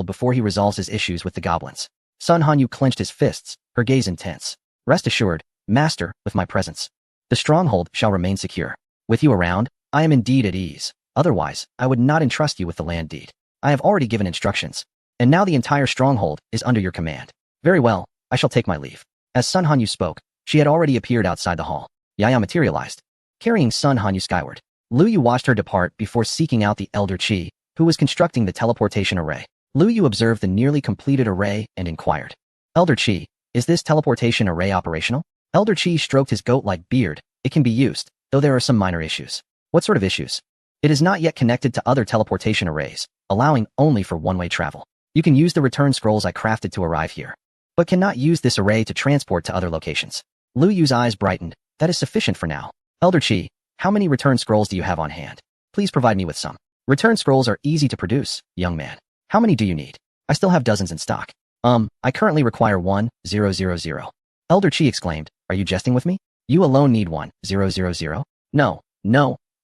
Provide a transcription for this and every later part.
before he resolves his issues with the goblins. Sun Hanyu clenched his fists, her gaze intense. Rest assured, master, with my presence, the stronghold shall remain secure. With you around, I am indeed at ease. Otherwise, I would not entrust you with the land deed. I have already given instructions, and now the entire stronghold is under your command. Very well, I shall take my leave. As Sun Hanyu spoke, she had already appeared outside the hall. Yaya materialized, carrying Sun Hanyu skyward. Lu Yu watched her depart before seeking out the Elder Qi, who was constructing the teleportation array. Lu Yu observed the nearly completed array and inquired, Elder Qi, is this teleportation array operational? Elder Qi stroked his goat-like beard. It can be used, though there are some minor issues. What sort of issues? It is not yet connected to other teleportation arrays, allowing only for one-way travel. You can use the return scrolls I crafted to arrive here, but cannot use this array to transport to other locations. Lu Yu's eyes brightened. That is sufficient for now. Elder Qi, how many return scrolls do you have on hand? Please provide me with some. Return scrolls are easy to produce, young man. How many do you need? I still have dozens in stock. I currently require 1,000. Elder Qi exclaimed, are you jesting with me? You alone need 1,000? No.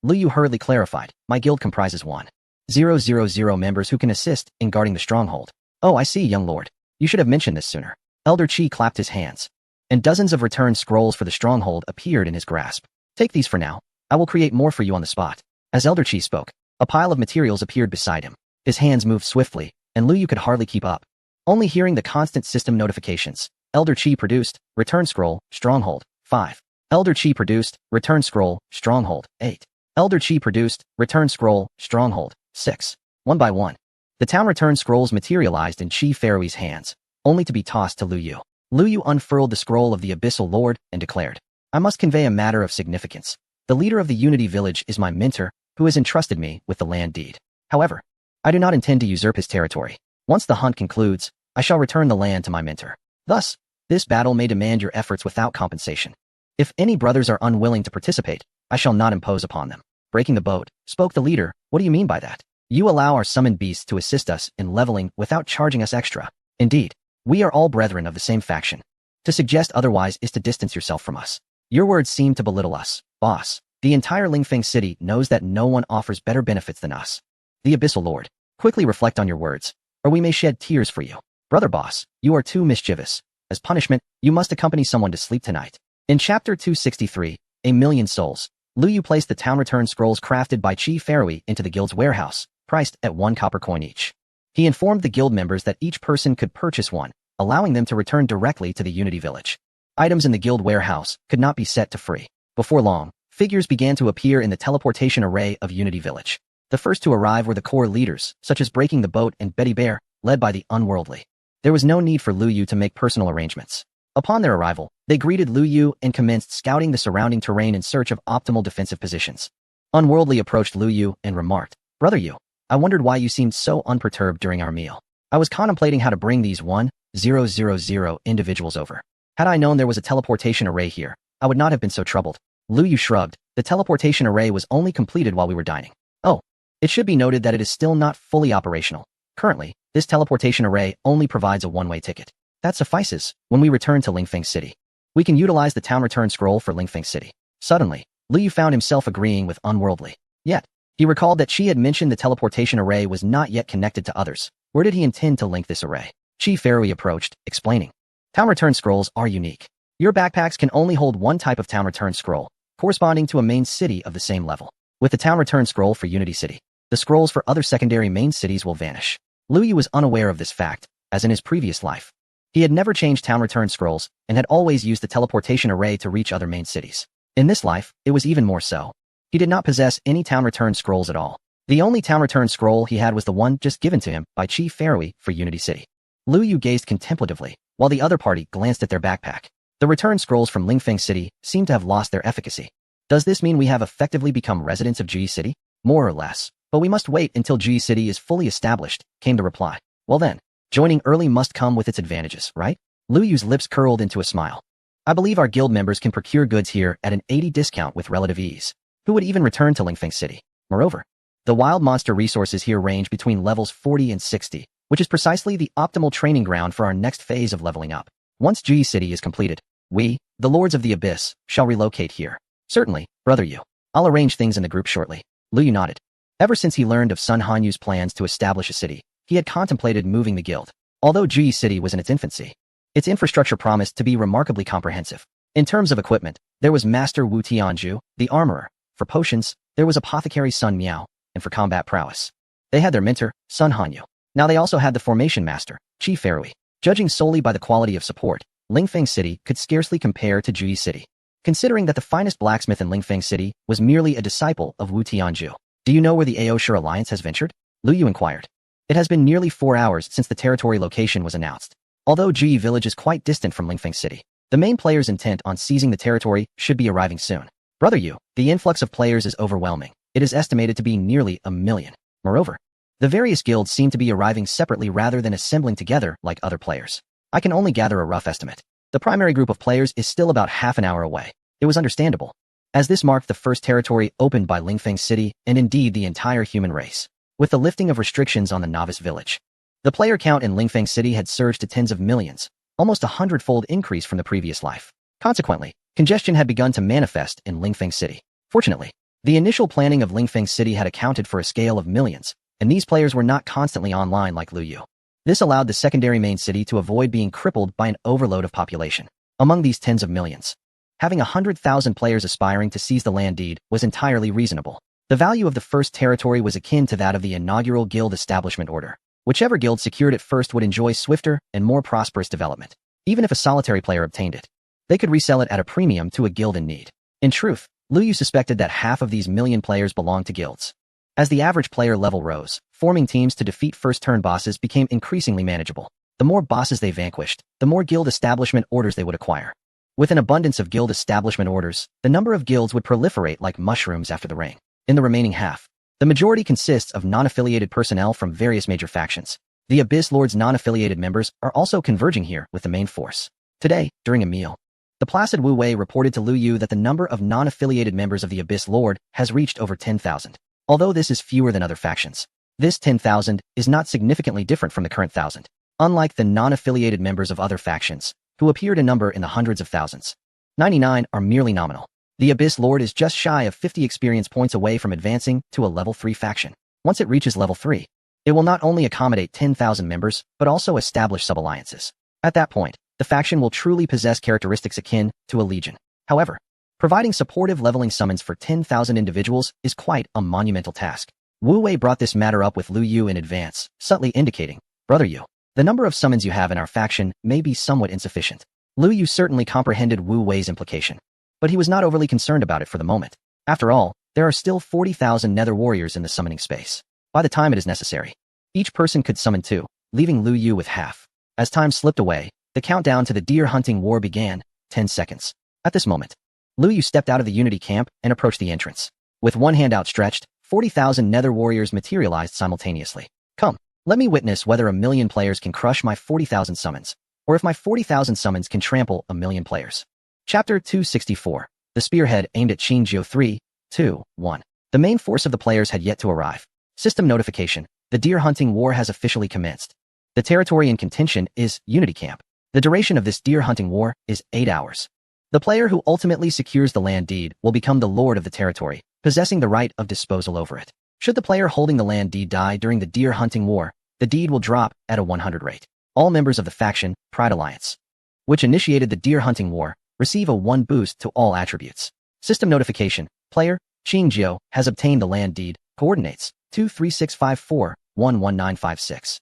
Lu Yu hurriedly clarified, my guild comprises 1,000 members who can assist in guarding the stronghold. Oh, I see, young lord. You should have mentioned this sooner. Elder Qi clapped his hands, and dozens of return scrolls for the stronghold appeared in his grasp. Take these for now. I will create more for you on the spot. As Elder Qi spoke, a pile of materials appeared beside him. His hands moved swiftly, and Lu Yu could hardly keep up. Only hearing the constant system notifications, Elder Qi produced, return scroll, stronghold, 5. Elder Qi produced, return scroll, stronghold, 8. Elder Qi produced, return scroll, stronghold, 6. One by one, the town return scrolls materialized in Qi Fairy's hands, only to be tossed to Lu Yu. Lu Yu unfurled the scroll of the Abyssal Lord and declared, I must convey a matter of significance. The leader of the Unity Village is my mentor, who has entrusted me with the land deed. However, I do not intend to usurp his territory. Once the hunt concludes, I shall return the land to my mentor. Thus, this battle may demand your efforts without compensation. If any brothers are unwilling to participate, I shall not impose upon them. Breaking the boat, spoke the leader, what do you mean by that? You allow our summoned beasts to assist us in leveling without charging us extra. Indeed, we are all brethren of the same faction. To suggest otherwise is to distance yourself from us. Your words seem to belittle us, boss. The entire Lingfeng city knows that no one offers better benefits than us. The Abyssal Lord, quickly reflect on your words, or we may shed tears for you. Brother boss, you are too mischievous. As punishment, you must accompany someone to sleep tonight. In Chapter 263, A Million Souls, Lu Yu placed the town return scrolls crafted by Qi Fairy into the guild's warehouse, priced at 1 copper coin each. He informed the guild members that each person could purchase one, allowing them to return directly to the Unity Village. Items in the guild warehouse could not be set to free. Before long, figures began to appear in the teleportation array of Unity Village. The first to arrive were the core leaders, such as Breaking the Boat and Betty Bear, led by the Unworldly. There was no need for Lu Yu to make personal arrangements. Upon their arrival, they greeted Lu Yu and commenced scouting the surrounding terrain in search of optimal defensive positions. Unworldly approached Lu Yu and remarked, Brother Yu, I wondered why you seemed so unperturbed during our meal. I was contemplating how to bring these 1,000 individuals over. Had I known there was a teleportation array here, I would not have been so troubled. Lu Yu shrugged. The teleportation array was only completed while we were dining. Oh, it should be noted that it is still not fully operational. Currently, this teleportation array only provides a one-way ticket. That suffices. When we return to Lingfeng City, we can utilize the town return scroll for Lingfeng City. Suddenly, Lu Yu found himself agreeing with Unworldly. Yet, he recalled that Qi had mentioned the teleportation array was not yet connected to others. Where did he intend to link this array? Qi Fairy approached, explaining, town return scrolls are unique. Your backpacks can only hold one type of town return scroll, corresponding to a main city of the same level. With the town return scroll for Unity City, the scrolls for other secondary main cities will vanish. Lu Yu was unaware of this fact, as in his previous life. He had never changed town return scrolls and had always used the teleportation array to reach other main cities. In this life, it was even more so. He did not possess any town return scrolls at all. The only town return scroll he had was the one just given to him by Qi Fairy for Unity City. Lu Yu gazed contemplatively, while the other party glanced at their backpack. The return scrolls from Lingfeng City seemed to have lost their efficacy. Does this mean we have effectively become residents of Ji City? More or less. But we must wait until Ji City is fully established, came the reply. Well then, joining early must come with its advantages, right? Lu Yu's lips curled into a smile. I believe our guild members can procure goods here at an 80% discount with relative ease. Who would even return to Lingfeng City? Moreover, the wild monster resources here range between levels 40 and 60, which is precisely the optimal training ground for our next phase of leveling up. Once Ji City is completed, we, the Lords of the Abyss, shall relocate here. Certainly, Brother Yu. I'll arrange things in the group shortly. Lu Yu nodded. Ever since he learned of Sun Hanyu's plans to establish a city, he had contemplated moving the guild. Although Ji City was in its infancy, its infrastructure promised to be remarkably comprehensive. In terms of equipment, there was Master Wu Tianju, the armorer. For potions, there was Apothecary Sun Miao, and for combat prowess, they had their mentor, Sun Hanyu. Now they also had the Formation Master, Qi Ferui. Judging solely by the quality of support, Lingfeng City could scarcely compare to Ji City, considering that the finest blacksmith in Lingfeng City was merely a disciple of Wu Tianju. Do you know where the Aoshire Alliance has ventured? Lu Yu inquired. It has been nearly 4 hours since the territory location was announced. Although Ji Village is quite distant from Lingfeng City, the main players intent on seizing the territory should be arriving soon. Brother Yu, the influx of players is overwhelming. It is estimated to be nearly 1 million. Moreover, the various guilds seem to be arriving separately rather than assembling together like other players. I can only gather a rough estimate. The primary group of players is still about half an hour away. It was understandable, as this marked the first territory opened by Lingfeng City and indeed the entire human race. With the lifting of restrictions on the novice village, the player count in Lingfeng City had surged to tens of millions, almost a 100-fold increase from the previous life. Consequently, congestion had begun to manifest in Lingfeng City. Fortunately, the initial planning of Lingfeng City had accounted for a scale of millions, and these players were not constantly online like Lu Yu. This allowed the secondary main city to avoid being crippled by an overload of population. Among these tens of millions, having 100,000 players aspiring to seize the land deed was entirely reasonable. The value of the first territory was akin to that of the inaugural guild establishment order. Whichever guild secured it first would enjoy swifter and more prosperous development. Even if a solitary player obtained it, they could resell it at a premium to a guild in need. In truth, Lu Yu suspected that half of these million players belonged to guilds. As the average player level rose, forming teams to defeat first-turn bosses became increasingly manageable. The more bosses they vanquished, the more guild establishment orders they would acquire. With an abundance of guild establishment orders, the number of guilds would proliferate like mushrooms after the rain. In the remaining half, the majority consists of non-affiliated personnel from various major factions. The Abyss Lord's non-affiliated members are also converging here with the main force. Today, during a meal, the placid Wu Wei reported to Lu Yu that the number of non-affiliated members of the Abyss Lord has reached over 10,000. Although this is fewer than other factions, this 10,000 is not significantly different from the current 1,000. Unlike the non-affiliated members of other factions, who appear to number in the hundreds of thousands, 99 are merely nominal. The Abyss Lord is just shy of 50 experience points away from advancing to a level 3 faction. Once it reaches level 3, it will not only accommodate 10,000 members, but also establish sub-alliances. At that point, the faction will truly possess characteristics akin to a legion. However, providing supportive leveling summons for 10,000 individuals is quite a monumental task. Wu Wei brought this matter up with Lu Yu in advance, subtly indicating, Brother Yu, the number of summons you have in our faction may be somewhat insufficient. Lu Yu certainly comprehended Wu Wei's implication, but he was not overly concerned about it for the moment. After all, there are still 40,000 nether warriors in the summoning space. By the time it is necessary, each person could summon 2, leaving Lu Yu with half. As time slipped away, the countdown to the deer hunting war began, 10 seconds. At this moment, Lu Yu stepped out of the Unity camp and approached the entrance. With one hand outstretched, 40,000 nether warriors materialized simultaneously. Come, let me witness whether 1 million players can crush my 40,000 summons, or if my 40,000 summons can trample 1 million players. Chapter 264. The Spearhead aimed at Qinjiu 3, 2, 1. The main force of the players had yet to arrive. System notification. The deer hunting war has officially commenced. The territory in contention is Unity Camp. The duration of this deer hunting war is 8 hours. The player who ultimately secures the land deed will become the lord of the territory, possessing the right of disposal over it. Should the player holding the land deed die during the deer hunting war, the deed will drop at a 100 rate. All members of the faction, Pride Alliance, which initiated the deer hunting war, receive a 1 boost to all attributes. System notification. Player, Qinjiu, has obtained the land deed. Coordinates, 23654-11956.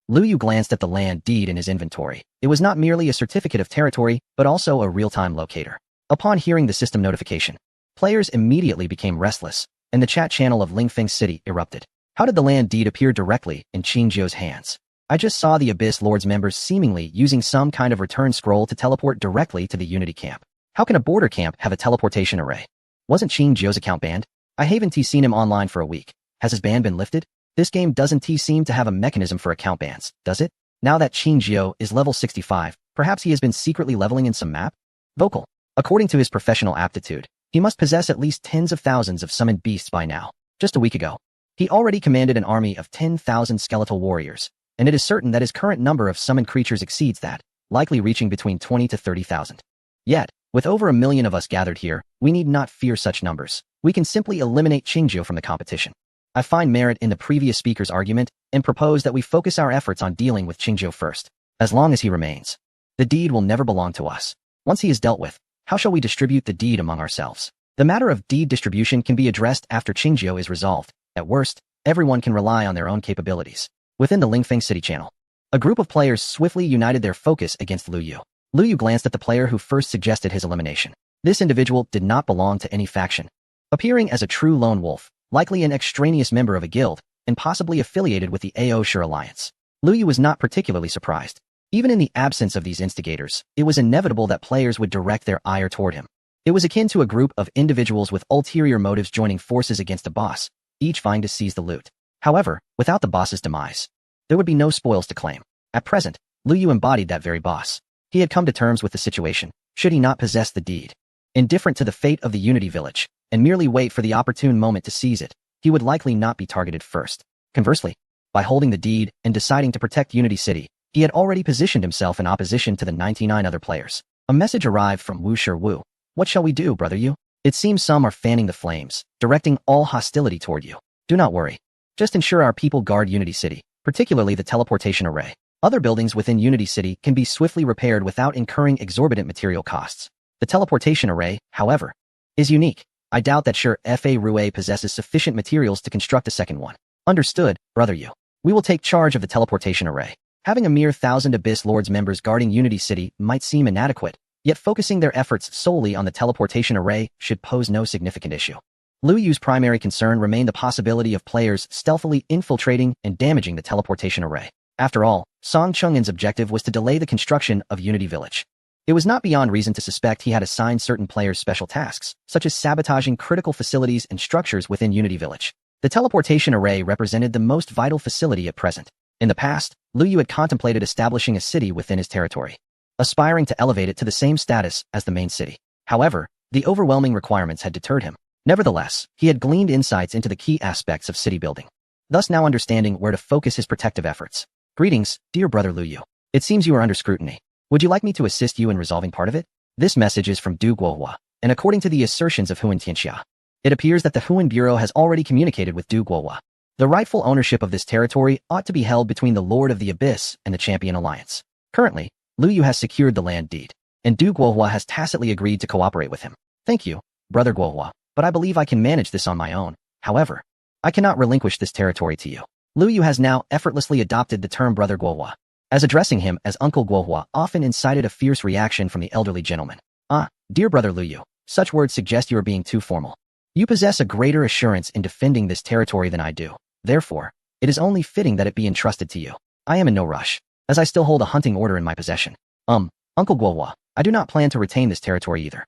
Lu Yu glanced at the land deed in his inventory. It was not merely a certificate of territory, but also a real-time locator. Upon hearing the system notification, players immediately became restless, and the chat channel of Lingfeng City erupted. How did the land deed appear directly in Qinjiu's hands? I just saw the Abyss Lord's members seemingly using some kind of return scroll to teleport directly to the Unity camp. How can a border camp have a teleportation array? Wasn't Qinjiu's account banned? I haven't seen him online for a week. Has his ban been lifted? This game doesn't seem to have a mechanism for account bans, does it? Now that Qinjiu is level 65, perhaps he has been secretly leveling in some map? Vocal. According to his professional aptitude, he must possess at least tens of thousands of summoned beasts by now. Just a week ago, he already commanded an army of 10,000 skeletal warriors, and it is certain that his current number of summoned creatures exceeds that, likely reaching between 20 to 30,000. Yet, with over 1 million of us gathered here, we need not fear such numbers. We can simply eliminate Qinjiu from the competition. I find merit in the previous speaker's argument and propose that we focus our efforts on dealing with Qingzhou first. As long as he remains, the deed will never belong to us. Once he is dealt with, how shall we distribute the deed among ourselves? The matter of deed distribution can be addressed after Qingzhou is resolved. At worst, everyone can rely on their own capabilities. Within the Lingfeng City channel, a group of players swiftly united their focus against Lu Yu. Lu Yu glanced at the player who first suggested his elimination. This individual did not belong to any faction. Appearing as a true lone wolf, likely an extraneous member of a guild, and possibly affiliated with the Ao Shur Alliance, Lu Yu was not particularly surprised. Even in the absence of these instigators, it was inevitable that players would direct their ire toward him. It was akin to a group of individuals with ulterior motives joining forces against a boss, each vying to seize the loot. However, without the boss's demise, there would be no spoils to claim. At present, Lu Yu embodied that very boss. He had come to terms with the situation, should he not possess the deed. Indifferent to the fate of the Unity Village, and merely wait for the opportune moment to seize it, he would likely not be targeted first. Conversely, by holding the deed and deciding to protect Unity City, he had already positioned himself in opposition to the 99 other players. A message arrived from Wu Shiwu. What shall we do, brother Yu? It seems some are fanning the flames, directing all hostility toward you. Do not worry. Just ensure our people guard Unity City, particularly the teleportation array. Other buildings within Unity City can be swiftly repaired without incurring exorbitant material costs. The teleportation array, however, is unique. I doubt that Fa Rue possesses sufficient materials to construct a second one. Understood, brother Yu. We will take charge of the teleportation array. Having a mere 1,000 Abyss Lords members guarding Unity City might seem inadequate, yet focusing their efforts solely on the teleportation array should pose no significant issue. Lu Yu's primary concern remained the possibility of players stealthily infiltrating and damaging the teleportation array. After all, Song Chungin's objective was to delay the construction of Unity Village. It was not beyond reason to suspect he had assigned certain players special tasks, such as sabotaging critical facilities and structures within Unity Village. The teleportation array represented the most vital facility at present. In the past, Lu Yu had contemplated establishing a city within his territory, aspiring to elevate it to the same status as the main city. However, the overwhelming requirements had deterred him. Nevertheless, he had gleaned insights into the key aspects of city building, thus now understanding where to focus his protective efforts. Greetings, dear brother Lu Yu. It seems you are under scrutiny. Would you like me to assist you in resolving part of it? This message is from Du Guohua, and according to the assertions of Huan Tianxia, it appears that the Huan Bureau has already communicated with Du Guohua. The rightful ownership of this territory ought to be held between the Lord of the Abyss and the Champion Alliance. Currently, Lu Yu has secured the land deed, and Du Guohua has tacitly agreed to cooperate with him. Thank you, brother Guohua, but I believe I can manage this on my own. However, I cannot relinquish this territory to you. Lu Yu has now effortlessly adopted the term brother Guohua, as addressing him as Uncle Guohua often incited a fierce reaction from the elderly gentleman. Ah, dear brother Lu Yu, such words suggest you are being too formal. You possess a greater assurance in defending this territory than I do. Therefore, it is only fitting that it be entrusted to you. I am in no rush, as I still hold a hunting order in my possession. Uncle Guohua, I do not plan to retain this territory either.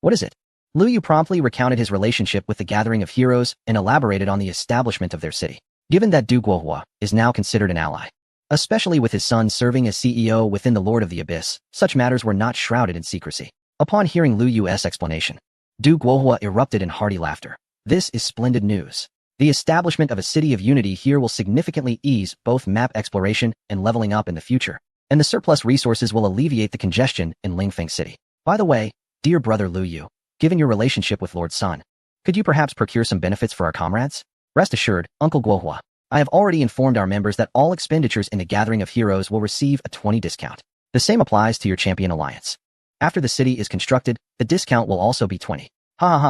What is it? Lu Yu promptly recounted his relationship with the Gathering of Heroes and elaborated on the establishment of their city. Given that Du Guohua is now considered an ally, especially with his son serving as CEO within the Lord of the Abyss, such matters were not shrouded in secrecy. Upon hearing Lu Yu's explanation, Du Guohua erupted in hearty laughter. This is splendid news. The establishment of a city of unity here will significantly ease both map exploration and leveling up in the future, and the surplus resources will alleviate the congestion in Lingfeng City. By the way, dear brother Lu Yu, given your relationship with Lord Sun, could you perhaps procure some benefits for our comrades? Rest assured, Uncle Guohua, I have already informed our members that all expenditures in the Gathering of Heroes will receive a 20% discount. The same applies to your Champion Alliance. After the city is constructed, the discount will also be 20%.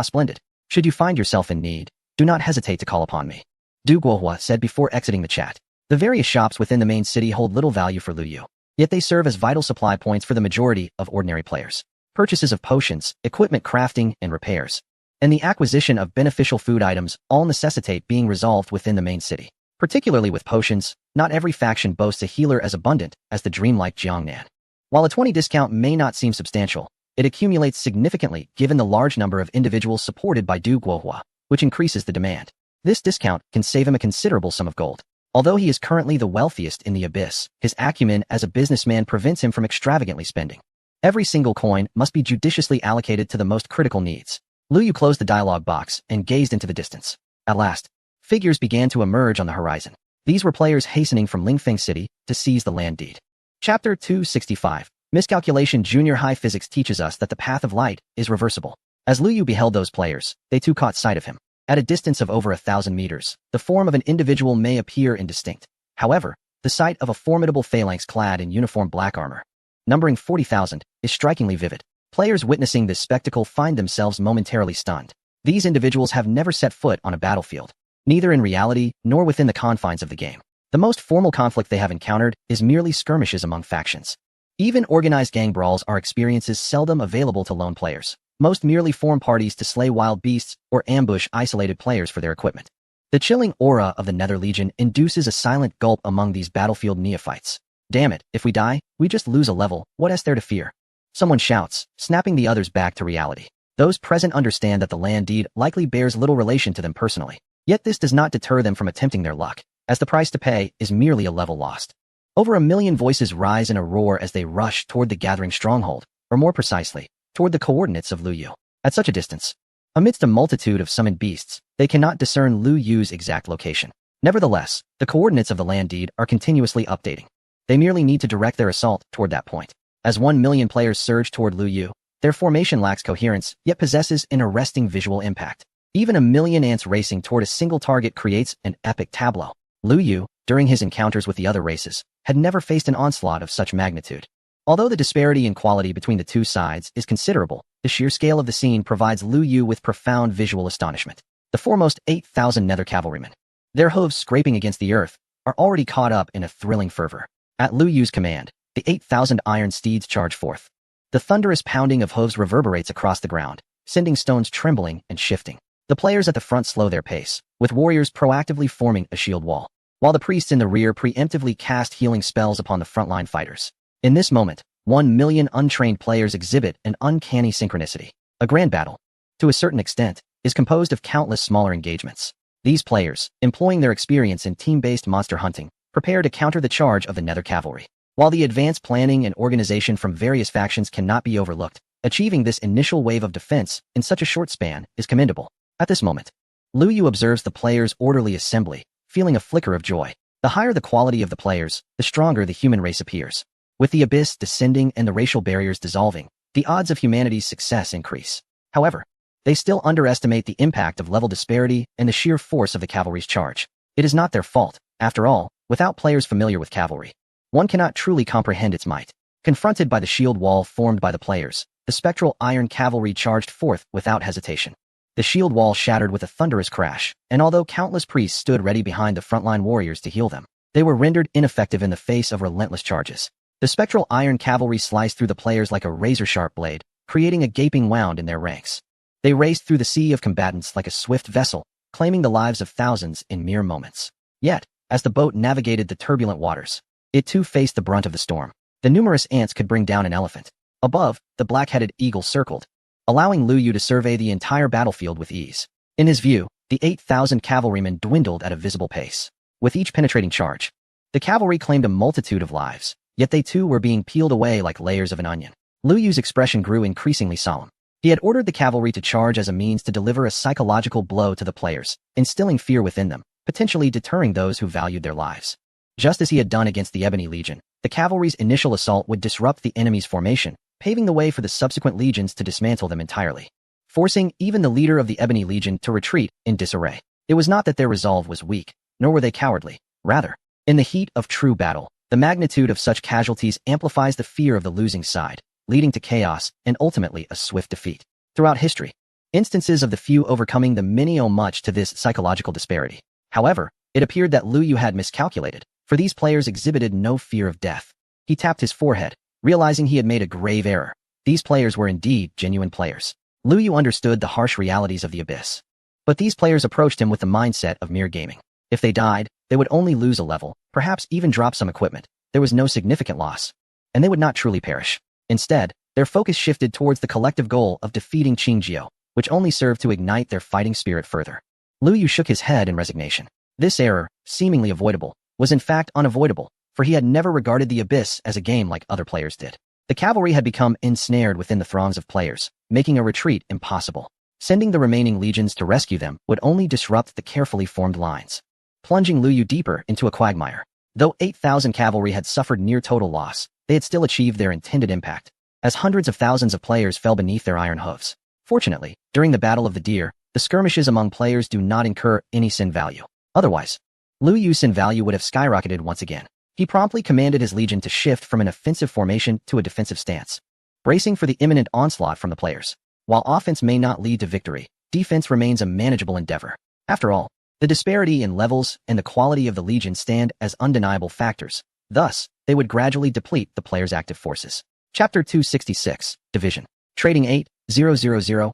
Splendid. Should you find yourself in need, do not hesitate to call upon me. Du Guohua said before exiting the chat. The various shops within the main city hold little value for Lu Yu, yet they serve as vital supply points for the majority of ordinary players. Purchases of potions, equipment crafting, and repairs, and the acquisition of beneficial food items all necessitate being resolved within the main city. Particularly with potions, not every faction boasts a healer as abundant as the dreamlike Jiangnan. While a 20% discount may not seem substantial, it accumulates significantly given the large number of individuals supported by Du Guohua, which increases the demand. This discount can save him a considerable sum of gold. Although he is currently the wealthiest in the Abyss, his acumen as a businessman prevents him from extravagantly spending. Every single coin must be judiciously allocated to the most critical needs. Lu Yu closed the dialogue box and gazed into the distance. At last, figures began to emerge on the horizon. These were players hastening from Lingfeng City to seize the land deed. Chapter 265. Miscalculation. Junior High Physics teaches us that the path of light is reversible. As Lu Yu beheld those players, they too caught sight of him. At a distance of over 1,000 meters, the form of an individual may appear indistinct. However, the sight of a formidable phalanx clad in uniform black armor, numbering 40,000, is strikingly vivid. Players witnessing this spectacle find themselves momentarily stunned. These individuals have never set foot on a battlefield, neither in reality nor within the confines of the game. The most formal conflict they have encountered is merely skirmishes among factions. Even organized gang brawls are experiences seldom available to lone players. Most merely form parties to slay wild beasts or ambush isolated players for their equipment. The chilling aura of the Nether Legion induces a silent gulp among these battlefield neophytes. Damn it, if we die, we just lose a level, what is there to fear? Someone shouts, snapping the others back to reality. Those present understand that the land deed likely bears little relation to them personally. Yet this does not deter them from attempting their luck, as the price to pay is merely a level lost. Over 1,000,000 voices rise in a roar as they rush toward the gathering stronghold, or more precisely, toward the coordinates of Lu Yu. At such a distance, amidst a multitude of summoned beasts, they cannot discern Lu Yu's exact location. Nevertheless, the coordinates of the land deed are continuously updating. They merely need to direct their assault toward that point. As 1,000,000 players surge toward Lu Yu, their formation lacks coherence, yet possesses an arresting visual impact. Even 1,000,000 ants racing toward a single target creates an epic tableau. Lu Yu, during his encounters with the other races, had never faced an onslaught of such magnitude. Although the disparity in quality between the two sides is considerable, the sheer scale of the scene provides Lu Yu with profound visual astonishment. The foremost 8,000 Nether cavalrymen, their hooves scraping against the earth, are already caught up in a thrilling fervor. At Lu Yu's command, the 8,000 iron steeds charge forth. The thunderous pounding of hooves reverberates across the ground, sending stones trembling and shifting. The players at the front slow their pace, with warriors proactively forming a shield wall, while the priests in the rear preemptively cast healing spells upon the frontline fighters. In this moment, 1,000,000 untrained players exhibit an uncanny synchronicity. A grand battle, to a certain extent, is composed of countless smaller engagements. These players, employing their experience in team-based monster hunting, prepare to counter the charge of the Nether cavalry. While the advanced planning and organization from various factions cannot be overlooked, achieving this initial wave of defense in such a short span is commendable. At this moment, Lu Yu observes the players' orderly assembly, feeling a flicker of joy. The higher the quality of the players, the stronger the human race appears. With the abyss descending and the racial barriers dissolving, the odds of humanity's success increase. However, they still underestimate the impact of level disparity and the sheer force of the cavalry's charge. It is not their fault. After all, without players familiar with cavalry, one cannot truly comprehend its might. Confronted by the shield wall formed by the players, the spectral iron cavalry charged forth without hesitation. The shield wall shattered with a thunderous crash, and although countless priests stood ready behind the frontline warriors to heal them, they were rendered ineffective in the face of relentless charges. The spectral iron cavalry sliced through the players like a razor-sharp blade, creating a gaping wound in their ranks. They raced through the sea of combatants like a swift vessel, claiming the lives of thousands in mere moments. Yet, as the boat navigated the turbulent waters, it too faced the brunt of the storm. The numerous ants could bring down an elephant. Above, the black-headed eagle circled, allowing Lu Yu to survey the entire battlefield with ease. In his view, the 8,000 cavalrymen dwindled at a visible pace. With each penetrating charge, the cavalry claimed a multitude of lives, yet they too were being peeled away like layers of an onion. Lu Yu's expression grew increasingly solemn. He had ordered the cavalry to charge as a means to deliver a psychological blow to the players, instilling fear within them, potentially deterring those who valued their lives. Just as he had done against the Ebony Legion, the cavalry's initial assault would disrupt the enemy's formation, paving the way for the subsequent legions to dismantle them entirely, forcing even the leader of the Ebony Legion to retreat in disarray. It was not that their resolve was weak, nor were they cowardly. Rather, in the heat of true battle, the magnitude of such casualties amplifies the fear of the losing side, leading to chaos and ultimately a swift defeat. Throughout history, instances of the few overcoming the many owe much to this psychological disparity. However, it appeared that Lu Yu had miscalculated, for these players exhibited no fear of death. He tapped his forehead, realizing he had made a grave error. These players were indeed genuine players. Lu Yu understood the harsh realities of the abyss. But these players approached him with the mindset of mere gaming. If they died, they would only lose a level, perhaps even drop some equipment. There was no significant loss, and they would not truly perish. Instead, their focus shifted towards the collective goal of defeating Qingjio, which only served to ignite their fighting spirit further. Lu Yu shook his head in resignation. This error, seemingly avoidable, was in fact unavoidable, for he had never regarded the abyss as a game like other players did. The cavalry had become ensnared within the throngs of players, making a retreat impossible. Sending the remaining legions to rescue them would only disrupt the carefully formed lines, plunging Lu Yu deeper into a quagmire. Though 8,000 cavalry had suffered near total loss, they had still achieved their intended impact, as hundreds of thousands of players fell beneath their iron hooves. Fortunately, during the Battle of the Deer, the skirmishes among players do not incur any sin value. Otherwise, Lu Yu's sin value would have skyrocketed once again. He promptly commanded his legion to shift from an offensive formation to a defensive stance, bracing for the imminent onslaught from the players. While offense may not lead to victory, defense remains a manageable endeavor. After all, the disparity in levels and the quality of the legion stand as undeniable factors. Thus, they would gradually deplete the player's active forces. Chapter 266, Division. Trading 8,000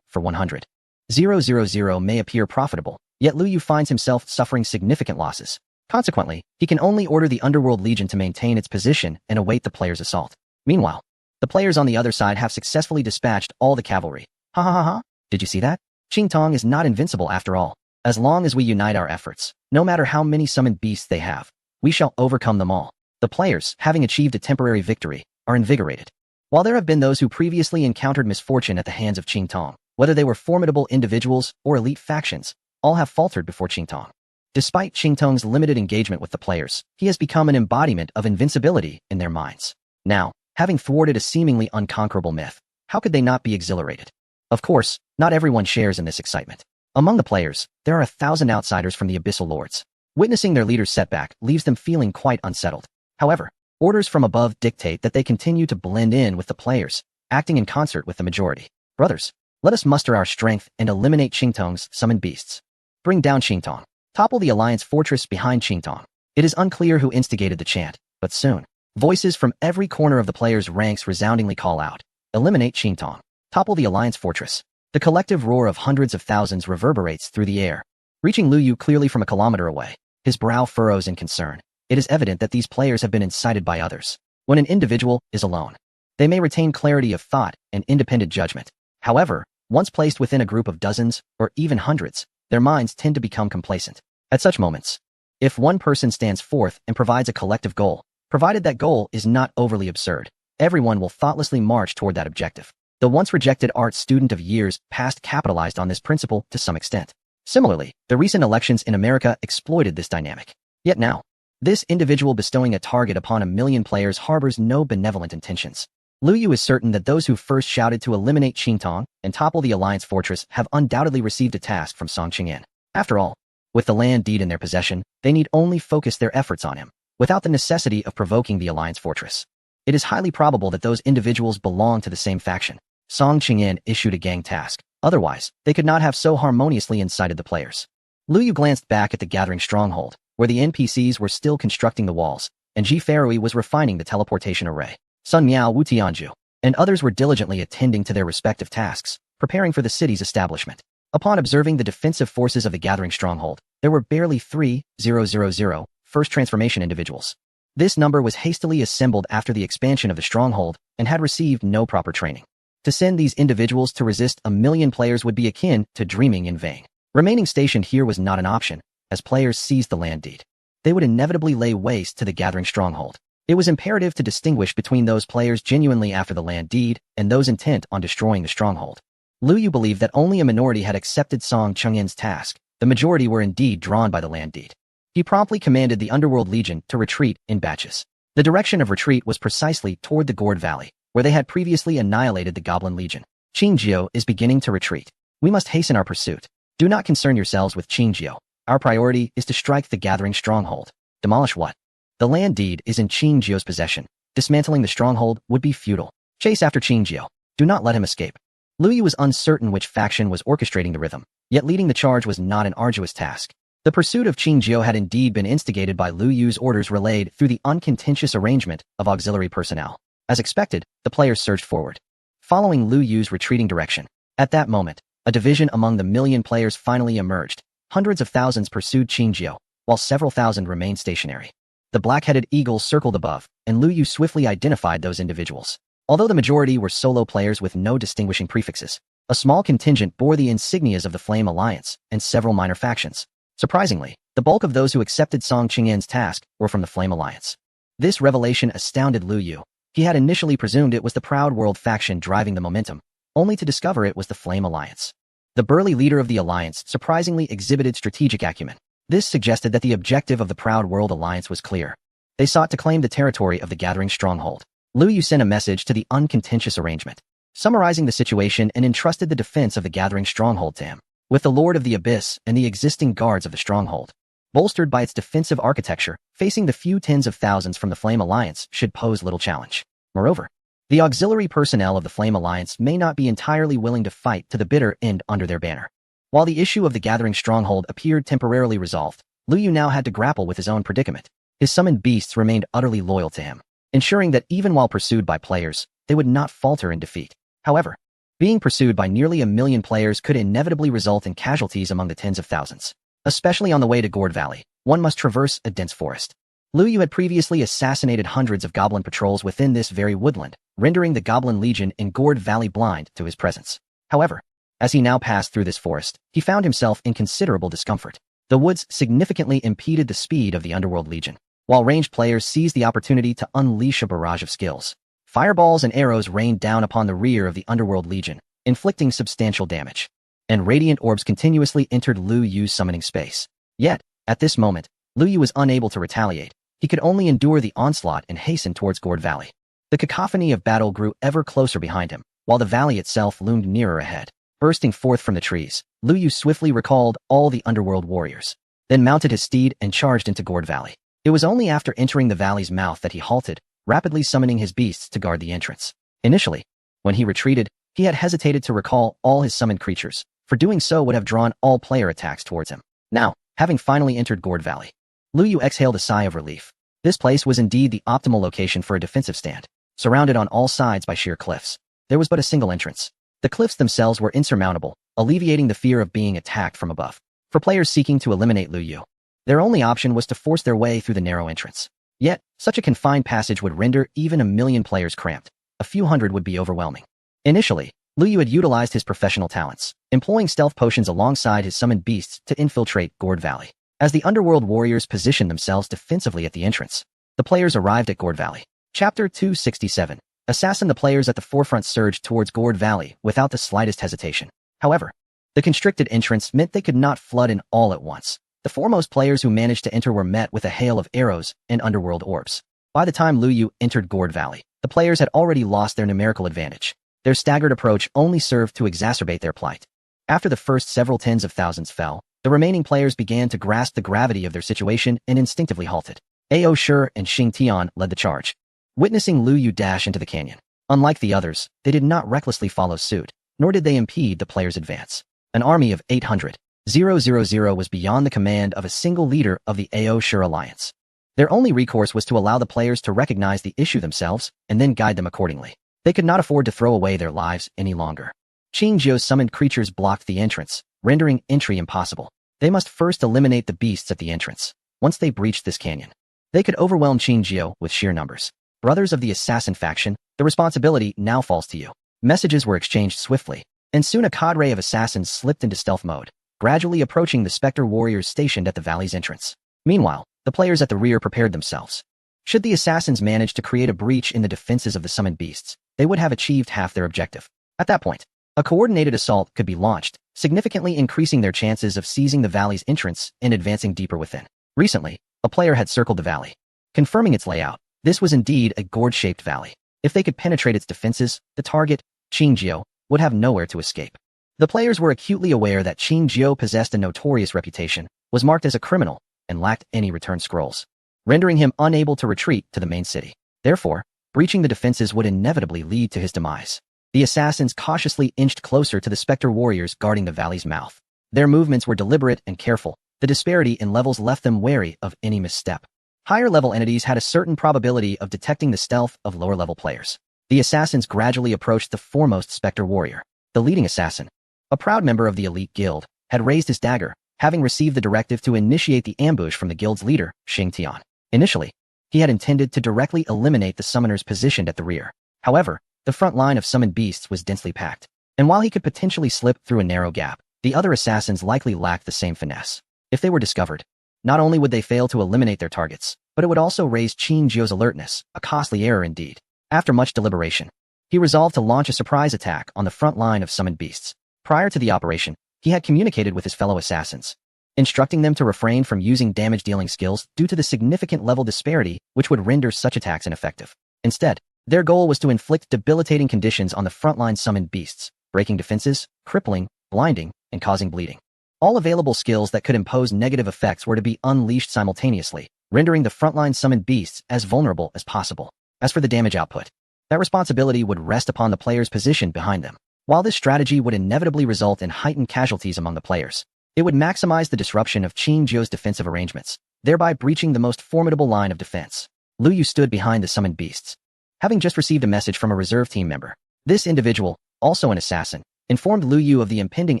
for 100. 000 may appear profitable, yet Lu Yu finds himself suffering significant losses. Consequently, he can only order the Underworld Legion to maintain its position and await the player's assault. Meanwhile, the players on the other side have successfully dispatched all the cavalry. Ha ha ha ha! Did you see that? Qingtong is not invincible after all. As long as we unite our efforts, no matter how many summoned beasts they have, we shall overcome them all. The players, having achieved a temporary victory, are invigorated. While there have been those who previously encountered misfortune at the hands of Qingtong, whether they were formidable individuals or elite factions, all have faltered before Qingtong. Despite Qingtong's limited engagement with the players, he has become an embodiment of invincibility in their minds. Now, having thwarted a seemingly unconquerable myth, how could they not be exhilarated? Of course, not everyone shares in this excitement. Among the players, there are 1,000 outsiders from the Abyssal Lords. Witnessing their leader's setback leaves them feeling quite unsettled. However, orders from above dictate that they continue to blend in with the players, acting in concert with the majority. Brothers, let us muster our strength and eliminate Qingtong's summoned beasts. Bring down Qingtong. Topple the alliance fortress behind Qingtong. It is unclear who instigated the chant, but soon, voices from every corner of the players' ranks resoundingly call out, eliminate Qingtong. Topple the alliance fortress. The collective roar of hundreds of thousands reverberates through the air, reaching Lu Yu clearly from a kilometer away. His brow furrows in concern. It is evident that these players have been incited by others. When an individual is alone, they may retain clarity of thought and independent judgment. However, once placed within a group of dozens, or even hundreds, their minds tend to become complacent. At such moments, if one person stands forth and provides a collective goal, provided that goal is not overly absurd, everyone will thoughtlessly march toward that objective. The once rejected art student of years past capitalized on this principle to some extent. Similarly, the recent elections in America exploited this dynamic. Yet now, this individual bestowing a target upon 1 million players harbors no benevolent intentions. Lu Yu is certain that those who first shouted to eliminate Qingtong and topple the alliance fortress have undoubtedly received a task from Song Qingyan. After all, with the land deed in their possession, they need only focus their efforts on him, without the necessity of provoking the alliance fortress. It is highly probable that those individuals belong to the same faction. Song Qingyan issued a gang task. Otherwise, they could not have so harmoniously incited the players. Lu Yu glanced back at the gathering stronghold, where the NPCs were still constructing the walls, and Ji Farui was refining the teleportation array. Sun Miao, Wu Tianju, and others were diligently attending to their respective tasks, preparing for the city's establishment. Upon observing the defensive forces of the gathering stronghold, there were barely 3,000 first transformation individuals. This number was hastily assembled after the expansion of the stronghold and had received no proper training. To send these individuals to resist 1 million players would be akin to dreaming in vain. Remaining stationed here was not an option, as players seized the land deed. They would inevitably lay waste to the gathering stronghold. It was imperative to distinguish between those players genuinely after the land deed and those intent on destroying the stronghold. Lu Yu believed that only a minority had accepted Song Qingyan's task. The majority were indeed drawn by the land deed. He promptly commanded the Underworld Legion to retreat in batches. The direction of retreat was precisely toward the Gourd Valley, where they had previously annihilated the Goblin Legion. Qingjiu is beginning to retreat. We must hasten our pursuit. Do not concern yourselves with Qingjiu. Our priority is to strike the gathering stronghold. Demolish what? The land deed is in Qingjiu's possession. Dismantling the stronghold would be futile. Chase after Qingjiu. Do not let him escape. Lu Yu was uncertain which faction was orchestrating the rhythm, yet leading the charge was not an arduous task. The pursuit of Qingjiu had indeed been instigated by Lu Yu's orders relayed through the uncontentious arrangement of auxiliary personnel. As expected, the players surged forward, following Lu Yu's retreating direction. At that moment, a division among the 1 million players finally emerged. Hundreds of thousands pursued Qingjiu, while several thousand remained stationary. The black-headed eagles circled above, and Lu Yu swiftly identified those individuals. Although the majority were solo players with no distinguishing prefixes, a small contingent bore the insignias of the Flame Alliance and several minor factions. Surprisingly, the bulk of those who accepted Song Qingyan's task were from the Flame Alliance. This revelation astounded Lu Yu. He had initially presumed it was the Proud World faction driving the momentum, only to discover it was the Flame Alliance. The burly leader of the alliance surprisingly exhibited strategic acumen. This suggested that the objective of the Proud World Alliance was clear. They sought to claim the territory of the gathering stronghold. Lu Yu sent a message to the uncontentious arrangement. summarizing the situation and entrusted the defense of the gathering stronghold to him. With the Lord of the Abyss and the existing guards of the stronghold, bolstered by its defensive architecture, facing the few tens of thousands from the Flame Alliance should pose little challenge. Moreover, the auxiliary personnel of the Flame Alliance may not be entirely willing to fight to the bitter end under their banner. While the issue of the gathering stronghold appeared temporarily resolved, Liu Yu now had to grapple with his own predicament. His summoned beasts remained utterly loyal to him, ensuring that even while pursued by players, they would not falter in defeat. However, being pursued by nearly 1 million players could inevitably result in casualties among the tens of thousands. Especially on the way to Gourd Valley, one must traverse a dense forest. Liu Yu had previously assassinated hundreds of goblin patrols within this very woodland, rendering the Goblin Legion in Gourd Valley blind to his presence. However, as he now passed through this forest, he found himself in considerable discomfort. The woods significantly impeded the speed of the Underworld Legion, while ranged players seized the opportunity to unleash a barrage of skills. Fireballs and arrows rained down upon the rear of the Underworld Legion, inflicting substantial damage, and radiant orbs continuously entered Liu Yu's summoning space. Yet, at this moment, Liu Yu was unable to retaliate. He could only endure the onslaught and hasten towards Gourd Valley. The cacophony of battle grew ever closer behind him, while the valley itself loomed nearer ahead. Bursting forth from the trees, Liu Yu swiftly recalled all the underworld warriors, then mounted his steed and charged into Gourd Valley. It was only after entering the valley's mouth that he halted, rapidly summoning his beasts to guard the entrance. Initially, when he retreated, he had hesitated to recall all his summoned creatures, for doing so would have drawn all player attacks towards him. Now, having finally entered Gourd Valley, Liu Yu exhaled a sigh of relief. This place was indeed the optimal location for a defensive stand. Surrounded on all sides by sheer cliffs, there was but a single entrance. The cliffs themselves were insurmountable, alleviating the fear of being attacked from above. For players seeking to eliminate Liu Yu, their only option was to force their way through the narrow entrance. Yet, such a confined passage would render even 1 million players cramped. A few hundred would be overwhelming. Initially, Liu Yu had utilized his professional talents, employing stealth potions alongside his summoned beasts to infiltrate Gourd Valley. As the underworld warriors positioned themselves defensively at the entrance, the players arrived at Gourd Valley. Chapter 267. Assassin. The players at the forefront surged towards Gourd Valley without the slightest hesitation. However, the constricted entrance meant they could not flood in all at once. The foremost players who managed to enter were met with a hail of arrows and underworld orbs. By the time Liu Yu entered Gourd Valley, the players had already lost their numerical advantage. Their staggered approach only served to exacerbate their plight. After the first several tens of thousands fell, the remaining players began to grasp the gravity of their situation and instinctively halted. Ao Shi and Xing Tian led the charge. Witnessing Liu Yu dash into the canyon, unlike the others, they did not recklessly follow suit, nor did they impede the players' advance. An army of 800,000 was beyond the command of a single leader of the Ao Shi alliance. Their only recourse was to allow the players to recognize the issue themselves and then guide them accordingly. They could not afford to throw away their lives any longer. Qing Jiu's summoned creatures blocked the entrance, rendering entry impossible. They must first eliminate the beasts at the entrance. Once they breached this canyon, they could overwhelm Qing Jiu with sheer numbers. Brothers of the assassin faction, the responsibility now falls to you. Messages were exchanged swiftly, and soon a cadre of assassins slipped into stealth mode, gradually approaching the Spectre warriors stationed at the valley's entrance. Meanwhile, the players at the rear prepared themselves. Should the assassins manage to create a breach in the defenses of the summoned beasts, they would have achieved half their objective. At that point, a coordinated assault could be launched, significantly increasing their chances of seizing the valley's entrance and advancing deeper within. Recently, a player had circled the valley, confirming its layout. This was indeed a gourd-shaped valley. If they could penetrate its defenses, the target, Qing Jiu, would have nowhere to escape. The players were acutely aware that Qing Jiu possessed a notorious reputation, was marked as a criminal, and lacked any return scrolls, rendering him unable to retreat to the main city. Therefore, breaching the defenses would inevitably lead to his demise. The assassins cautiously inched closer to the Spectre warriors guarding the valley's mouth. Their movements were deliberate and careful. The disparity in levels left them wary of any misstep. Higher-level entities had a certain probability of detecting the stealth of lower-level players. The assassins gradually approached the foremost Spectre warrior. The leading assassin, a proud member of the elite guild, had raised his dagger, having received the directive to initiate the ambush from the guild's leader, Xing Tian. Initially, he had intended to directly eliminate the summoners positioned at the rear. However, the front line of summoned beasts was densely packed, and while he could potentially slip through a narrow gap, the other assassins likely lacked the same finesse. If they were discovered, not only would they fail to eliminate their targets, but it would also raise Qing Jiu's alertness, a costly error indeed. After much deliberation, he resolved to launch a surprise attack on the front line of summoned beasts. Prior to the operation, he had communicated with his fellow assassins, instructing them to refrain from using damage-dealing skills due to the significant level disparity which would render such attacks ineffective. Instead, Their goal was to inflict debilitating conditions on the frontline summoned beasts, breaking defenses, crippling, blinding, and causing bleeding. All available skills that could impose negative effects were to be unleashed simultaneously, rendering the frontline summoned beasts as vulnerable as possible. As for the damage output, that responsibility would rest upon the players positioned behind them. While this strategy would inevitably result in heightened casualties among the players, it would maximize the disruption of Qingzhou's defensive arrangements, thereby breaching the most formidable line of defense. Lu Yu stood behind the summoned beasts. Having just received a message from a reserve team member, this individual, also an assassin, informed Lu Yu of the impending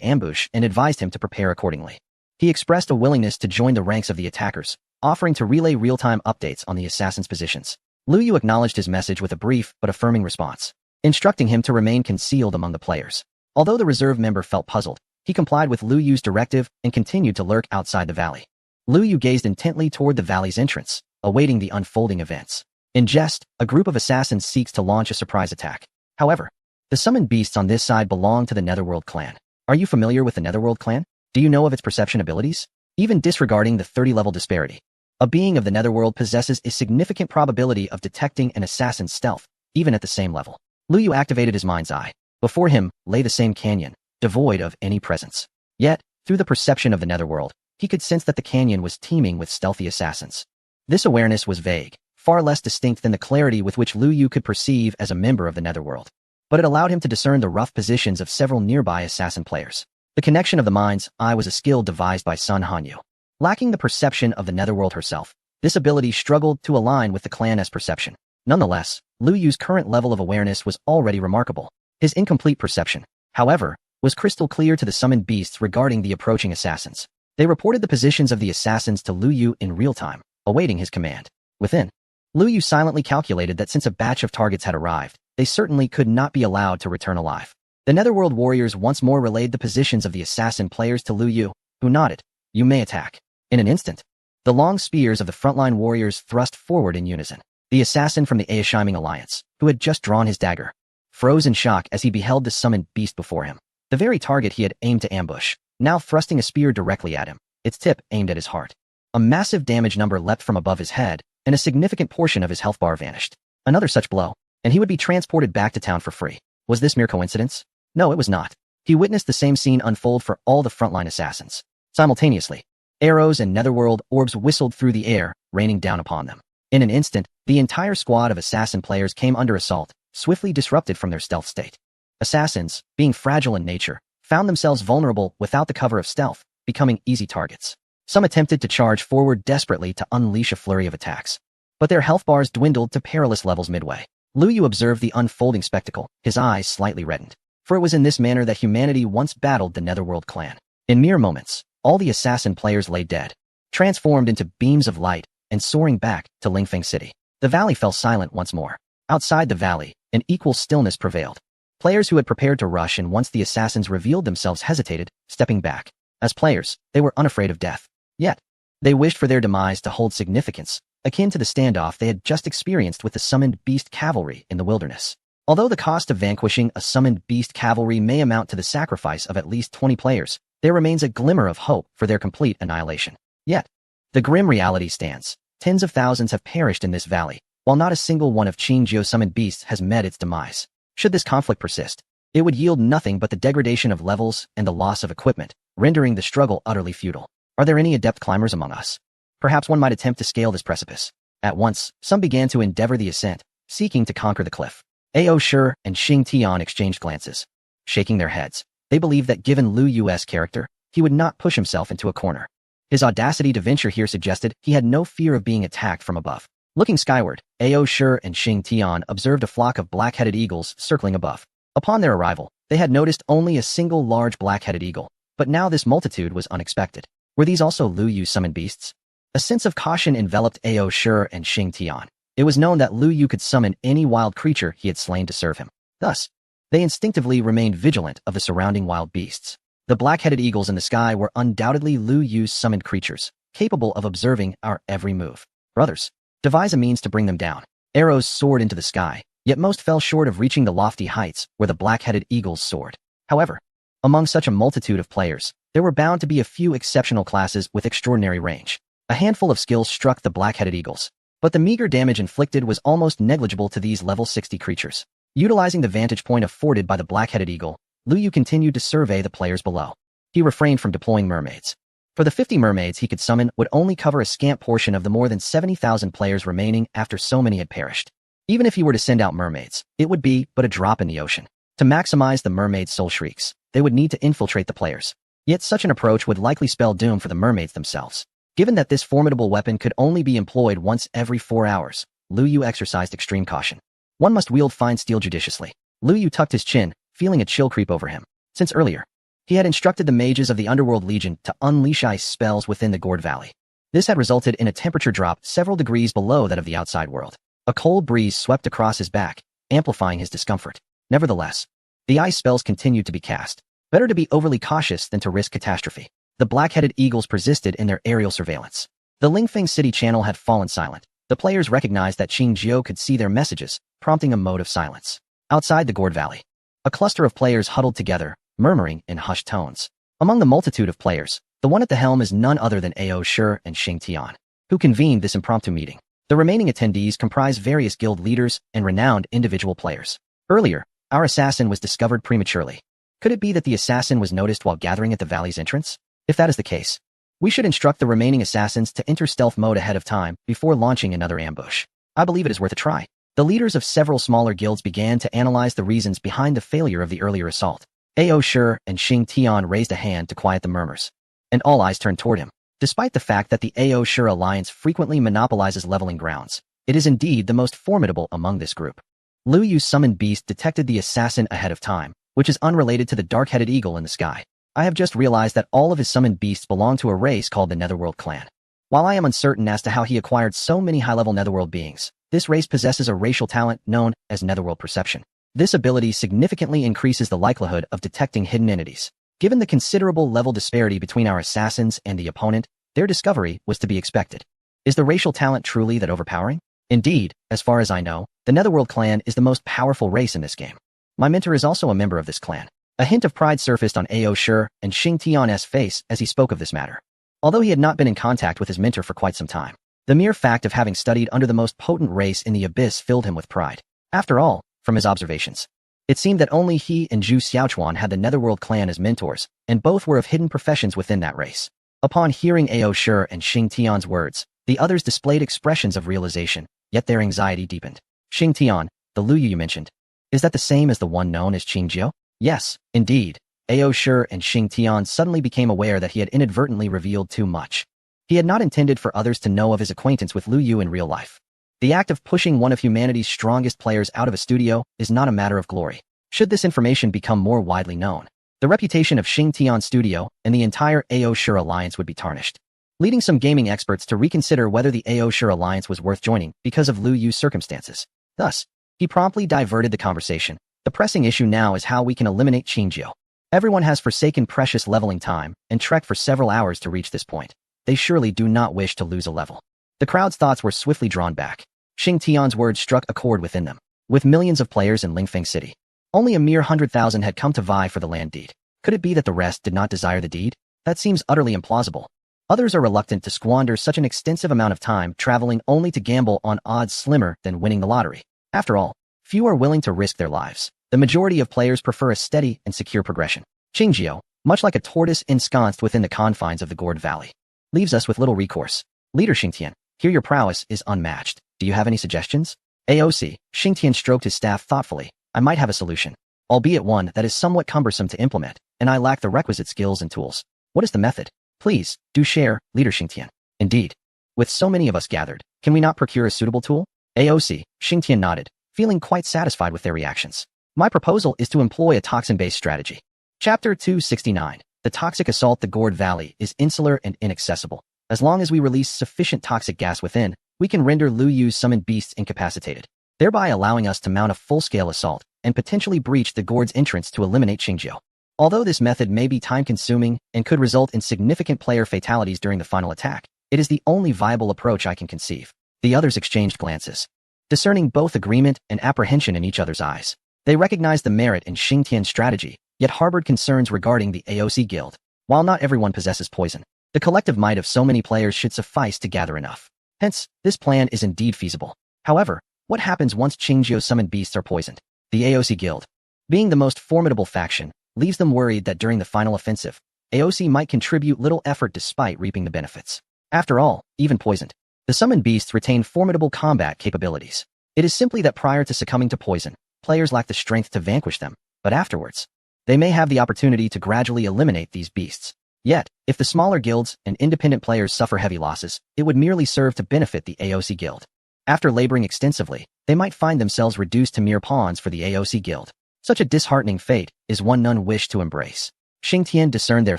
ambush and advised him to prepare accordingly. He expressed a willingness to join the ranks of the attackers, offering to relay real-time updates on the assassin's positions. Lu Yu acknowledged his message with a brief but affirming response, instructing him to remain concealed among the players. Although the reserve member felt puzzled, he complied with Lu Yu's directive and continued to lurk outside the valley. Lu Yu gazed intently toward the valley's entrance, awaiting the unfolding events. In jest, a group of assassins seeks to launch a surprise attack. However, the summoned beasts on this side belong to the Netherworld clan. Are you familiar with the Netherworld clan? Do you know of its perception abilities? Even disregarding the 30-level disparity, a being of the Netherworld possesses a significant probability of detecting an assassin's stealth, even at the same level. Lu Yu activated his mind's eye. Before him lay the same canyon, devoid of any presence. Yet, through the perception of the Netherworld, he could sense that the canyon was teeming with stealthy assassins. This awareness was vague, far less distinct than the clarity with which Lu Yu could perceive as a member of the Netherworld. But it allowed him to discern the rough positions of several nearby assassin players. The connection of the mind's eye was a skill devised by Sun Hanyu. Lacking the perception of the Netherworld herself, this ability struggled to align with the clan's perception. Nonetheless, Lu Yu's current level of awareness was already remarkable. His incomplete perception, however, was crystal clear to the summoned beasts regarding the approaching assassins. They reported the positions of the assassins to Lu Yu in real time, awaiting his command. Within, Lu Yu silently calculated that since a batch of targets had arrived, they certainly could not be allowed to return alive. The Netherworld warriors once more relayed the positions of the assassin players to Lu Yu, who nodded. You may attack. In an instant, the long spears of the frontline warriors thrust forward in unison. The assassin from the Aeshiming Alliance, who had just drawn his dagger, froze in shock as he beheld the summoned beast before him. The very target he had aimed to ambush, now thrusting a spear directly at him, its tip aimed at his heart. A massive damage number leapt from above his head, and a significant portion of his health bar vanished. Another such blow, and he would be transported back to town for free. Was this mere coincidence? No, it was not. He witnessed the same scene unfold for all the frontline assassins. Simultaneously, arrows and Netherworld orbs whistled through the air, raining down upon them. In an instant, the entire squad of assassin players came under assault, swiftly disrupted from their stealth state. Assassins, being fragile in nature, found themselves vulnerable without the cover of stealth, becoming easy targets. Some attempted to charge forward desperately to unleash a flurry of attacks, but their health bars dwindled to perilous levels midway. Lu Yu observed the unfolding spectacle, his eyes slightly reddened, for it was in this manner that humanity once battled the Netherworld clan. In mere moments, all the assassin players lay dead, transformed into beams of light and soaring back to Lingfeng City. The valley fell silent once more. Outside the valley, an equal stillness prevailed. Players who had prepared to rush and once the assassins revealed themselves hesitated, stepping back. As players, they were unafraid of death. Yet, they wished for their demise to hold significance, akin to the standoff they had just experienced with the summoned beast cavalry in the wilderness. Although the cost of vanquishing a summoned beast cavalry may amount to the sacrifice of at least 20 players, there remains a glimmer of hope for their complete annihilation. Yet, the grim reality stands. Tens of thousands have perished in this valley, while not a single one of Qingzhou's summoned beasts has met its demise. Should this conflict persist, it would yield nothing but the degradation of levels and the loss of equipment, rendering the struggle utterly futile. Are there any adept climbers among us? Perhaps one might attempt to scale this precipice. At once, some began to endeavor the ascent, seeking to conquer the cliff. Ao Shi and Xing Tian exchanged glances. Shaking their heads, they believed that given Lu Yu's character, he would not push himself into a corner. His audacity to venture here suggested he had no fear of being attacked from above. Looking skyward, Ao Shi and Xing Tian observed a flock of black-headed eagles circling above. Upon their arrival, they had noticed only a single large black-headed eagle, but now this multitude was unexpected. Were these also Lu Yu's summoned beasts? A sense of caution enveloped Ao Shi and Xing Tian. It was known that Lu Yu could summon any wild creature he had slain to serve him. Thus, they instinctively remained vigilant of the surrounding wild beasts. The black-headed eagles in the sky were undoubtedly Lu Yu's summoned creatures, capable of observing our every move. Brothers, devise a means to bring them down. Arrows soared into the sky, yet most fell short of reaching the lofty heights where the black-headed eagles soared. However, among such a multitude of players, there were bound to be a few exceptional classes with extraordinary range. A handful of skills struck the black-headed eagles. But the meager damage inflicted was almost negligible to these level 60 creatures. Utilizing the vantage point afforded by the black-headed eagle, Lu Yu continued to survey the players below. He refrained from deploying mermaids. For the 50 mermaids he could summon would only cover a scant portion of the more than 70,000 players remaining after so many had perished. Even if he were to send out mermaids, it would be but a drop in the ocean. To maximize the mermaids' soul shrieks, they would need to infiltrate the players. Yet such an approach would likely spell doom for the mermaids themselves. Given that this formidable weapon could only be employed once every 4 hours, Lu Yu exercised extreme caution. One must wield fine steel judiciously. Lu Yu tucked his chin, feeling a chill creep over him. Since earlier, he had instructed the mages of the Underworld Legion to unleash ice spells within the Gourd Valley. This had resulted in a temperature drop several degrees below that of the outside world. A cold breeze swept across his back, amplifying his discomfort. Nevertheless, the ice spells continued to be cast. Better to be overly cautious than to risk catastrophe. The black-headed eagles persisted in their aerial surveillance. The Lingfeng City channel had fallen silent. The players recognized that Qing Jiao could see their messages, prompting a mode of silence. Outside the Gourd Valley, a cluster of players huddled together, murmuring in hushed tones. Among the multitude of players, the one at the helm is none other than Ao Shi and Xing Tian, who convened this impromptu meeting. The remaining attendees comprise various guild leaders and renowned individual players. Earlier, our assassin was discovered prematurely. Could it be that the assassin was noticed while gathering at the valley's entrance? If that is the case, we should instruct the remaining assassins to enter stealth mode ahead of time before launching another ambush. I believe it is worth a try. The leaders of several smaller guilds began to analyze the reasons behind the failure of the earlier assault. Ao Shi and Xing Tian raised a hand to quiet the murmurs, and all eyes turned toward him. Despite the fact that the Ao Shi alliance frequently monopolizes leveling grounds, it is indeed the most formidable among this group. Lu Yu's summoned beast detected the assassin ahead of time, which is unrelated to the dark-headed eagle in the sky. I have just realized that all of his summoned beasts belong to a race called the Netherworld clan. While I am uncertain as to how he acquired so many high-level Netherworld beings, this race possesses a racial talent known as Netherworld perception. This ability significantly increases the likelihood of detecting hidden entities. Given the considerable level disparity between our assassins and the opponent, their discovery was to be expected. Is the racial talent truly that overpowering? Indeed, as far as I know, the Netherworld clan is the most powerful race in this game. My mentor is also a member of this clan. A hint of pride surfaced on Ao Shi and Xing Tian's face as he spoke of this matter. Although he had not been in contact with his mentor for quite some time, the mere fact of having studied under the most potent race in the abyss filled him with pride. After all, from his observations, it seemed that only he and Zhu Xiaochuan had the Netherworld clan as mentors, and both were of hidden professions within that race. Upon hearing Ao Shi and Xing Tian's words, the others displayed expressions of realization, yet their anxiety deepened. Xing Tian, the Lu Yu you mentioned, is that the same as the one known as Qing Jiao? Yes, indeed. Ao Shi and Xing Tian suddenly became aware that he had inadvertently revealed too much. He had not intended for others to know of his acquaintance with Lu Yu in real life. The act of pushing one of humanity's strongest players out of a studio is not a matter of glory. Should this information become more widely known, the reputation of Xing Tian's studio and the entire Ao Shi alliance would be tarnished, leading some gaming experts to reconsider whether the Ao Shi alliance was worth joining because of Lu Yu's circumstances. Thus, he promptly diverted the conversation. The pressing issue now is how we can eliminate Qing Jiao. Everyone has forsaken precious leveling time and trekked for several hours to reach this point. They surely do not wish to lose a level. The crowd's thoughts were swiftly drawn back. Xing Tian's words struck a chord within them. With millions of players in Lingfeng City, only a mere 100,000 had come to vie for the land deed. Could it be that the rest did not desire the deed? That seems utterly implausible. Others are reluctant to squander such an extensive amount of time traveling only to gamble on odds slimmer than winning the lottery. After all, few are willing to risk their lives. The majority of players prefer a steady and secure progression. Qing Jiao, much like a tortoise ensconced within the confines of the Gourd Valley, leaves us with little recourse. Leader Xing Tian, here your prowess is unmatched. Do you have any suggestions? AOC, Xing Tian stroked his staff thoughtfully. I might have a solution, albeit one that is somewhat cumbersome to implement, and I lack the requisite skills and tools. What is the method? Please, do share, Leader Xing Tian. Indeed. With so many of us gathered, can we not procure a suitable tool? AOC, Xing Tian nodded, feeling quite satisfied with their reactions. My proposal is to employ a toxin-based strategy. Chapter 269. The toxic assault. The Gourd Valley is insular and inaccessible. As long as we release sufficient toxic gas within, we can render Lu Yu's summoned beasts incapacitated, thereby allowing us to mount a full-scale assault and potentially breach the Gourd's entrance to eliminate Qing Jiao. Although this method may be time-consuming and could result in significant player fatalities during the final attack, it is the only viable approach I can conceive. The others exchanged glances, discerning both agreement and apprehension in each other's eyes. They recognized the merit in Xing Tian's strategy, yet harbored concerns regarding the AOC guild. While not everyone possesses poison, the collective might of so many players should suffice to gather enough. Hence, this plan is indeed feasible. However, what happens once Qingzhou's summoned beasts are poisoned? The AOC Guild, being the most formidable faction, leaves them worried that during the final offensive, AOC might contribute little effort despite reaping the benefits. After all, even poisoned, the summoned beasts retain formidable combat capabilities. It is simply that prior to succumbing to poison, players lack the strength to vanquish them, but afterwards, they may have the opportunity to gradually eliminate these beasts. Yet, if the smaller guilds and independent players suffer heavy losses, it would merely serve to benefit the AOC Guild. After laboring extensively, they might find themselves reduced to mere pawns for the AOC Guild. Such a disheartening fate is one none wish to embrace. Xing Tian discerned their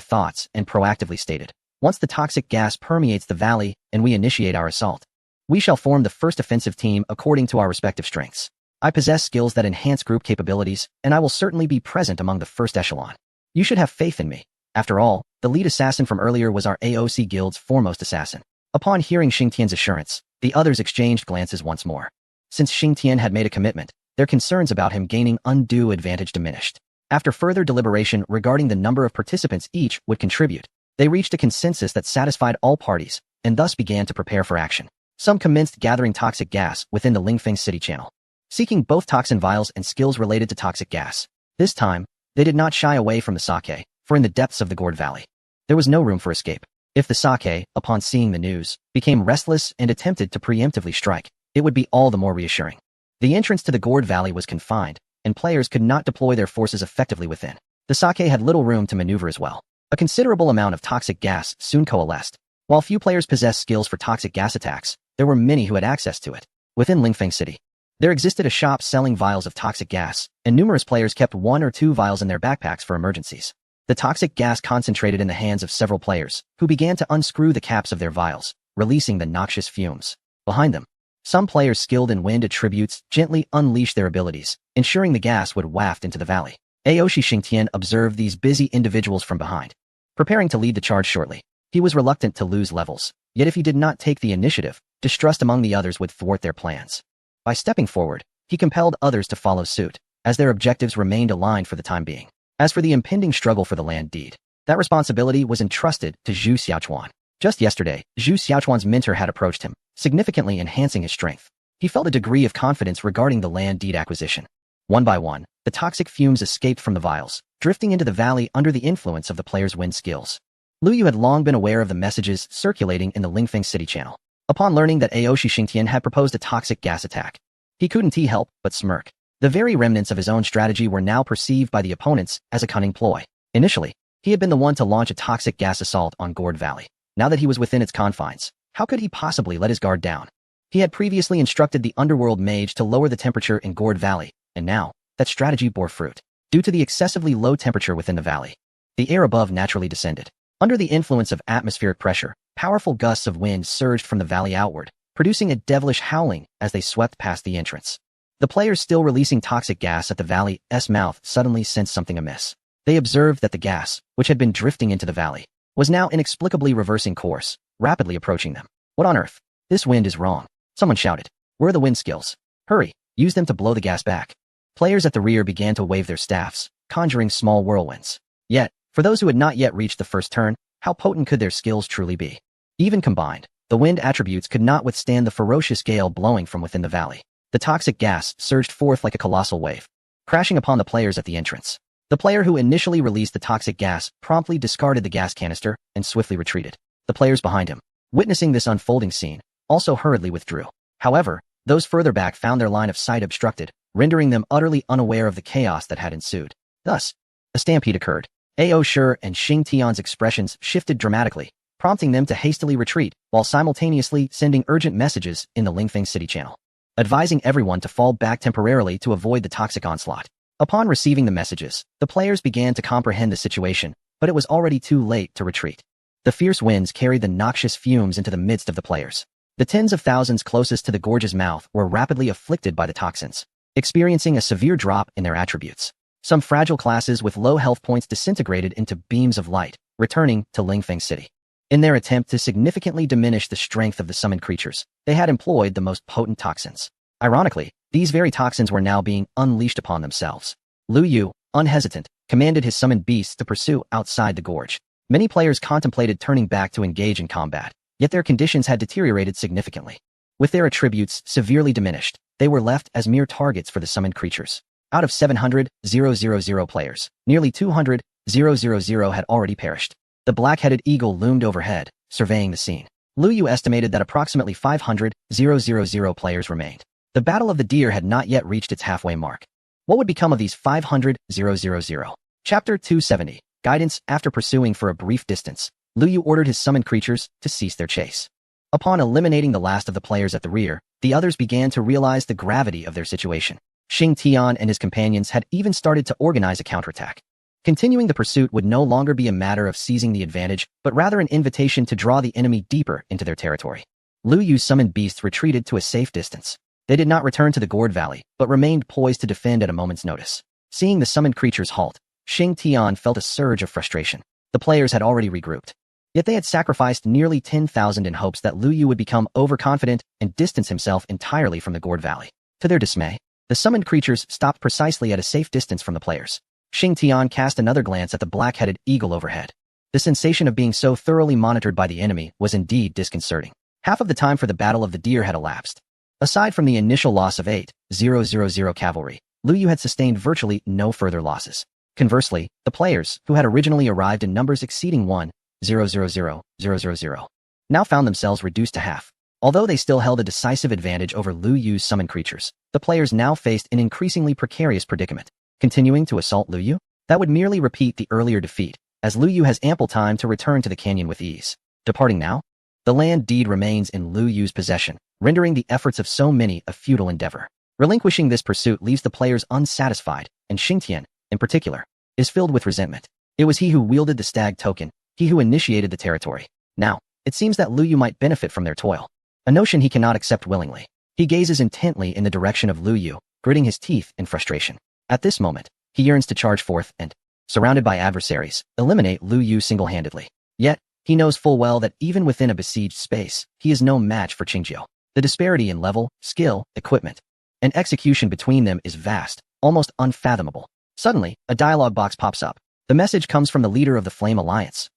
thoughts and proactively stated, once the toxic gas permeates the valley and we initiate our assault, we shall form the first offensive team according to our respective strengths. I possess skills that enhance group capabilities, and I will certainly be present among the first echelon. You should have faith in me. After all, the lead assassin from earlier was our AOC Guild's foremost assassin. Upon hearing Xing Tian's assurance, the others exchanged glances once more. Since Xing Tian had made a commitment, their concerns about him gaining undue advantage diminished. After further deliberation regarding the number of participants each would contribute, they reached a consensus that satisfied all parties, and thus began to prepare for action. Some commenced gathering toxic gas within the Lingfeng City channel, seeking both toxin vials and skills related to toxic gas. This time, they did not shy away from the sake, for in the depths of the Gourd Valley, there was no room for escape. If the sake, upon seeing the news, became restless and attempted to preemptively strike, it would be all the more reassuring. The entrance to the Gourd Valley was confined, and players could not deploy their forces effectively within. The sake had little room to maneuver as well. A considerable amount of toxic gas soon coalesced. While few players possessed skills for toxic gas attacks, there were many who had access to it. Within Lingfeng City, there existed a shop selling vials of toxic gas, and numerous players kept 1 or 2 vials in their backpacks for emergencies. The toxic gas concentrated in the hands of several players, who began to unscrew the caps of their vials, releasing the noxious fumes. Behind them, some players skilled in wind attributes gently unleashed their abilities, ensuring the gas would waft into the valley. Aoshi Xingtian observed these busy individuals from behind, preparing to lead the charge shortly. He was reluctant to lose levels, yet if he did not take the initiative, distrust among the others would thwart their plans. By stepping forward, he compelled others to follow suit, as their objectives remained aligned for the time being. As for the impending struggle for the land deed, that responsibility was entrusted to Zhu Xiaochuan. Just yesterday, Zhu Xiaochuan's mentor had approached him, significantly enhancing his strength. He felt a degree of confidence regarding the land deed acquisition. One by one, the toxic fumes escaped from the vials, drifting into the valley under the influence of the player's wind skills. Lu Yu had long been aware of the messages circulating in the Lingfeng City channel. Upon learning that Aoshi Xingtian had proposed a toxic gas attack, he couldn't help but smirk. The very remnants of his own strategy were now perceived by the opponents as a cunning ploy. Initially, he had been the one to launch a toxic gas assault on Gourd Valley. Now that he was within its confines, how could he possibly let his guard down? He had previously instructed the underworld mage to lower the temperature in Gourd Valley, and now, that strategy bore fruit. Due to the excessively low temperature within the valley, the air above naturally descended. Under the influence of atmospheric pressure, powerful gusts of wind surged from the valley outward, producing a devilish howling as they swept past the entrance. The players still releasing toxic gas at the valley's mouth suddenly sensed something amiss. They observed that the gas, which had been drifting into the valley, was now inexplicably reversing course, rapidly approaching them. What on earth? This wind is wrong. Someone shouted. Where are the wind skills? Hurry, use them to blow the gas back. Players at the rear began to wave their staffs, conjuring small whirlwinds. Yet, for those who had not yet reached the first turn, how potent could their skills truly be? Even combined, the wind attributes could not withstand the ferocious gale blowing from within the valley. The toxic gas surged forth like a colossal wave, crashing upon the players at the entrance. The player who initially released the toxic gas promptly discarded the gas canister and swiftly retreated. The players behind him, witnessing this unfolding scene, also hurriedly withdrew. However, those further back found their line of sight obstructed, rendering them utterly unaware of the chaos that had ensued. Thus, a stampede occurred. Ao Shi and Xing Tian's expressions shifted dramatically, prompting them to hastily retreat, while simultaneously sending urgent messages in the Lingfeng City channel, advising everyone to fall back temporarily to avoid the toxic onslaught. Upon receiving the messages, the players began to comprehend the situation, but it was already too late to retreat. The fierce winds carried the noxious fumes into the midst of the players. The tens of thousands closest to the gorge's mouth were rapidly afflicted by the toxins, experiencing a severe drop in their attributes. Some fragile classes with low health points disintegrated into beams of light, returning to Lingfeng City. In their attempt to significantly diminish the strength of the summoned creatures, they had employed the most potent toxins. Ironically, these very toxins were now being unleashed upon themselves. Lu Yu, unhesitant, commanded his summoned beasts to pursue outside the gorge. Many players contemplated turning back to engage in combat, Yet their conditions had deteriorated significantly. With their attributes severely diminished, they were left as mere targets for the summoned creatures. Out of 700,000 players, nearly 200,000 had already perished. The black-headed eagle loomed overhead, surveying the scene. Lu Yu estimated that approximately 500,000 players remained. The Battle of the Deer had not yet reached its halfway mark. What would become of these 500,000? Chapter 270. Guidance. After pursuing for a brief distance, Lu Yu ordered his summoned creatures to cease their chase. Upon eliminating the last of the players at the rear, the others began to realize the gravity of their situation. Xing Tian and his companions had even started to organize a counterattack. Continuing the pursuit would no longer be a matter of seizing the advantage, but rather an invitation to draw the enemy deeper into their territory. Lu Yu's summoned beasts retreated to a safe distance. They did not return to the gourd valley, but remained poised to defend at a moment's notice. Seeing the summoned creatures halt, Xing Tian felt a surge of frustration. The players had already regrouped. Yet they had sacrificed nearly 10,000 in hopes that Lu Yu would become overconfident and distance himself entirely from the gourd valley. To their dismay, the summoned creatures stopped precisely at a safe distance from the players. Xing Tian cast another glance at the black-headed eagle overhead. The sensation of being so thoroughly monitored by the enemy was indeed disconcerting. Half of the time for the Battle of the Deer had elapsed. Aside from the initial loss of 8,000 cavalry, Lu Yu had sustained virtually no further losses. Conversely, the players, who had originally arrived in numbers exceeding 1,000,000, now found themselves reduced to half. Although they still held a decisive advantage over Lu Yu's summoned creatures, the players now faced an increasingly precarious predicament. Continuing to assault Lu Yu? That would merely repeat the earlier defeat, as Lu Yu has ample time to return to the canyon with ease. Departing now? The land deed remains in Lu Yu's possession, rendering the efforts of so many a futile endeavor. Relinquishing this pursuit leaves the players unsatisfied, and Xingtian, in particular, is filled with resentment. It was he who wielded the stag token, he who initiated the territory. Now, it seems that Lu Yu might benefit from their toil. A notion he cannot accept willingly. He gazes intently in the direction of Lu Yu, gritting his teeth in frustration. At this moment, he yearns to charge forth and, surrounded by adversaries, eliminate Lu Yu single-handedly. Yet, he knows full well that even within a besieged space, he is no match for Qingjiu. The disparity in level, skill, equipment, and execution between them is vast, almost unfathomable. Suddenly, a dialogue box pops up. The message comes from the leader of the Flame Alliance.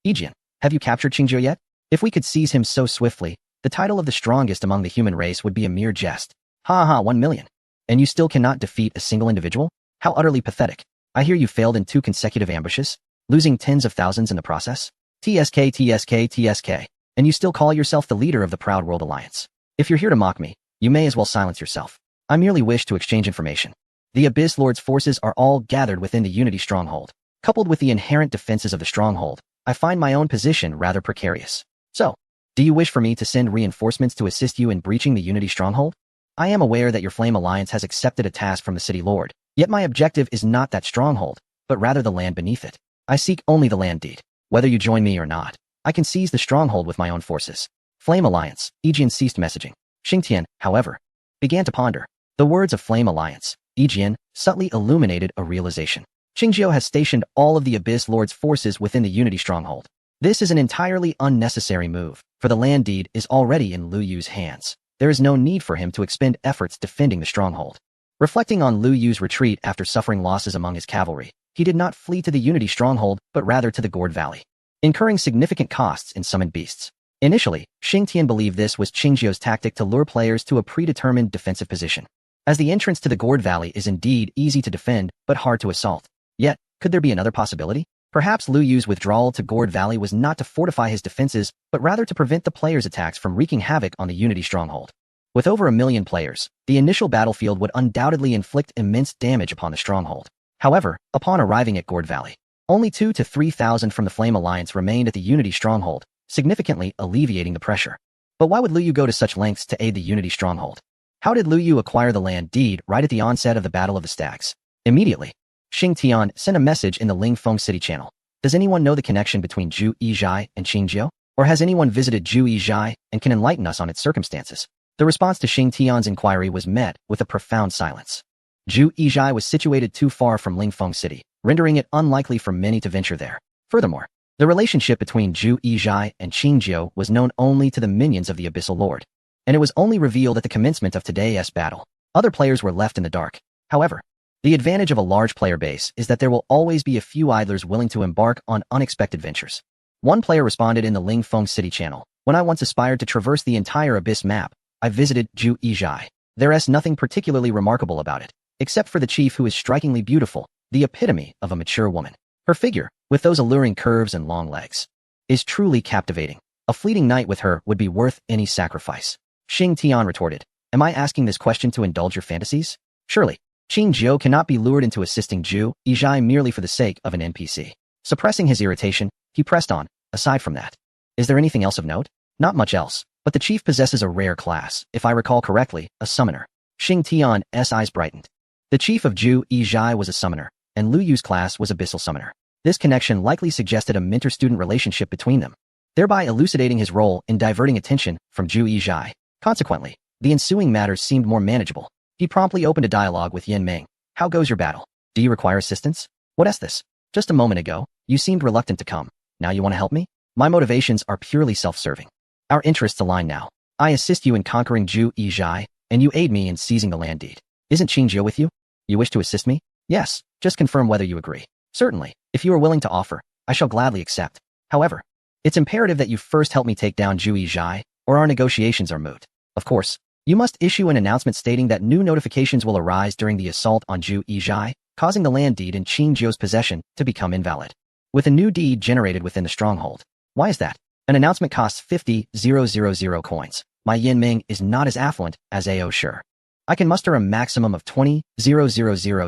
Yijian, have you captured Qingjiu yet? If we could seize him so swiftly, the title of the strongest among the human race would be a mere jest. Ha ha, 1 million. And you still cannot defeat a single individual? How utterly pathetic. I hear you failed in 2 consecutive ambushes, losing tens of thousands in the process. TSK. And you still call yourself the leader of the Proud World Alliance. If you're here to mock me, you may as well silence yourself. I merely wish to exchange information. The Abyss Lord's forces are all gathered within the Unity Stronghold. Coupled with the inherent defenses of the stronghold, I find my own position rather precarious. So, do you wish for me to send reinforcements to assist you in breaching the Unity Stronghold? I am aware that your Flame Alliance has accepted a task from the City Lord, yet my objective is not that stronghold, but rather the land beneath it. I seek only the land deed. Whether you join me or not, I can seize the stronghold with my own forces. Flame Alliance. Yijian ceased messaging. Xingtian, however, began to ponder. The words of Flame Alliance, Yijian, subtly illuminated a realization. Qingjiu has stationed all of the Abyss Lord's forces within the Unity Stronghold. This is an entirely unnecessary move, for the land deed is already in Lu Yu's hands. There is no need for him to expend efforts defending the stronghold. Reflecting on Lu Yu's retreat after suffering losses among his cavalry, he did not flee to the Unity Stronghold, but rather to the Gourd Valley, incurring significant costs in summoned beasts. Initially, Xingtian believed this was Qingjiu's tactic to lure players to a predetermined defensive position, as the entrance to the Gourd Valley is indeed easy to defend but hard to assault. Yet, could there be another possibility? Perhaps Lu Yu's withdrawal to Gourd Valley was not to fortify his defenses, but rather to prevent the players' attacks from wreaking havoc on the Unity Stronghold. With over 1 million players, the initial battlefield would undoubtedly inflict immense damage upon the stronghold. However, upon arriving at Gourd Valley, only 2,000 to 3,000 from the Flame Alliance remained at the Unity Stronghold, significantly alleviating the pressure. But why would Lu Yu go to such lengths to aid the Unity Stronghold? How did Lu Yu acquire the land deed right at the onset of the Battle of the Stags? Immediately, Xingtian sent a message in the Lingfeng City channel. Does anyone know the connection between Zhu Yizhai and Qingjiu? Or has anyone visited Zhu Yizhai and can enlighten us on its circumstances? The response to Xingtian's inquiry was met with a profound silence. Zhu Yizhai was situated too far from Lingfeng City, rendering it unlikely for many to venture there. Furthermore, the relationship between Zhu Yizhai and Qingjiu was known only to the minions of the Abyssal Lord, and it was only revealed at the commencement of today's battle. Other players were left in the dark. However, the advantage of a large player base is that there will always be a few idlers willing to embark on unexpected ventures. One player responded in the Lingfeng City channel. When I once aspired to traverse the entire Abyss map, I visited Zhu Yizhai. There's nothing particularly remarkable about it, except for the chief who is strikingly beautiful, the epitome of a mature woman. Her figure, with those alluring curves and long legs, is truly captivating. A fleeting night with her would be worth any sacrifice. Xing Tian retorted, am I asking this question to indulge your fantasies? Surely, Qing Jiu cannot be lured into assisting Zhu Yizhai merely for the sake of an NPC. Suppressing his irritation, he pressed on, aside from that. Is there anything else of note? Not much else, but the chief possesses a rare class, if I recall correctly, a summoner. Xing Tian's eyes brightened. The chief of Zhu Yizhai was a summoner, and Lu Yu's class was Abyssal Summoner. This connection likely suggested a mentor-student relationship between them, thereby elucidating his role in diverting attention from Zhu Yizhai. Consequently, the ensuing matters seemed more manageable. He promptly opened a dialogue with Yin Ming. How goes your battle? Do you require assistance? What is this? Just a moment ago, you seemed reluctant to come. Now you want to help me? My motivations are purely self-serving. Our interests align now. I assist you in conquering Zhu Yizhai, and you aid me in seizing the land deed. Isn't Qing Jiu with you? You wish to assist me? Yes, just confirm whether you agree. Certainly, if you are willing to offer, I shall gladly accept. However, it's imperative that you first help me take down Zhu Yizhai, or our negotiations are moot. Of course, you must issue an announcement stating that new notifications will arise during the assault on Zhu Yizhai, causing the land deed in Qing Jiu's possession to become invalid. With a new deed generated within the stronghold. Why is that? An announcement costs 50,000 coins. My Yin Ming is not as affluent as AO Sure. I can muster a maximum of 20,000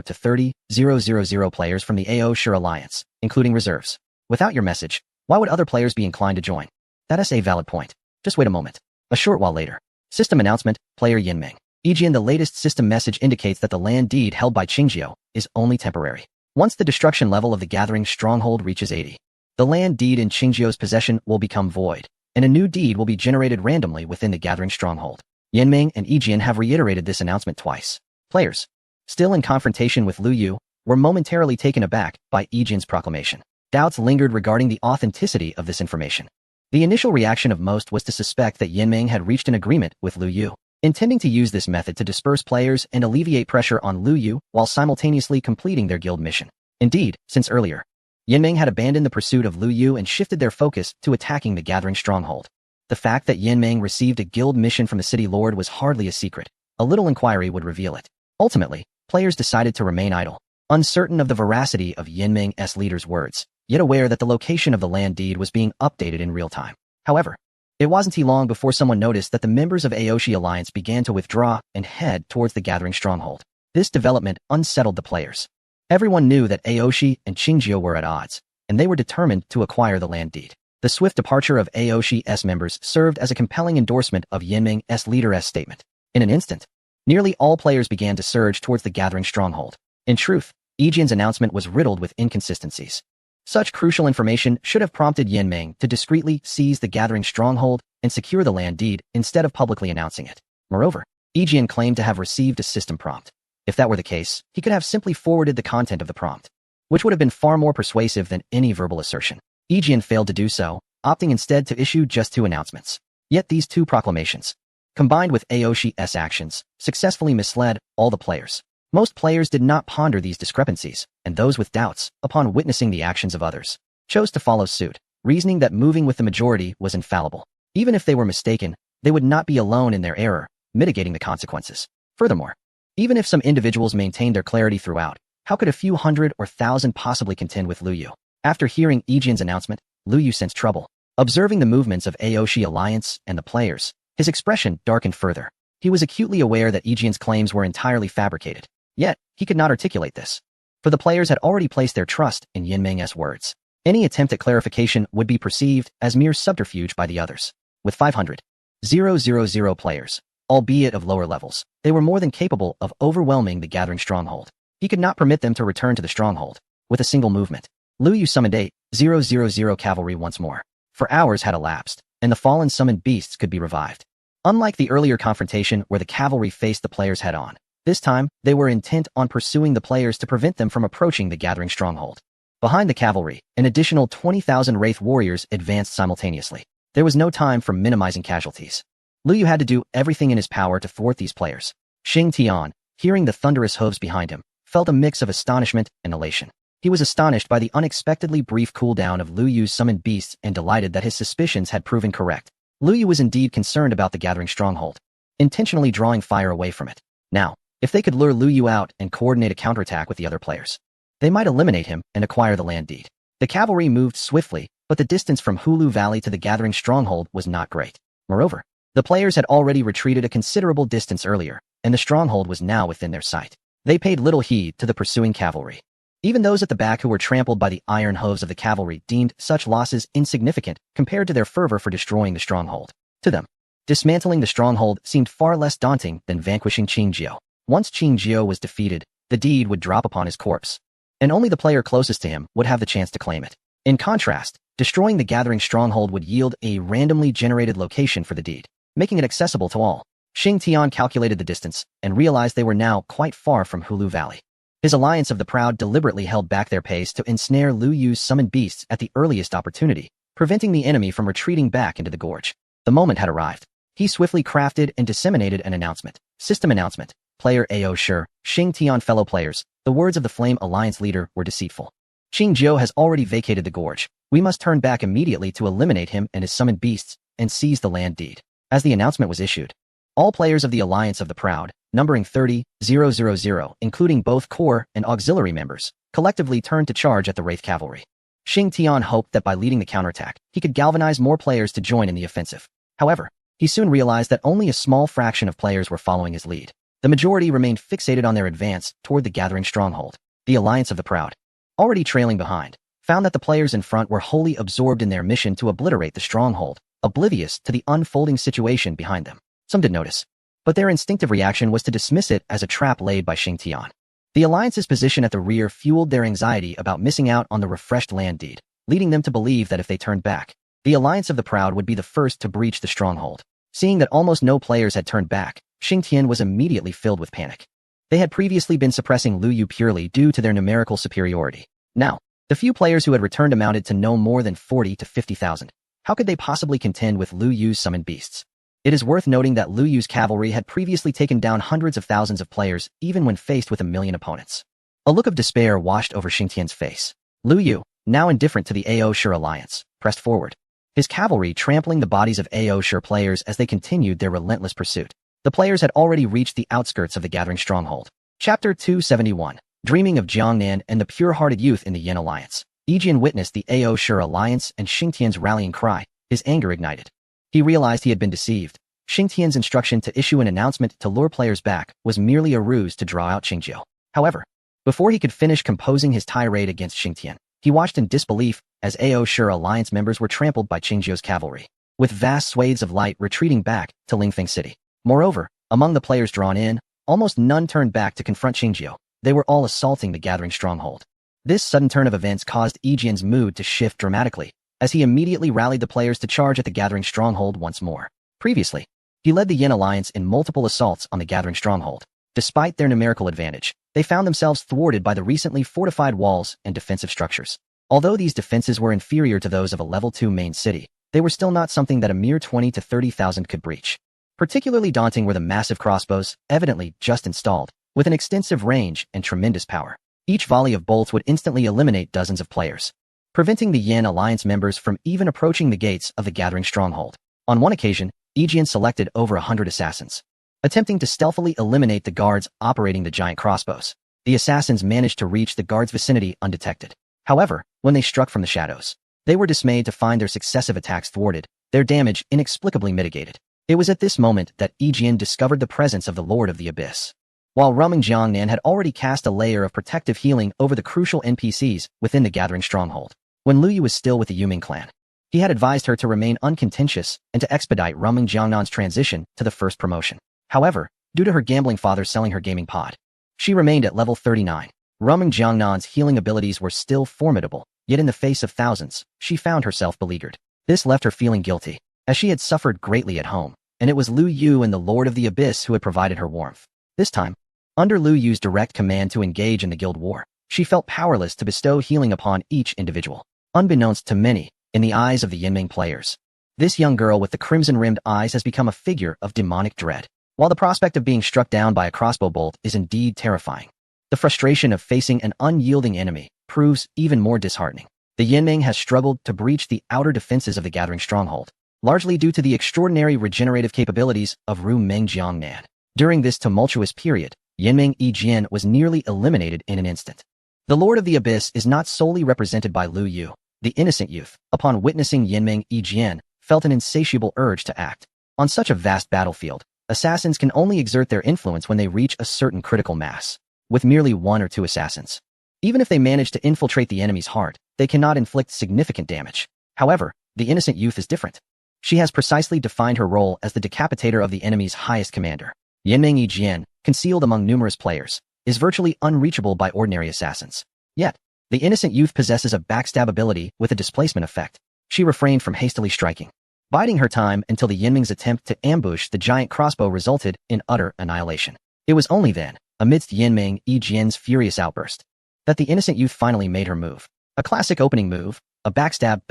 to 30,000 players from the AO Sure Alliance, including reserves. Without your message, why would other players be inclined to join? That is a valid point. Just wait a moment. A short while later. System announcement, player Yin Ming. EGN, the latest system message indicates that the land deed held by Qingjiu is only temporary. Once the destruction level of the gathering stronghold reaches 80, the land deed in Qingjiu's possession will become void, and a new deed will be generated randomly within the gathering stronghold. Yin Ming and EGN have reiterated this announcement twice. Players, still in confrontation with Lu Yu, were momentarily taken aback by EGN's proclamation. Doubts lingered regarding the authenticity of this information. The initial reaction of most was to suspect that Yin Ming had reached an agreement with Lu Yu, intending to use this method to disperse players and alleviate pressure on Lu Yu while simultaneously completing their guild mission. Indeed, since earlier, Yin Ming had abandoned the pursuit of Lu Yu and shifted their focus to attacking the gathering stronghold. The fact that Yin Ming received a guild mission from the city lord was hardly a secret. A little inquiry would reveal it. Ultimately, players decided to remain idle, uncertain of the veracity of Yin Ming's leader's words, yet aware that the location of the land deed was being updated in real time. However, it wasn't too long before someone noticed that the members of Aoshi Alliance began to withdraw and head towards the gathering stronghold. This development unsettled the players. Everyone knew that Aoshi and Qingjiu were at odds, and they were determined to acquire the land deed. The swift departure of Aoshi's members served as a compelling endorsement of Yin Ming's leader's statement. In an instant, nearly all players began to surge towards the gathering stronghold. In truth, Ejian's announcement was riddled with inconsistencies. Such crucial information should have prompted Yin Ming to discreetly seize the gathering stronghold and secure the land deed instead of publicly announcing it. Moreover, Ejian claimed to have received a system prompt. If that were the case, he could have simply forwarded the content of the prompt, which would have been far more persuasive than any verbal assertion. Ejian failed to do so, opting instead to issue just 2 announcements. Yet these 2 proclamations, combined with Aoshi's actions, successfully misled all the players. Most players did not ponder these discrepancies, and those with doubts, upon witnessing the actions of others, chose to follow suit, reasoning that moving with the majority was infallible. Even if they were mistaken, they would not be alone in their error, mitigating the consequences. Furthermore, even if some individuals maintained their clarity throughout, how could a few hundred or thousand possibly contend with Lu Yu? After hearing Ejian's announcement, Lu Yu sensed trouble. Observing the movements of Aoshi Alliance and the players, his expression darkened further. He was acutely aware that Ejian's claims were entirely fabricated. Yet, he could not articulate this, for the players had already placed their trust in Yin Ming's words. Any attempt at clarification would be perceived as mere subterfuge by the others. With 500,000 players, albeit of lower levels, they were more than capable of overwhelming the gathering stronghold. He could not permit them to return to the stronghold. With a single movement, Lu Yu summoned 8,000 cavalry once more. For hours had elapsed, and the fallen summoned beasts could be revived. Unlike the earlier confrontation where the cavalry faced the players head-on, this time, they were intent on pursuing the players to prevent them from approaching the gathering stronghold. Behind the cavalry, an additional 20,000 Wraith warriors advanced simultaneously. There was no time for minimizing casualties. Lu Yu had to do everything in his power to thwart these players. Xing Tian, hearing the thunderous hooves behind him, felt a mix of astonishment and elation. He was astonished by the unexpectedly brief cooldown of Lu Yu's summoned beasts and delighted that his suspicions had proven correct. Lu Yu was indeed concerned about the gathering stronghold, intentionally drawing fire away from it. Now, if they could lure Lu Yu out and coordinate a counterattack with the other players, they might eliminate him and acquire the land deed. The cavalry moved swiftly, but the distance from Hulu Valley to the gathering stronghold was not great. Moreover, the players had already retreated a considerable distance earlier, and the stronghold was now within their sight. They paid little heed to the pursuing cavalry. Even those at the back who were trampled by the iron hooves of the cavalry deemed such losses insignificant compared to their fervor for destroying the stronghold. To them, dismantling the stronghold seemed far less daunting than vanquishing Qingjiu. Once Qingjiu was defeated, the deed would drop upon his corpse, and only the player closest to him would have the chance to claim it. In contrast, destroying the gathering stronghold would yield a randomly generated location for the deed, making it accessible to all. Xing Tian calculated the distance and realized they were now quite far from Hulu Valley. His alliance of the proud deliberately held back their pace to ensnare Lu Yu's summoned beasts at the earliest opportunity, preventing the enemy from retreating back into the gorge. The moment had arrived. He swiftly crafted and disseminated an announcement. System announcement. Player AO sure, Xing Tian fellow players, the words of the Flame Alliance leader were deceitful. Qingjiu has already vacated the gorge. We must turn back immediately to eliminate him and his summoned beasts and seize the land deed. As the announcement was issued, all players of the Alliance of the Proud, numbering 30,000, including both core and auxiliary members, collectively turned to charge at the Wraith Cavalry. Xing Tian hoped that by leading the counterattack, he could galvanize more players to join in the offensive. However, he soon realized that only a small fraction of players were following his lead. The majority remained fixated on their advance toward the gathering stronghold. The Alliance of the Proud, already trailing behind, found that the players in front were wholly absorbed in their mission to obliterate the stronghold, oblivious to the unfolding situation behind them. Some did notice, but their instinctive reaction was to dismiss it as a trap laid by Xing Tian. The Alliance's position at the rear fueled their anxiety about missing out on the refreshed land deed, leading them to believe that if they turned back, the Alliance of the Proud would be the first to breach the stronghold. Seeing that almost no players had turned back, Xing Tian was immediately filled with panic. They had previously been suppressing Lu Yu purely due to their numerical superiority. Now, the few players who had returned amounted to no more than 40 to 50,000. How could they possibly contend with Lu Yu's summoned beasts? It is worth noting that Lu Yu's cavalry had previously taken down hundreds of thousands of players, even when faced with 1 million opponents. A look of despair washed over Xing Tian's face. Lu Yu, now indifferent to the AO Sure alliance, pressed forward, his cavalry trampling the bodies of AO Sure players as they continued their relentless pursuit. The players had already reached the outskirts of the gathering stronghold. Chapter 271. Dreaming of Jiangnan and the pure-hearted youth in the Yin Alliance. Yijian witnessed the AO Sure alliance and Xing Tian's rallying cry. His anger ignited. He realized he had been deceived. Xing Tian's instruction to issue an announcement to lure players back was merely a ruse to draw out Qingjiu. However, before he could finish composing his tirade against Xing Tian, he watched in disbelief as AO Sure alliance members were trampled by Qingjiu's cavalry, with vast swathes of light retreating back to Lingfeng City. Moreover, among the players drawn in, almost none turned back to confront Qingjiu. They were all assaulting the gathering stronghold. This sudden turn of events caused Yijian's mood to shift dramatically, as he immediately rallied the players to charge at the gathering stronghold once more. Previously, he led the Yin Alliance in multiple assaults on the gathering stronghold. Despite their numerical advantage, they found themselves thwarted by the recently fortified walls and defensive structures. Although these defenses were inferior to those of a level 2 main city, they were still not something that a mere 20 to 30,000 could breach. Particularly daunting were the massive crossbows, evidently just installed, with an extensive range and tremendous power. Each volley of bolts would instantly eliminate dozens of players, preventing the Yin Alliance members from even approaching the gates of the gathering stronghold. On one occasion, Yijian selected over 100 assassins, attempting to stealthily eliminate the guards operating the giant crossbows. The assassins managed to reach the guards' vicinity undetected. However, when they struck from the shadows, they were dismayed to find their successive attacks thwarted, their damage inexplicably mitigated. It was at this moment that Yijian discovered the presence of the Lord of the Abyss. While Ruming Jiangnan had already cast a layer of protective healing over the crucial NPCs within the gathering stronghold, when Lu Yu was still with the Yuming clan, he had advised her to remain uncontentious and to expedite Ruming Jiangnan's transition to the first promotion. However, due to her gambling father selling her gaming pod, she remained at level 39. Ruming Jiangnan's healing abilities were still formidable, yet in the face of thousands, she found herself beleaguered. This left her feeling guilty, as she had suffered greatly at home, and it was Lu Yu and the Lord of the Abyss who had provided her warmth. This time, under Lu Yu's direct command to engage in the guild war, she felt powerless to bestow healing upon each individual. Unbeknownst to many, in the eyes of the Yinming players, this young girl with the crimson-rimmed eyes has become a figure of demonic dread. While the prospect of being struck down by a crossbow bolt is indeed terrifying, the frustration of facing an unyielding enemy proves even more disheartening. The Yinming has struggled to breach the outer defenses of the gathering stronghold, largely due to the extraordinary regenerative capabilities of Ru Meng Jiangnan. During this tumultuous period, Yinming Yijian was nearly eliminated in an instant. The Lord of the Abyss is not solely represented by Lu Yu. The innocent youth, upon witnessing Yinming Yijian, felt an insatiable urge to act. On such a vast battlefield, assassins can only exert their influence when they reach a certain critical mass. With merely 1 or 2 assassins, even if they manage to infiltrate the enemy's heart, they cannot inflict significant damage. However, the innocent youth is different. She has precisely defined her role as the decapitator of the enemy's highest commander. Yinming Yijian, concealed among numerous players, is virtually unreachable by ordinary assassins. Yet, the innocent youth possesses a backstab ability with a displacement effect. She refrained from hastily striking, biding her time until the Yinming's attempt to ambush the giant crossbow resulted in utter annihilation. It was only then, amidst Yinming Yijian's furious outburst, that the innocent youth finally made her move. A classic opening move, a backstab.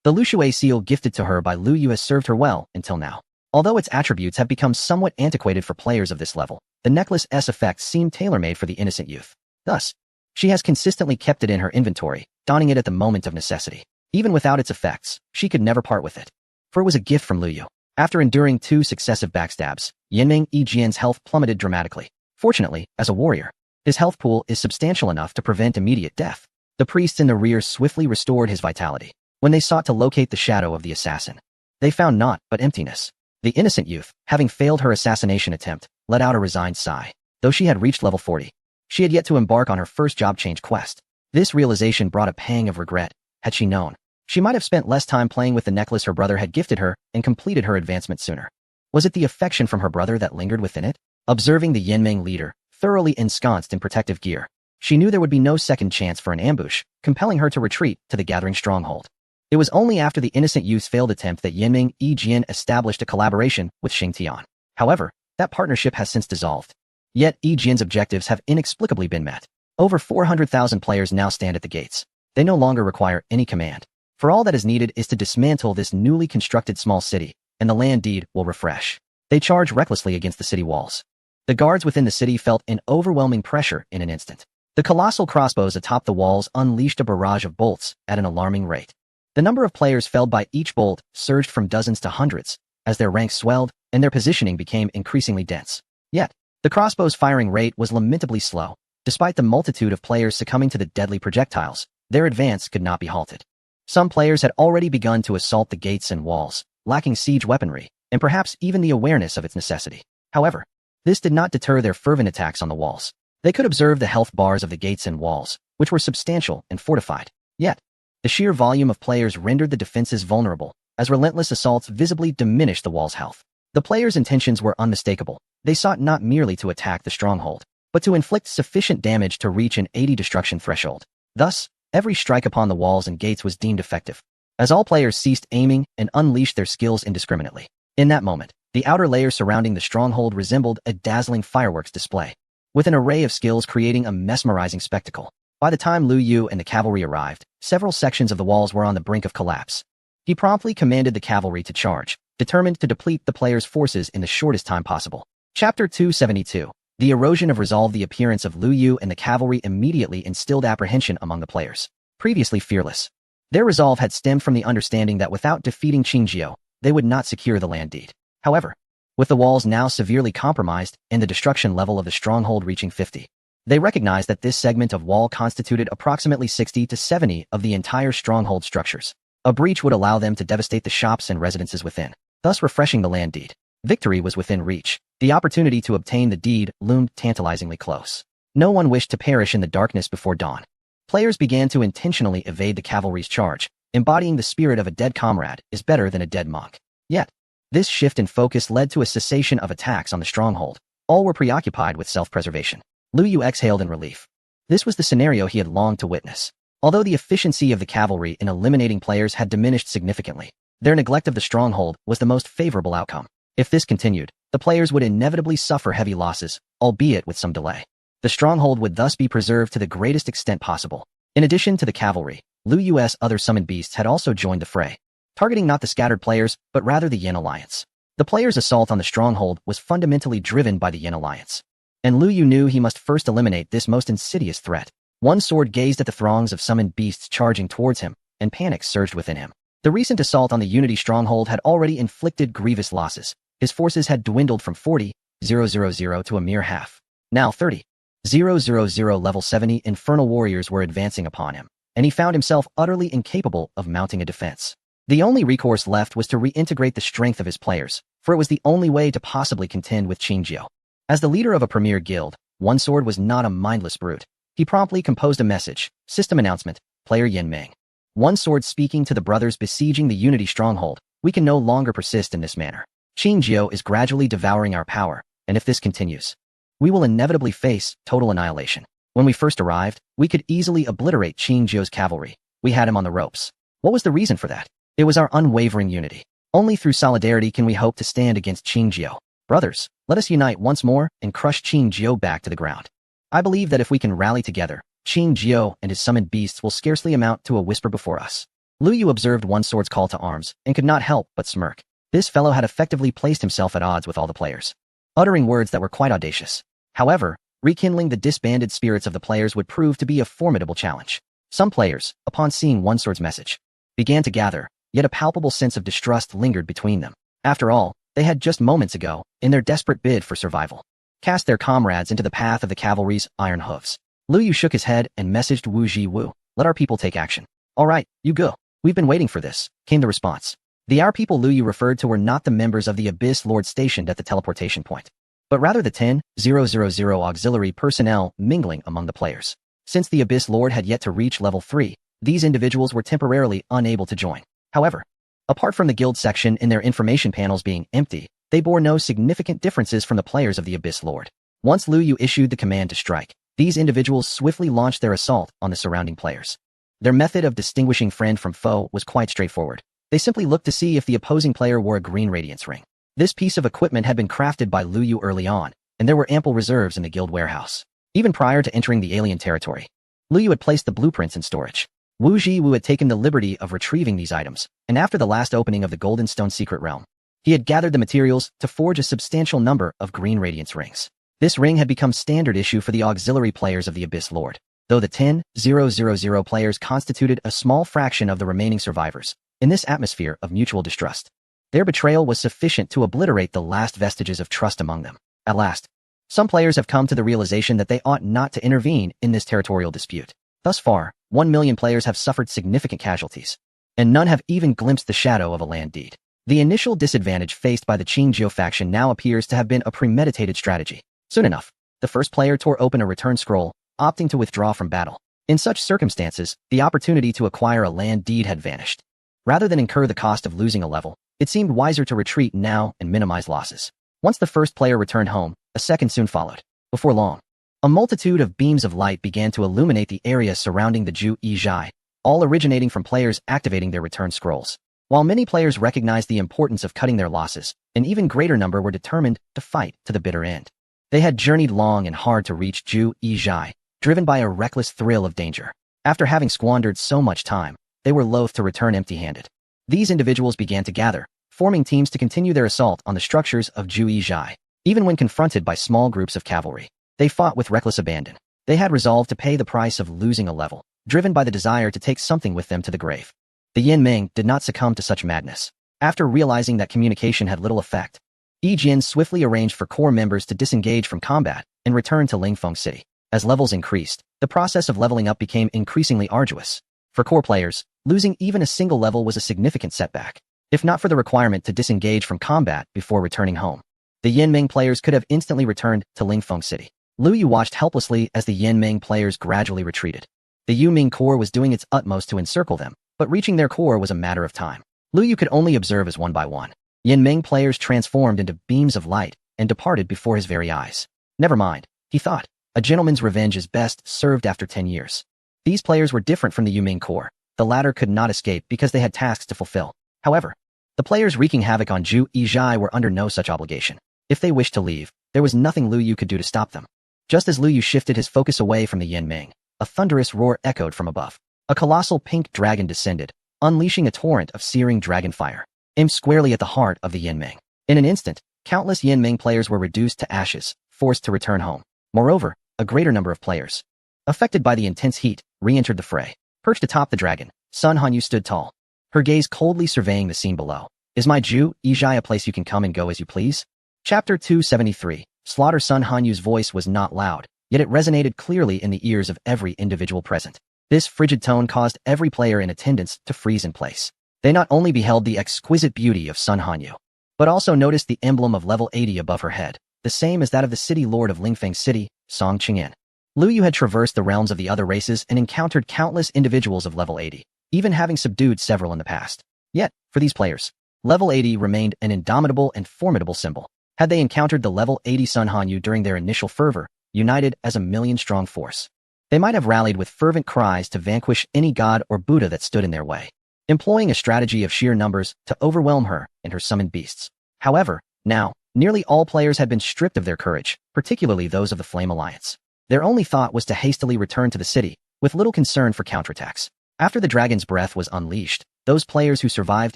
The Lushui seal gifted to her by Lu Yu has served her well until now. Although its attributes have become somewhat antiquated for players of this level, the necklace's effects seem tailor-made for the innocent youth. Thus, she has consistently kept it in her inventory, donning it at the moment of necessity. Even without its effects, she could never part with it, for it was a gift from Lu Yu. After enduring 2 successive backstabs, Yinming Yijian's health plummeted dramatically. Fortunately, as a warrior, his health pool is substantial enough to prevent immediate death. The priests in the rear swiftly restored his vitality. When they sought to locate the shadow of the assassin, they found naught but emptiness. The innocent youth, having failed her assassination attempt, let out a resigned sigh. Though she had reached level 40, she had yet to embark on her first job change quest. This realization brought a pang of regret. Had she known, she might have spent less time playing with the necklace her brother had gifted her and completed her advancement sooner. Was it the affection from her brother that lingered within it? Observing the Yinming leader, thoroughly ensconced in protective gear, she knew there would be no second chance for an ambush, compelling her to retreat to the gathering stronghold. It was only after the innocent youth's failed attempt that Yinming Yijian established a collaboration with Xingtian. However, that partnership has since dissolved. Yet Yijian's objectives have inexplicably been met. Over 400,000 players now stand at the gates. They no longer require any command, for all that is needed is to dismantle this newly constructed small city, and the land deed will refresh. They charge recklessly against the city walls. The guards within the city felt an overwhelming pressure in an instant. The colossal crossbows atop the walls unleashed a barrage of bolts at an alarming rate. The number of players felled by each bolt surged from dozens to hundreds, as their ranks swelled and their positioning became increasingly dense. Yet, the crossbow's firing rate was lamentably slow. Despite the multitude of players succumbing to the deadly projectiles, their advance could not be halted. Some players had already begun to assault the gates and walls, lacking siege weaponry, and perhaps even the awareness of its necessity. However, this did not deter their fervent attacks on the walls. They could observe the health bars of the gates and walls, which were substantial and fortified. Yet, the sheer volume of players rendered the defenses vulnerable, as relentless assaults visibly diminished the wall's health. The players' intentions were unmistakable. They sought not merely to attack the stronghold, but to inflict sufficient damage to reach an 80 destruction threshold. Thus, every strike upon the walls and gates was deemed effective, as all players ceased aiming and unleashed their skills indiscriminately. In that moment, the outer layer surrounding the stronghold resembled a dazzling fireworks display, with an array of skills creating a mesmerizing spectacle. By the time Lu Yu and the cavalry arrived, several sections of the walls were on the brink of collapse. He promptly commanded the cavalry to charge, determined to deplete the players' forces in the shortest time possible. Chapter 272. The erosion of resolve. The appearance of Lu Yu and the cavalry immediately instilled apprehension among the players. Previously fearless, their resolve had stemmed from the understanding that without defeating Qingjiu, they would not secure the land deed. However, with the walls now severely compromised and the destruction level of the stronghold reaching 50, they recognized that this segment of wall constituted approximately 60 to 70 of the entire stronghold structures. A breach would allow them to devastate the shops and residences within, thus refreshing the land deed. Victory was within reach. The opportunity to obtain the deed loomed tantalizingly close. No one wished to perish in the darkness before dawn. Players began to intentionally evade the cavalry's charge. Embodying the spirit of a dead comrade is better than a dead monk. Yet, this shift in focus led to a cessation of attacks on the stronghold. All were preoccupied with self-preservation. Lu Yu exhaled in relief. This was the scenario he had longed to witness. Although the efficiency of the cavalry in eliminating players had diminished significantly, their neglect of the stronghold was the most favorable outcome. If this continued, the players would inevitably suffer heavy losses, albeit with some delay. The stronghold would thus be preserved to the greatest extent possible. In addition to the cavalry, Lu Yu's other summoned beasts had also joined the fray, targeting not the scattered players, but rather the Yin Alliance. The players' assault on the stronghold was fundamentally driven by the Yin Alliance, and Lu Yu knew he must first eliminate this most insidious threat. One Sword gazed at the throngs of summoned beasts charging towards him, and panic surged within him. The recent assault on the Unity stronghold had already inflicted grievous losses. His forces had dwindled from 40,000 to a mere half. Now 30,000 level 70 infernal warriors were advancing upon him, and he found himself utterly incapable of mounting a defense. The only recourse left was to reintegrate the strength of his players, for it was the only way to possibly contend with Qingjio. As the leader of a premier guild, One Sword was not a mindless brute. He promptly composed a message. System announcement. Player Yin Ming. One Sword speaking to the brothers besieging the Unity stronghold. We can no longer persist in this manner. Qingjio is gradually devouring our power, and if this continues, we will inevitably face total annihilation. When we first arrived, we could easily obliterate Qingjio's cavalry. We had him on the ropes. What was the reason for that? It was our unwavering unity. Only through solidarity can we hope to stand against Qingjio. Brothers, let us unite once more and crush Qingjio back to the ground. I believe that if we can rally together, Qingjio and his summoned beasts will scarcely amount to a whisper before us. Lu Yu observed One Sword's call to arms and could not help but smirk. This fellow had effectively placed himself at odds with all the players, uttering words that were quite audacious. However, rekindling the disbanded spirits of the players would prove to be a formidable challenge. Some players, upon seeing One Sword's message, began to gather, yet a palpable sense of distrust lingered between them. After all, they had just moments ago, in their desperate bid for survival, cast their comrades into the path of the cavalry's iron hooves. Lu Yu shook his head and messaged Wu Ji-Wu, "Let our people take action." "All right, you go. We've been waiting for this," came the response. The our people Lu Yu referred to were not the members of the Abyss Lord stationed at the teleportation point, but rather the 10,000 auxiliary personnel mingling among the players. Since the Abyss Lord had yet to reach level 3, these individuals were temporarily unable to join. However, apart from the guild section in their information panels being empty, they bore no significant differences from the players of the Abyss Lord. Once Lu Yu issued the command to strike, these individuals swiftly launched their assault on the surrounding players. Their method of distinguishing friend from foe was quite straightforward. They simply looked to see if the opposing player wore a green radiance ring. This piece of equipment had been crafted by Lu Yu early on, and there were ample reserves in the guild warehouse. Even prior to entering the alien territory, Lu Yu had placed the blueprints in storage. Wu Ji-Wu had taken the liberty of retrieving these items, and after the last opening of the Golden Stone Secret Realm, he had gathered the materials to forge a substantial number of green radiance rings. This ring had become standard issue for the auxiliary players of the Abyss Lord, though the 10,000 players constituted a small fraction of the remaining survivors. In this atmosphere of mutual distrust, their betrayal was sufficient to obliterate the last vestiges of trust among them. At last, some players have come to the realization that they ought not to intervene in this territorial dispute. Thus far, 1 million players have suffered significant casualties, and none have even glimpsed the shadow of a land deed. The initial disadvantage faced by the Qingjio faction now appears to have been a premeditated strategy. Soon enough, the first player tore open a return scroll, opting to withdraw from battle. In such circumstances, the opportunity to acquire a land deed had vanished. Rather than incur the cost of losing a level, it seemed wiser to retreat now and minimize losses. Once the first player returned home, a second soon followed. Before long, a multitude of beams of light began to illuminate the area surrounding the Ju Yizhai, all originating from players activating their return scrolls. While many players recognized the importance of cutting their losses, an even greater number were determined to fight to the bitter end. They had journeyed long and hard to reach Ju Yizhai, driven by a reckless thrill of danger. After having squandered so much time, they were loath to return empty-handed. These individuals began to gather, forming teams to continue their assault on the structures of Ju Yizhai. Even when confronted by small groups of cavalry, they fought with reckless abandon. They had resolved to pay the price of losing a level, driven by the desire to take something with them to the grave. The Yin Ming did not succumb to such madness. After realizing that communication had little effect, Yi Jin swiftly arranged for core members to disengage from combat and return to Lingfeng City. As levels increased, the process of leveling up became increasingly arduous. For core players, losing even a single level was a significant setback, if not for the requirement to disengage from combat before returning home. The Yin Ming players could have instantly returned to Lingfeng City. Lu Yu watched helplessly as the Yin Ming players gradually retreated. The Yu Ming core was doing its utmost to encircle them, but reaching their core was a matter of time. Lu Yu could only observe as one by one Yin Ming players transformed into beams of light and departed before his very eyes. Never mind, he thought. A gentleman's revenge is best served after 10 years. These players were different from the Yu Ming core. The latter could not escape because they had tasks to fulfill. However, the players wreaking havoc on Ju Yizhai were under no such obligation. If they wished to leave, there was nothing Lu Yu could do to stop them. Just as Lu Yu shifted his focus away from the Yin Ming, a thunderous roar echoed from above. A colossal pink dragon descended, unleashing a torrent of searing dragon fire, aimed squarely at the heart of the Yin Ming. In an instant, countless Yin Ming players were reduced to ashes, forced to return home. Moreover, a greater number of players, affected by the intense heat, re-entered the fray. Perched atop the dragon, Sun Hanyu stood tall, her gaze coldly surveying the scene below. Is my Ju Ijai a place you can come and go as you please? Chapter 273. Slaughter. Sun Hanyu's voice was not loud, yet it resonated clearly in the ears of every individual present. This frigid tone caused every player in attendance to freeze in place. They not only beheld the exquisite beauty of Sun Hanyu, but also noticed the emblem of level 80 above her head, the same as that of the city lord of Lingfeng City, Song Qingyan. Lu Yu had traversed the realms of the other races and encountered countless individuals of level 80, even having subdued several in the past. Yet, for these players, level 80 remained an indomitable and formidable symbol. Had they encountered the level 80 Sun Hanyu during their initial fervor, united as a million-strong force, they might have rallied with fervent cries to vanquish any god or Buddha that stood in their way, employing a strategy of sheer numbers to overwhelm her and her summoned beasts. However, now, nearly all players had been stripped of their courage, particularly those of the Flame Alliance. Their only thought was to hastily return to the city, with little concern for counterattacks. After the dragon's breath was unleashed, those players who survived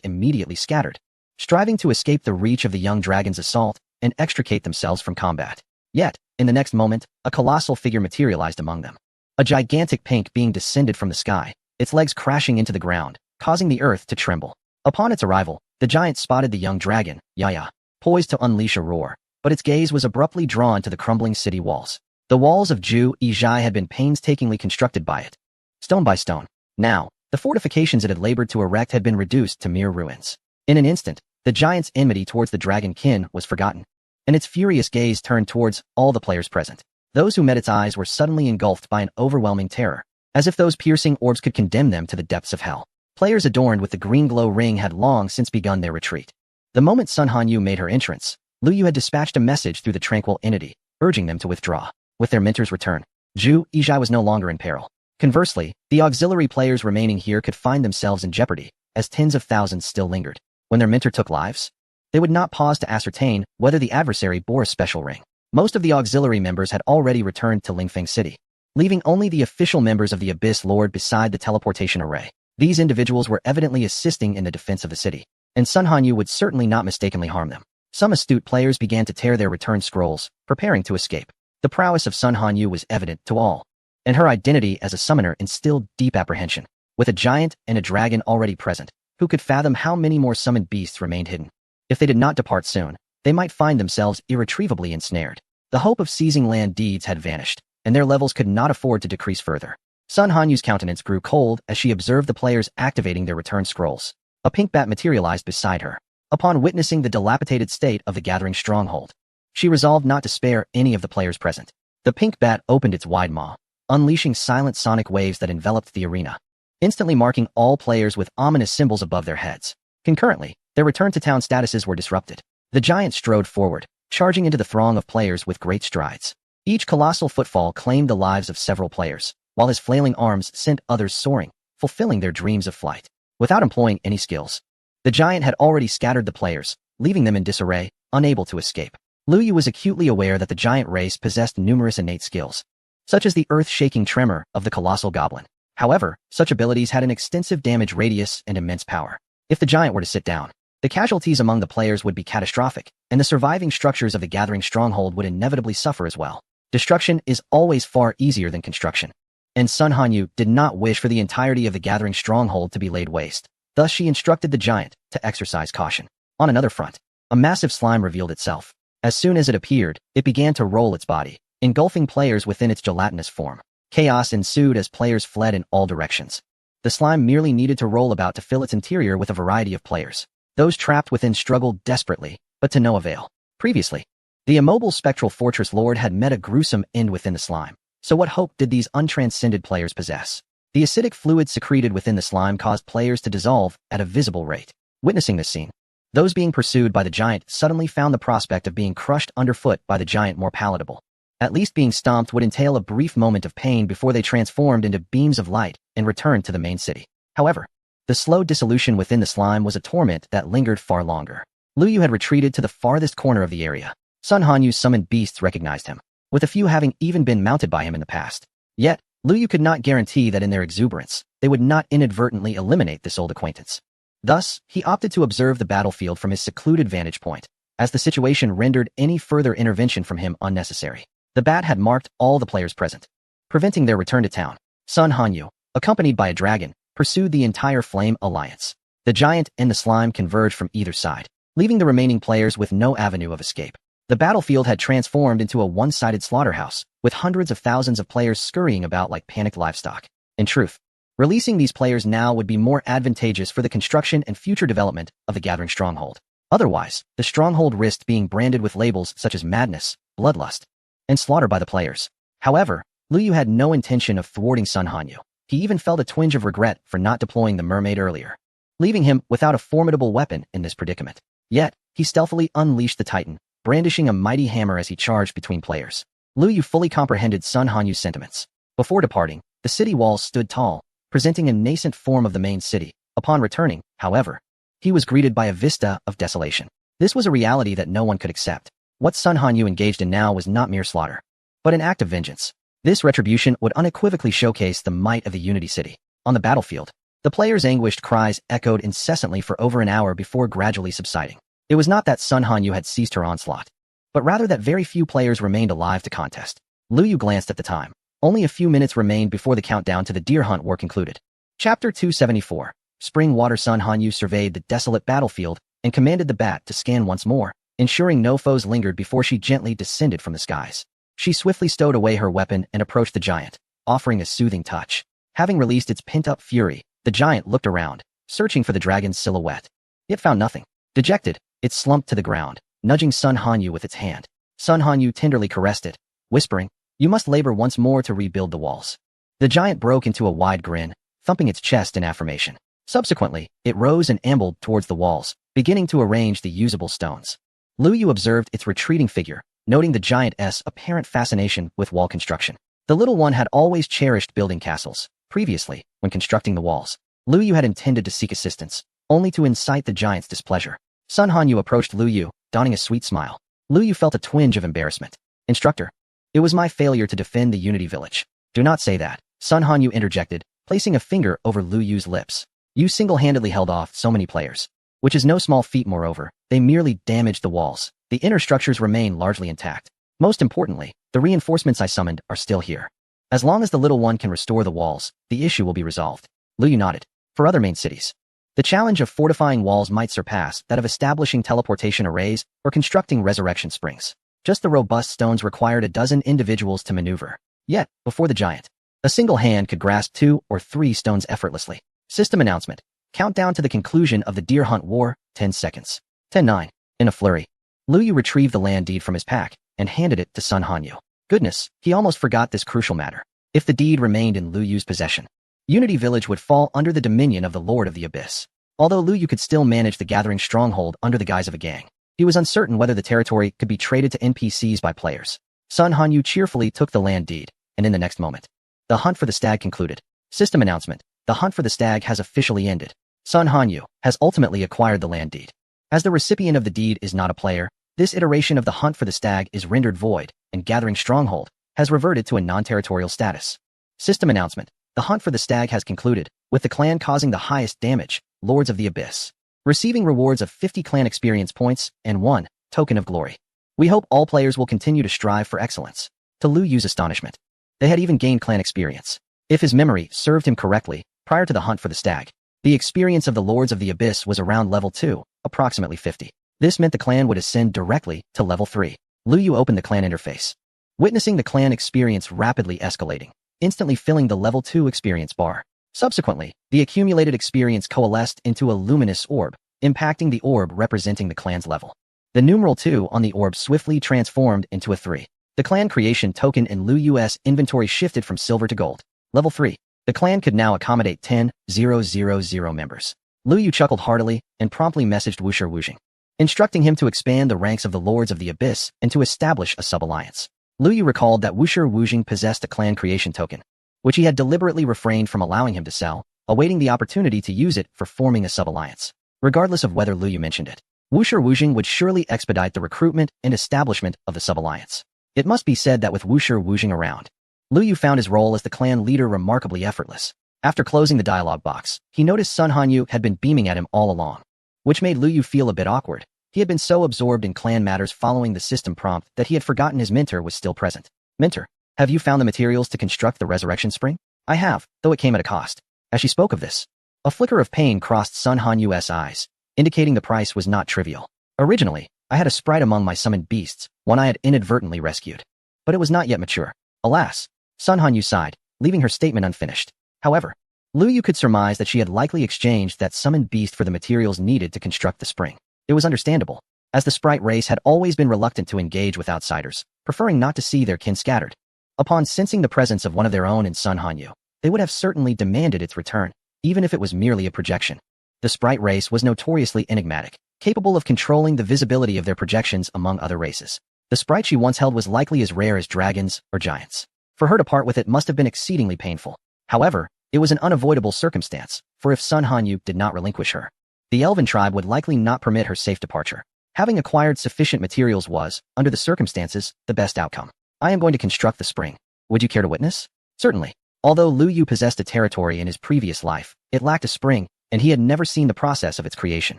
immediately scattered, striving to escape the reach of the young dragon's assault and extricate themselves from combat. Yet, in the next moment, a colossal figure materialized among them. A gigantic pink being descended from the sky, its legs crashing into the ground, causing the earth to tremble. Upon its arrival, the giant spotted the young dragon, Yaya, poised to unleash a roar, but its gaze was abruptly drawn to the crumbling city walls. The walls of Ju Ijai had been painstakingly constructed by it, stone by stone. Now, the fortifications it had labored to erect had been reduced to mere ruins. In an instant, the giant's enmity towards the dragon kin was forgotten, and its furious gaze turned towards all the players present. Those who met its eyes were suddenly engulfed by an overwhelming terror, as if those piercing orbs could condemn them to the depths of hell. Players adorned with the green glow ring had long since begun their retreat. The moment Sun Hanyu made her entrance, Lu Yu had dispatched a message through the tranquil entity, urging them to withdraw. With their mentor's return, Ju Ijai was no longer in peril. Conversely, the auxiliary players remaining here could find themselves in jeopardy, as tens of thousands still lingered. When their mentor took lives, they would not pause to ascertain whether the adversary bore a special ring. Most of the auxiliary members had already returned to Lingfeng City, leaving only the official members of the Abyss Lord beside the teleportation array. These individuals were evidently assisting in the defense of the city, and Sun Hanyu would certainly not mistakenly harm them. Some astute players began to tear their return scrolls, preparing to escape. The prowess of Sun Hanyu was evident to all, and her identity as a summoner instilled deep apprehension. With a giant and a dragon already present, who could fathom how many more summoned beasts remained hidden? If they did not depart soon, they might find themselves irretrievably ensnared. The hope of seizing land deeds had vanished, and their levels could not afford to decrease further. Sun Hanyu's countenance grew cold as she observed the players activating their return scrolls. A pink bat materialized beside her. Upon witnessing the dilapidated state of the gathering stronghold, she resolved not to spare any of the players present. The pink bat opened its wide maw, unleashing silent sonic waves that enveloped the arena, instantly marking all players with ominous symbols above their heads. Concurrently, their return to town statuses were disrupted. The giant strode forward, charging into the throng of players with great strides. Each colossal footfall claimed the lives of several players, while his flailing arms sent others soaring, fulfilling their dreams of flight. Without employing any skills, the giant had already scattered the players, leaving them in disarray, unable to escape. Lu Yu was acutely aware that the giant race possessed numerous innate skills, such as the earth-shaking tremor of the colossal goblin. However, such abilities had an extensive damage radius and immense power. If the giant were to sit down, the casualties among the players would be catastrophic, and the surviving structures of the gathering stronghold would inevitably suffer as well. Destruction is always far easier than construction, and Sun Hanyu did not wish for the entirety of the gathering stronghold to be laid waste. Thus she instructed the giant to exercise caution. On another front, a massive slime revealed itself. As soon as it appeared, it began to roll its body, engulfing players within its gelatinous form. Chaos ensued as players fled in all directions. The slime merely needed to roll about to fill its interior with a variety of players. Those trapped within struggled desperately, but to no avail. Previously, the immobile spectral fortress lord had met a gruesome end within the slime. So what hope did these untranscended players possess? The acidic fluid secreted within the slime caused players to dissolve at a visible rate. Witnessing this scene, those being pursued by the giant suddenly found the prospect of being crushed underfoot by the giant more palatable. At least being stomped would entail a brief moment of pain before they transformed into beams of light and returned to the main city. However, the slow dissolution within the slime was a torment that lingered far longer. Lu Yu had retreated to the farthest corner of the area. Sun Hanyu's summoned beasts recognized him, with a few having even been mounted by him in the past. Yet, Lu Yu could not guarantee that in their exuberance, they would not inadvertently eliminate this old acquaintance. Thus, he opted to observe the battlefield from his secluded vantage point, as the situation rendered any further intervention from him unnecessary. The bat had marked all the players present, preventing their return to town. Sun Hanyu, accompanied by a dragon, pursued the entire Flame Alliance. The giant and the slime converged from either side, leaving the remaining players with no avenue of escape. The battlefield had transformed into a one-sided slaughterhouse, with hundreds of thousands of players scurrying about like panicked livestock. In truth, releasing these players now would be more advantageous for the construction and future development of the Gathering Stronghold. Otherwise, the stronghold risked being branded with labels such as madness, bloodlust, and slaughter by the players. However, Liu Yu had no intention of thwarting Sun Hanyu. He even felt a twinge of regret for not deploying the mermaid earlier, leaving him without a formidable weapon in this predicament. Yet, he stealthily unleashed the Titan, brandishing a mighty hammer as he charged between players. Liu Yu fully comprehended Sun Hanyu's sentiments. Before departing, the city walls stood tall, presenting a nascent form of the main city. Upon returning, however, he was greeted by a vista of desolation. This was a reality that no one could accept. What Sun Hanyu engaged in now was not mere slaughter, but an act of vengeance. This retribution would unequivocally showcase the might of the Unity City. On the battlefield, the players' anguished cries echoed incessantly for over an hour before gradually subsiding. It was not that Sun Hanyu had ceased her onslaught, but rather that very few players remained alive to contest. Liu Yu glanced at the time. Only a few minutes remained before the countdown to the deer hunt were concluded. Chapter 274. Spring Water. Sun Hanyu surveyed the desolate battlefield and commanded the bat to scan once more, ensuring no foes lingered before she gently descended from the skies. She swiftly stowed away her weapon and approached the giant, offering a soothing touch. Having released its pent-up fury, the giant looked around, searching for the dragon's silhouette. It found nothing. Dejected, it slumped to the ground, nudging Sun Hanyu with its hand. Sun Hanyu tenderly caressed it, whispering, "You must labor once more to rebuild the walls." The giant broke into a wide grin, thumping its chest in affirmation. Subsequently, it rose and ambled towards the walls, beginning to arrange the usable stones. Liu Yu observed its retreating figure, noting the giant's apparent fascination with wall construction. The little one had always cherished building castles. Previously, when constructing the walls, Liu Yu had intended to seek assistance, only to incite the giant's displeasure. Sun Hanyu approached Liu Yu, donning a sweet smile. Liu Yu felt a twinge of embarrassment. "Instructor, it was my failure to defend the Unity Village." "Do not say that," Sun Hanyu interjected, placing a finger over Liu Yu's lips. "You single-handedly held off so many players, which is no small feat. Moreover, they merely damaged the walls. The inner structures remain largely intact. Most importantly, the reinforcements I summoned are still here. As long as the little one can restore the walls, the issue will be resolved." Liu Yu nodded. For other main cities, the challenge of fortifying walls might surpass that of establishing teleportation arrays or constructing resurrection springs. Just the robust stones required a dozen individuals to maneuver. Yet, before the giant, a single hand could grasp 2 or 3 stones effortlessly. System announcement. Countdown to the conclusion of the deer hunt war, 10 seconds. 10-9. In a flurry, Liu Yu retrieved the land deed from his pack and handed it to Sun Hanyu. Goodness, he almost forgot this crucial matter. If the deed remained in Liu Yu's possession, Unity Village would fall under the dominion of the Lord of the Abyss. Although Liu Yu could still manage the Gathering Stronghold under the guise of a gang, he was uncertain whether the territory could be traded to NPCs by players. Sun Hanyu cheerfully took the land deed, and in the next moment, the hunt for the stag concluded. System announcement. The hunt for the stag has officially ended. Sun Hanyu has ultimately acquired the land deed. As the recipient of the deed is not a player, this iteration of the hunt for the stag is rendered void, and Gathering Stronghold has reverted to a non-territorial status. System announcement. The hunt for the stag has concluded, with the clan causing the highest damage, Lords of the Abyss, receiving rewards of 50 clan experience points and 1 token of glory. We hope all players will continue to strive for excellence. To Liu Yu's astonishment, they had even gained clan experience. If his memory served him correctly, prior to the hunt for the stag, the experience of the Lords of the Abyss was around level 2, approximately 50. This meant the clan would ascend directly to level 3. Liu Yu opened the clan interface, witnessing the clan experience rapidly escalating, instantly filling the level 2 experience bar. Subsequently, the accumulated experience coalesced into a luminous orb, impacting the orb representing the clan's level. The numeral 2 on the orb swiftly transformed into a 3. The clan creation token in Liu Yu's inventory shifted from silver to gold. Level 3. The clan could now accommodate 10,000 members. Liu Yu chuckled heartily and promptly messaged Wuxia Wujing, instructing him to expand the ranks of the Lords of the Abyss and to establish a sub-alliance. Liu Yu recalled that Wuxia Wujing possessed a clan creation token, which he had deliberately refrained from allowing him to sell, awaiting the opportunity to use it for forming a sub-alliance. Regardless of whether Liu Yu mentioned it, Wuxia Wujing would surely expedite the recruitment and establishment of the sub-alliance. It must be said that with Wuxia Wujing around, Liu Yu found his role as the clan leader remarkably effortless. After closing the dialogue box, he noticed Sun Hanyu had been beaming at him all along, which made Liu Yu feel a bit awkward. He had been so absorbed in clan matters following the system prompt that he had forgotten his mentor was still present. Mentor, Have you found the materials to construct the resurrection spring? I have, though it came at a cost. As she spoke of this, a flicker of pain crossed Sun Hanyu's eyes, indicating the price was not trivial. Originally, I had a sprite among my summoned beasts, one I had inadvertently rescued. But it was not yet mature. Alas, Sun Hanyu sighed, leaving her statement unfinished. However, Lu Yu could surmise that she had likely exchanged that summoned beast for the materials needed to construct the spring. It was understandable, as the sprite race had always been reluctant to engage with outsiders, preferring not to see their kin scattered. Upon sensing the presence of one of their own in Sun Hanyu, they would have certainly demanded its return, even if it was merely a projection. The sprite race was notoriously enigmatic, capable of controlling the visibility of their projections among other races. The sprite she once held was likely as rare as dragons or giants. For her to part with it must have been exceedingly painful. However, it was an unavoidable circumstance, for if Sun Hanyu did not relinquish her, the elven tribe would likely not permit her safe departure. Having acquired sufficient materials was, under the circumstances, the best outcome. I am going to construct the spring. Would you care to witness? Certainly. Although Lu Yu possessed a territory in his previous life, it lacked a spring, and he had never seen the process of its creation.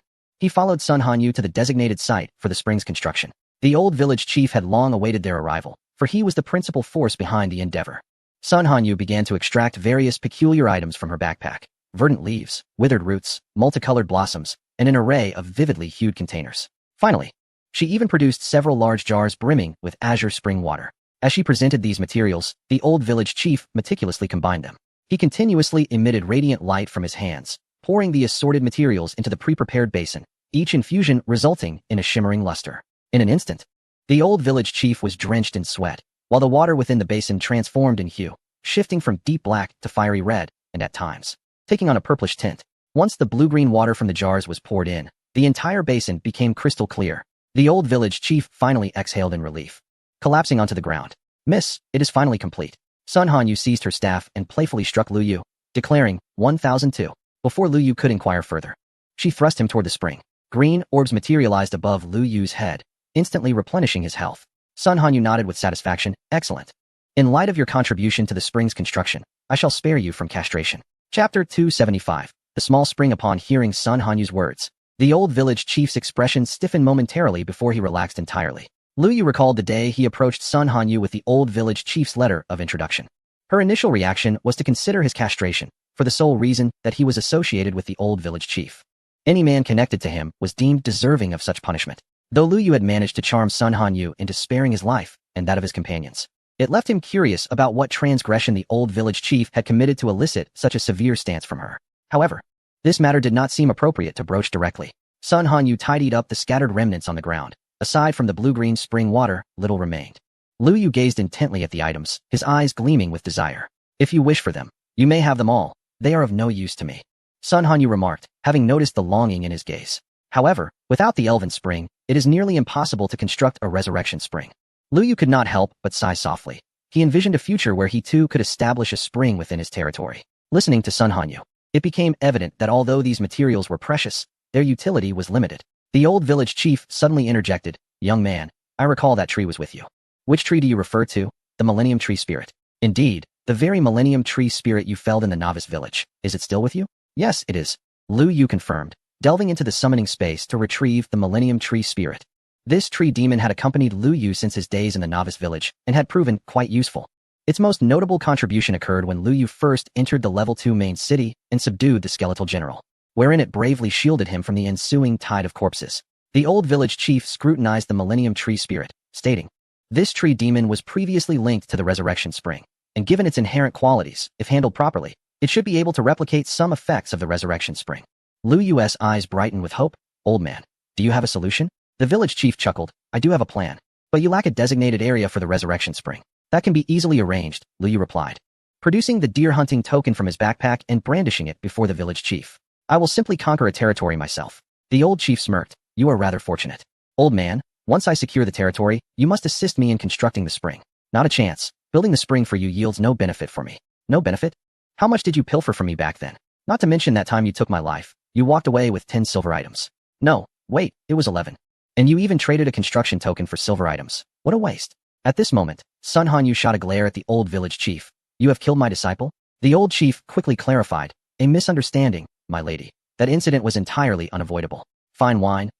He followed Sun Hanyu to the designated site for the spring's construction. The old village chief had long awaited their arrival, for he was the principal force behind the endeavor. Sun Hanyu began to extract various peculiar items from her backpack: verdant leaves, withered roots, multicolored blossoms, and an array of vividly hued containers. Finally, she even produced several large jars brimming with azure spring water. As she presented these materials, the old village chief meticulously combined them. He continuously emitted radiant light from his hands, pouring the assorted materials into the pre-prepared basin, each infusion resulting in a shimmering luster. In an instant, the old village chief was drenched in sweat, while the water within the basin transformed in hue, shifting from deep black to fiery red, and at times, taking on a purplish tint. Once the blue-green water from the jars was poured in, the entire basin became crystal clear. The old village chief finally exhaled in relief, collapsing onto the ground. Miss, it is finally complete. Sun Hanyu seized her staff and playfully struck Lu Yu, declaring, 1002. Before Lu Yu could inquire further, she thrust him toward the spring. Green orbs materialized above Lu Yu's head, instantly replenishing his health. Sun Hanyu nodded with satisfaction. Excellent. In light of your contribution to the spring's construction, I shall spare you from castration. Chapter 275. The small spring. Upon hearing Sun Hanyu's words, the old village chief's expression stiffened momentarily before he relaxed entirely. Lu Yu recalled the day he approached Sun Hanyu with the old village chief's letter of introduction. Her initial reaction was to consider his castration, for the sole reason that he was associated with the old village chief. Any man connected to him was deemed deserving of such punishment. Though Lu Yu had managed to charm Sun Hanyu into sparing his life and that of his companions, it left him curious about what transgression the old village chief had committed to elicit such a severe stance from her. However, this matter did not seem appropriate to broach directly. Sun Hanyu tidied up the scattered remnants on the ground. Aside from the blue-green spring water, little remained. Lu Yu gazed intently at the items, his eyes gleaming with desire. If you wish for them, you may have them all. They are of no use to me, Sun Hanyu remarked, having noticed the longing in his gaze. However, without the elven spring, it is nearly impossible to construct a resurrection spring. Lu Yu could not help but sigh softly. He envisioned a future where he too could establish a spring within his territory. Listening to Sun Hanyu, it became evident that although these materials were precious, their utility was limited. The old village chief suddenly interjected, "Young man, I recall that tree was with you." "Which tree do you refer to?" "The Millennium Tree Spirit." "Indeed, the very Millennium Tree Spirit you felled in the novice village. Is it still with you?" "Yes, it is," Lu Yu confirmed, delving into the summoning space to retrieve the Millennium Tree Spirit. This tree demon had accompanied Lu Yu since his days in the novice village and had proven quite useful. Its most notable contribution occurred when Lu Yu first entered the Level 2 main city and subdued the skeletal general, wherein it bravely shielded him from the ensuing tide of corpses. The old village chief scrutinized the Millennium Tree Spirit, stating, "This tree demon was previously linked to the Resurrection Spring, and given its inherent qualities, if handled properly, it should be able to replicate some effects of the Resurrection Spring." Lu Yu's eyes brightened with hope. "Old man, do you have a solution?" The village chief chuckled. "I do have a plan, but you lack a designated area for the Resurrection Spring." "That can be easily arranged," Lu Yu replied, producing the deer hunting token from his backpack and brandishing it before the village chief. "I will simply conquer a territory myself." The old chief smirked. "You are rather fortunate. Old man, once I secure the territory, you must assist me in constructing the spring." "Not a chance. Building the spring for you yields no benefit for me." "No benefit? How much did you pilfer from me back then? Not to mention that time you took my life. You walked away with 10 silver items." "No, wait, it was 11. And you even traded a construction token for silver items. What a waste." At this moment, Sun Hanyu shot a glare at the old village chief. "You have killed my disciple?" The old chief quickly clarified, "A misunderstanding, my lady. That incident was entirely unavoidable." Fine wine,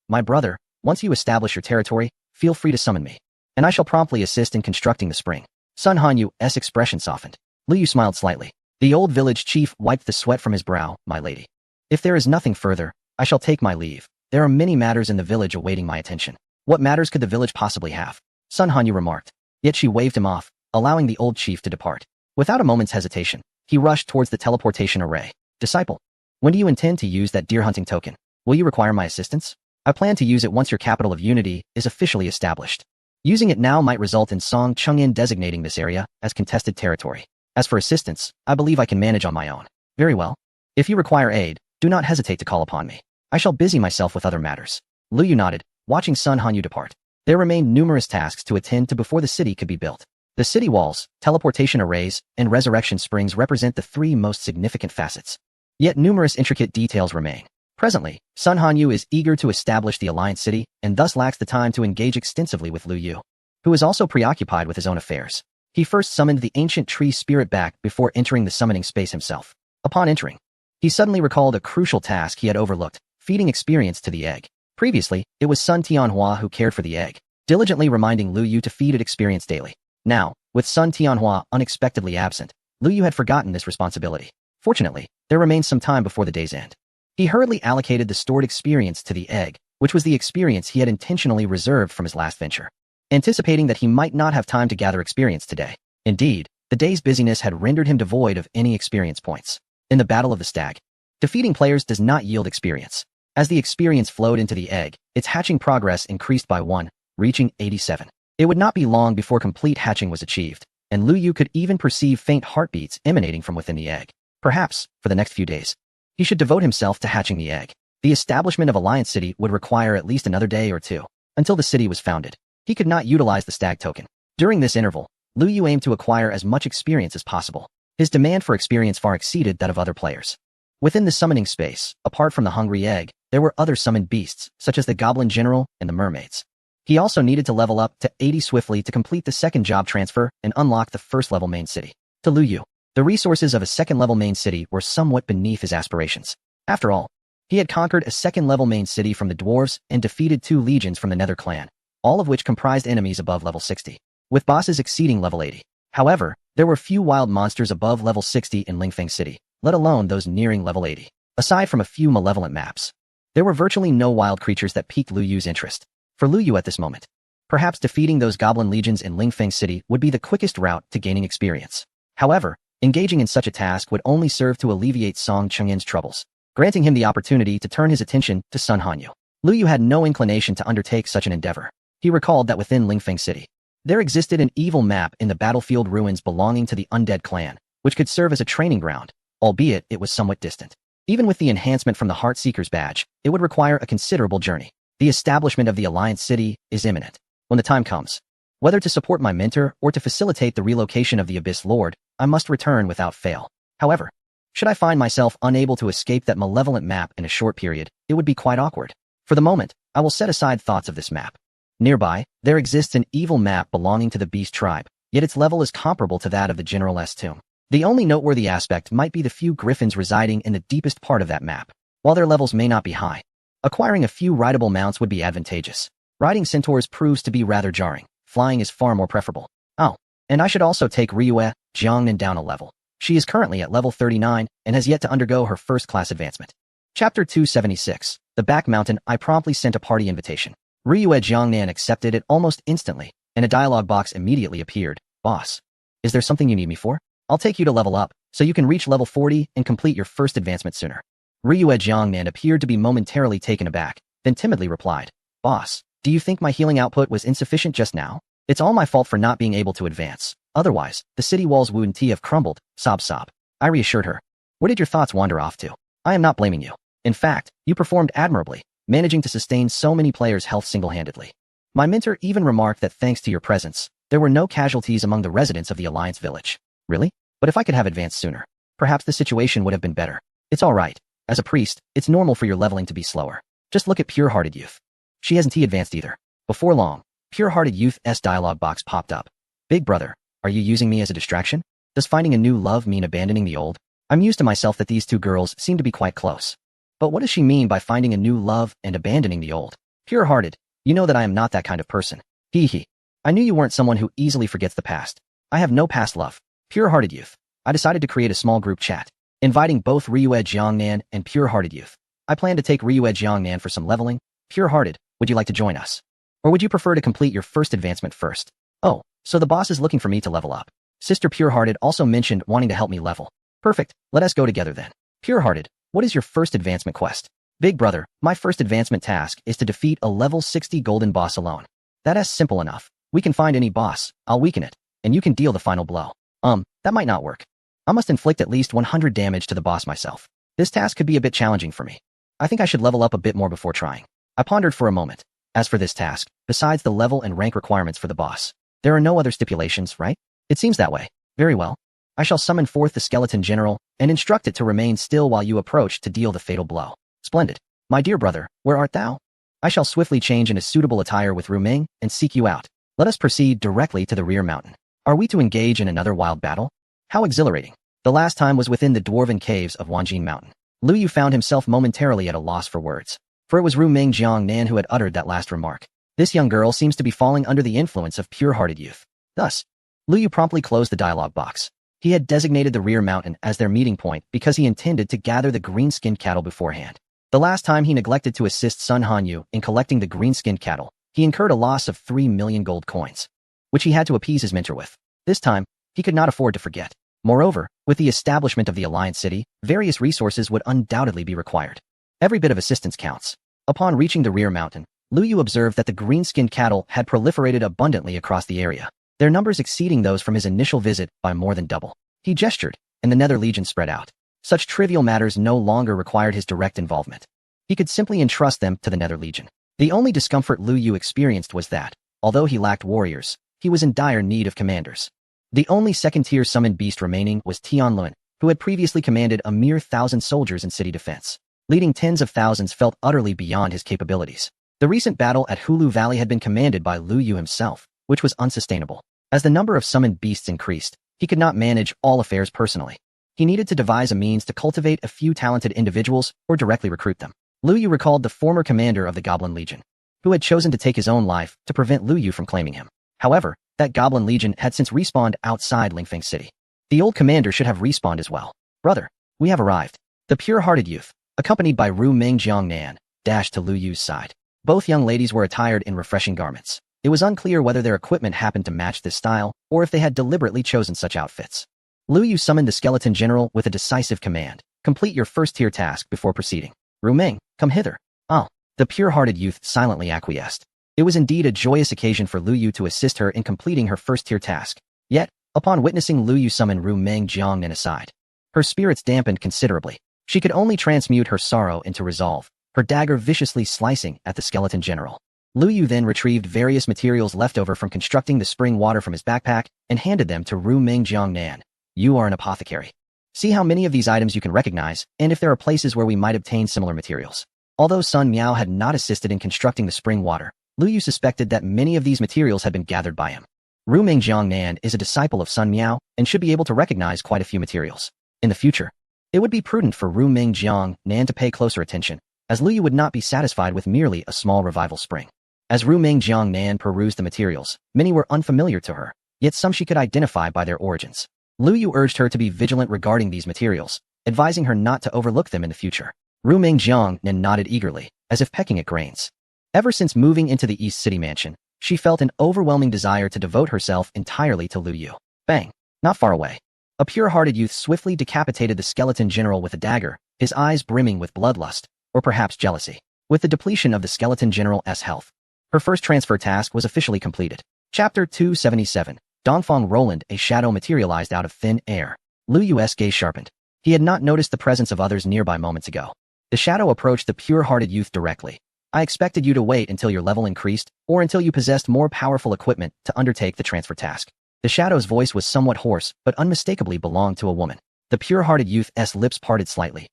my brother. Once you establish your territory, feel free to summon me, and I shall promptly assist in constructing the spring." Sun Hanyu's expression softened. Lu Yu smiled slightly. The old village chief wiped the sweat from his brow. My lady. If there is nothing further, I shall take my leave. There are many matters in the village awaiting my attention. What matters could the village possibly have? Sun Hanyu remarked. Yet she waved him off, allowing the old chief to depart. Without a moment's hesitation, he rushed towards the teleportation array. Disciple, when do you intend to use that deer hunting token? Will you require my assistance? I plan to use it once your capital of unity is officially established. Using it now might result in Song Chungin designating this area as contested territory. As for assistance, I believe I can manage on my own. Very well. If you require aid, do not hesitate to call upon me. I shall busy myself with other matters. Lu Yu nodded, watching Sun Hanyu depart. There remained numerous tasks to attend to before the city could be built. The city walls, teleportation arrays, and resurrection springs represent the three most significant facets. Yet numerous intricate details remain. Presently, Sun Hanyu is eager to establish the Alliance City and thus lacks the time to engage extensively with Lu Yu, who is also preoccupied with his own affairs. He first summoned the ancient tree spirit back before entering the summoning space himself. Upon entering, he suddenly recalled a crucial task he had overlooked, feeding experience to the egg. Previously, it was Sun Tianhua who cared for the egg, diligently reminding Lu Yu to feed it experience daily. Now, with Sun Tianhua unexpectedly absent, Lu Yu had forgotten this responsibility. Fortunately, there remained some time before the day's end. He hurriedly allocated the stored experience to the egg, which was the experience he had intentionally reserved from his last venture, anticipating that he might not have time to gather experience today. Indeed, the day's busyness had rendered him devoid of any experience points. In the Battle of the Stag, defeating players does not yield experience. As the experience flowed into the egg, its hatching progress increased by 1, reaching 87. It would not be long before complete hatching was achieved, and Lu Yu could even perceive faint heartbeats emanating from within the egg. Perhaps, for the next few days, he should devote himself to hatching the egg. The establishment of Alliance City would require at least another day or two, until the city was founded. He could not utilize the stag token. During this interval, Lu Yu aimed to acquire as much experience as possible. His demand for experience far exceeded that of other players. Within the summoning space, apart from the hungry egg, there were other summoned beasts, such as the Goblin General and the mermaids. He also needed to level up to 80 swiftly to complete the second job transfer and unlock the first-level main city. To Lu Yu, the resources of a second-level main city were somewhat beneath his aspirations. After all, he had conquered a second-level main city from the dwarves and defeated 2 legions from the Nether clan, all of which comprised enemies above level 60, with bosses exceeding level 80. However, there were few wild monsters above level 60 in Lingfeng City, let alone those nearing level 80. Aside from a few malevolent maps, there were virtually no wild creatures that piqued Lu Yu's interest. For Lu Yu at this moment, perhaps defeating those goblin legions in Lingfeng City would be the quickest route to gaining experience. However, engaging in such a task would only serve to alleviate Song Chungin's troubles, granting him the opportunity to turn his attention to Sun Hanyu. Lu Yu had no inclination to undertake such an endeavor. He recalled that within Lingfeng City, there existed an evil map in the battlefield ruins belonging to the undead clan, which could serve as a training ground, albeit it was somewhat distant. Even with the enhancement from the Heartseeker's badge, it would require a considerable journey. The establishment of the Alliance City is imminent. When the time comes, whether to support my mentor or to facilitate the relocation of the Abyss Lord, I must return without fail. However, should I find myself unable to escape that malevolent map in a short period, it would be quite awkward. For the moment, I will set aside thoughts of this map. Nearby, there exists an evil map belonging to the Beast tribe, yet its level is comparable to that of the General's tomb. The only noteworthy aspect might be the few griffins residing in the deepest part of that map. While their levels may not be high, acquiring a few rideable mounts would be advantageous. Riding centaurs proves to be rather jarring. Flying is far more preferable. Oh, and I should also take Ryue Jiangnan down a level. She is currently at level 39 and has yet to undergo her first-class advancement. Chapter 276. The Back Mountain. I promptly sent a party invitation. Ryue Jiangnan accepted it almost instantly, and a dialogue box immediately appeared. Boss, is there something you need me for? I'll take you to level up, so you can reach level 40 and complete your first advancement sooner. Ryue Jiangnan appeared to be momentarily taken aback, then timidly replied, Boss, do you think my healing output was insufficient just now? It's all my fault for not being able to advance. Otherwise, the city walls wouldn't have crumbled. Sob sob. I reassured her. Where did your thoughts wander off to? I am not blaming you. In fact, you performed admirably, managing to sustain so many players' health single-handedly. My mentor even remarked that thanks to your presence, there were no casualties among the residents of the Alliance village. Really? But if I could have advanced sooner, perhaps the situation would have been better. It's all right. As a priest, it's normal for your leveling to be slower. Just look at Pure-Hearted Youth. She hasn't advanced either. Before long, Pure-Hearted Youth's dialogue box popped up. Big brother, are you using me as a distraction? Does finding a new love mean abandoning the old? I'm used to myself that these two girls seem to be quite close. But what does she mean by finding a new love and abandoning the old? Pure-Hearted, you know that I am not that kind of person. Hee hee. I knew you weren't someone who easily forgets the past. I have no past love. Pure-hearted youth. I decided to create a small group chat, inviting both Ryue Jiangnan and Pure-hearted youth. I plan to take Ryue Jiangnan for some leveling. Pure-hearted, would you like to join us? Or would you prefer to complete your first advancement first? Oh, so the boss is looking for me to level up. Sister Pure-hearted also mentioned wanting to help me level. Perfect, let us go together then. Pure-hearted, what is your first advancement quest? Big brother, my first advancement task is to defeat a level 60 golden boss alone. That is simple enough. We can find any boss, I'll weaken it, and you can deal the final blow. That might not work. I must inflict at least 100 damage to the boss myself. This task could be a bit challenging for me. I think I should level up a bit more before trying. I pondered for a moment. As for this task, besides the level and rank requirements for the boss, there are no other stipulations, right? It seems that way. Very well. I shall summon forth the skeleton general and instruct it to remain still while you approach to deal the fatal blow. Splendid. My dear brother, where art thou? I shall swiftly change into suitable attire with Ruming and seek you out. Let us proceed directly to the rear mountain. Are we to engage in another wild battle? How exhilarating. The last time was within the dwarven caves of Wanjin Mountain. Lu Yu found himself momentarily at a loss for words, for it was Ruming Jiangnan who had uttered that last remark. This young girl seems to be falling under the influence of pure-hearted youth. Thus, Lu Yu promptly closed the dialogue box. He had designated the rear mountain as their meeting point because he intended to gather the green-skinned cattle beforehand. The last time he neglected to assist Sun Hanyu in collecting the green-skinned cattle, he incurred a loss of 3 million gold coins, which he had to appease his mentor with. This time, he could not afford to forget. Moreover, with the establishment of the Alliance City, various resources would undoubtedly be required. Every bit of assistance counts. Upon reaching the rear mountain, Lu Yu observed that the green-skinned cattle had proliferated abundantly across the area, their numbers exceeding those from his initial visit by more than double. He gestured, and the Nether Legion spread out. Such trivial matters no longer required his direct involvement. He could simply entrust them to the Nether Legion. The only discomfort Lu Yu experienced was that, although he lacked warriors, he was in dire need of commanders. The only second-tier summoned beast remaining was Tianlun, who had previously commanded a mere 1,000 soldiers in city defense. Leading tens of thousands felt utterly beyond his capabilities. The recent battle at Hulu Valley had been commanded by Lu Yu himself, which was unsustainable. As the number of summoned beasts increased, he could not manage all affairs personally. He needed to devise a means to cultivate a few talented individuals or directly recruit them. Lu Yu recalled the former commander of the Goblin Legion, who had chosen to take his own life to prevent Lu Yu from claiming him. However, that Goblin Legion had since respawned outside Lingfeng City. The old commander should have respawned as well. Brother, we have arrived. The pure-hearted youth, accompanied by Ruming Jiangnan, dashed to Lu Yu's side. Both young ladies were attired in refreshing garments. It was unclear whether their equipment happened to match this style or if they had deliberately chosen such outfits. Lu Yu summoned the skeleton general with a decisive command. Complete your first-tier task before proceeding. Ruming, come hither. Oh, the pure-hearted youth silently acquiesced. It was indeed a joyous occasion for Lu Yu to assist her in completing her first-tier task. Yet, upon witnessing Lu Yu summon Ruming Jiangnan aside, her spirits dampened considerably. She could only transmute her sorrow into resolve, her dagger viciously slicing at the skeleton general. Lu Yu then retrieved various materials left over from constructing the spring water from his backpack and handed them to Ruming Jiangnan. You are an apothecary. See how many of these items you can recognize, and if there are places where we might obtain similar materials. Although Sun Miao had not assisted in constructing the spring water, Lu Yu suspected that many of these materials had been gathered by him. Ruming Jiangnan is a disciple of Sun Miao and should be able to recognize quite a few materials. In the future, it would be prudent for Ruming Jiangnan to pay closer attention, as Lu Yu would not be satisfied with merely a small revival spring. As Ruming Jiangnan perused the materials, many were unfamiliar to her, yet some she could identify by their origins. Lu Yu urged her to be vigilant regarding these materials, advising her not to overlook them in the future. Ruming Jiangnan nodded eagerly, as if pecking at grains. Ever since moving into the East City mansion, she felt an overwhelming desire to devote herself entirely to Lu Yu. Bang! Not far away. A pure-hearted youth swiftly decapitated the skeleton general with a dagger, his eyes brimming with bloodlust, or perhaps jealousy. With the depletion of the skeleton general's health, her first transfer task was officially completed. Chapter 277. Dongfang Roland, a shadow materialized out of thin air. Lu Yu's gaze sharpened. He had not noticed the presence of others nearby moments ago. The shadow approached the pure-hearted youth directly. I expected you to wait until your level increased, or until you possessed more powerful equipment to undertake the transfer task. The shadow's voice was somewhat hoarse, but unmistakably belonged to a woman. The pure-hearted youth's lips parted slightly.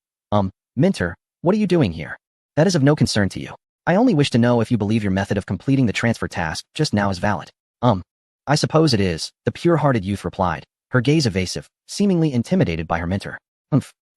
Mentor, what are you doing here? That is of no concern to you. I only wish to know if you believe your method of completing the transfer task just now is valid. I suppose it is, the pure-hearted youth replied, her gaze evasive, seemingly intimidated by her mentor.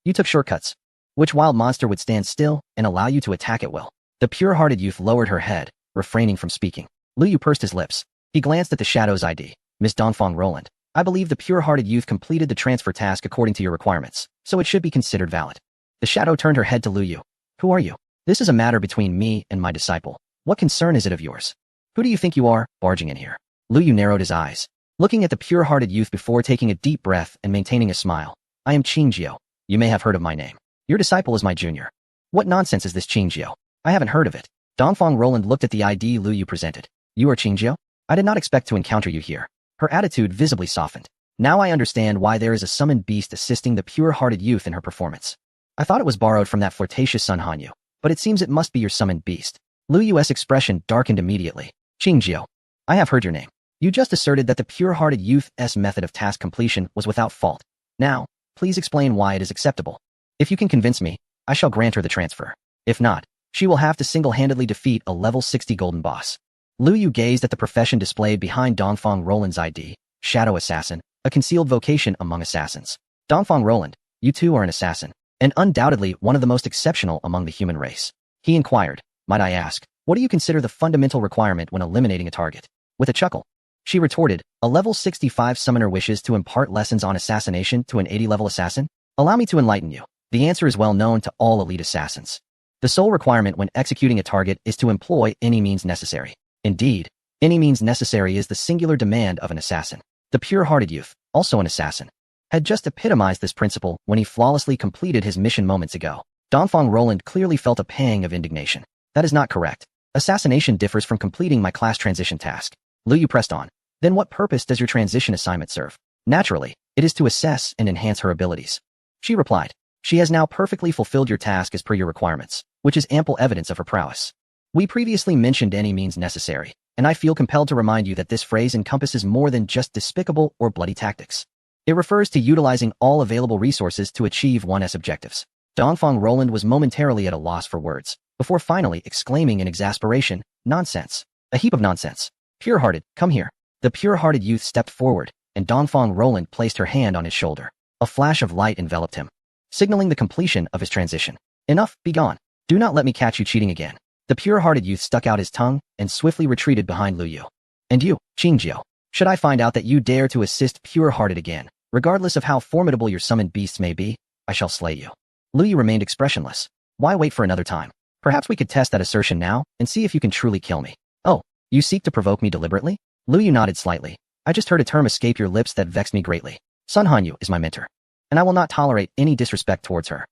You took shortcuts. Which wild monster would stand still and allow you to attack at will? The pure-hearted youth lowered her head, refraining from speaking. Lu Yu pursed his lips. He glanced at the shadow's ID, Miss Dongfang Roland. I believe the pure-hearted youth completed the transfer task according to your requirements, so it should be considered valid. The shadow turned her head to Lu Yu. Who are you? This is a matter between me and my disciple. What concern is it of yours? Who do you think you are, barging in here? Lu Yu narrowed his eyes, looking at the pure-hearted youth before taking a deep breath and maintaining a smile. I am Qingjiu. You may have heard of my name. Your disciple is my junior. What nonsense is this Qingjiu? I haven't heard of it. Dongfang Roland looked at the ID Lu Yu presented. You are Qingjiu? I did not expect to encounter you here. Her attitude visibly softened. Now I understand why there is a summoned beast assisting the pure-hearted youth in her performance. I thought it was borrowed from that flirtatious Sun Hanyu, but it seems it must be your summoned beast. Lu Yu's expression darkened immediately. Qingjiu, I have heard your name. You just asserted that the pure-hearted youth's method of task completion was without fault. Now, please explain why it is acceptable. If you can convince me, I shall grant her the transfer. If not, she will have to single-handedly defeat a level 60 golden boss. Lu Yu gazed at the profession displayed behind Dongfang Roland's ID, Shadow Assassin, a concealed vocation among assassins. Dongfang Roland, you too are an assassin, and undoubtedly one of the most exceptional among the human race. He inquired, might I ask, what do you consider the fundamental requirement when eliminating a target? With a chuckle, she retorted, a level 65 summoner wishes to impart lessons on assassination to an 80-level assassin? Allow me to enlighten you. The answer is well known to all elite assassins. The sole requirement when executing a target is to employ any means necessary. Indeed, any means necessary is the singular demand of an assassin. The pure-hearted youth, also an assassin, had just epitomized this principle when he flawlessly completed his mission moments ago. Dongfang Roland clearly felt a pang of indignation. That is not correct. Assassination differs from completing my class transition task. Lu Yu pressed on. Then what purpose does your transition assignment serve? Naturally, it is to assess and enhance her abilities. She replied. She has now perfectly fulfilled your task as per your requirements, which is ample evidence of her prowess. We previously mentioned any means necessary, and I feel compelled to remind you that this phrase encompasses more than just despicable or bloody tactics. It refers to utilizing all available resources to achieve one's objectives. Dongfang Roland was momentarily at a loss for words, before finally exclaiming in exasperation, nonsense. A heap of nonsense. Pure-hearted, come here. The pure-hearted youth stepped forward, and Dongfang Roland placed her hand on his shoulder. A flash of light enveloped him, signaling the completion of his transition. Enough, be gone. Do not let me catch you cheating again. The pure-hearted youth stuck out his tongue and swiftly retreated behind Lu Yu. And you, Qingjiu, should I find out that you dare to assist pure-hearted again, regardless of how formidable your summoned beasts may be, I shall slay you. Lu Yu remained expressionless. Why wait for another time? Perhaps we could test that assertion now and see if you can truly kill me. Oh, you seek to provoke me deliberately? Lu Yu nodded slightly. I just heard a term escape your lips that vexed me greatly. Sun Hanyu is my mentor, and I will not tolerate any disrespect towards her.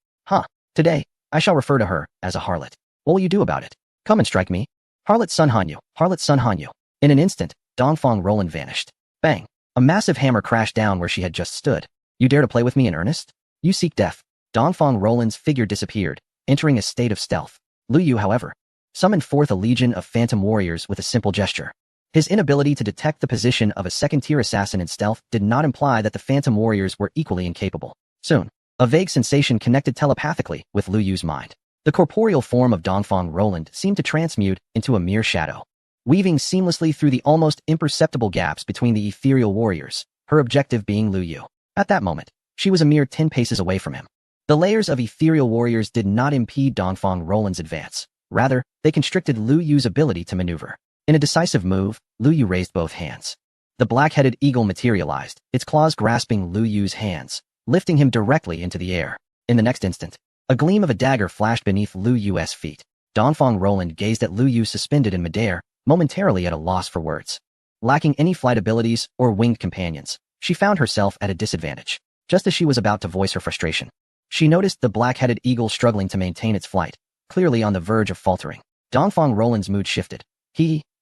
Today, I shall refer to her as a harlot. What will you do about it? Come and strike me. Harlot Sun Hanyu, Harlot Sun Hanyu. In an instant, Dongfang Roland vanished. Bang! A massive hammer crashed down where she had just stood. You dare to play with me in earnest? You seek death. Dongfang Roland's figure disappeared, entering a state of stealth. Lu Yu, however, summoned forth a legion of phantom warriors with a simple gesture. His inability to detect the position of a second-tier assassin in stealth did not imply that the phantom warriors were equally incapable. Soon, a vague sensation connected telepathically with Lu Yu's mind. The corporeal form of Dongfang Roland seemed to transmute into a mere shadow, weaving seamlessly through the almost imperceptible gaps between the ethereal warriors, her objective being Lu Yu. At that moment, she was a mere 10 paces away from him. The layers of ethereal warriors did not impede Dongfang Roland's advance. Rather, they constricted Lu Yu's ability to maneuver. In a decisive move, Lu Yu raised both hands. The black-headed eagle materialized, its claws grasping Lu Yu's hands, lifting him directly into the air. In the next instant, a gleam of a dagger flashed beneath Lu Yu's feet. Dongfang Roland gazed at Lu Yu suspended in midair, momentarily at a loss for words. Lacking any flight abilities or winged companions, she found herself at a disadvantage. Just as she was about to voice her frustration, she noticed the black-headed eagle struggling to maintain its flight, clearly on the verge of faltering. Dongfang Roland's mood shifted.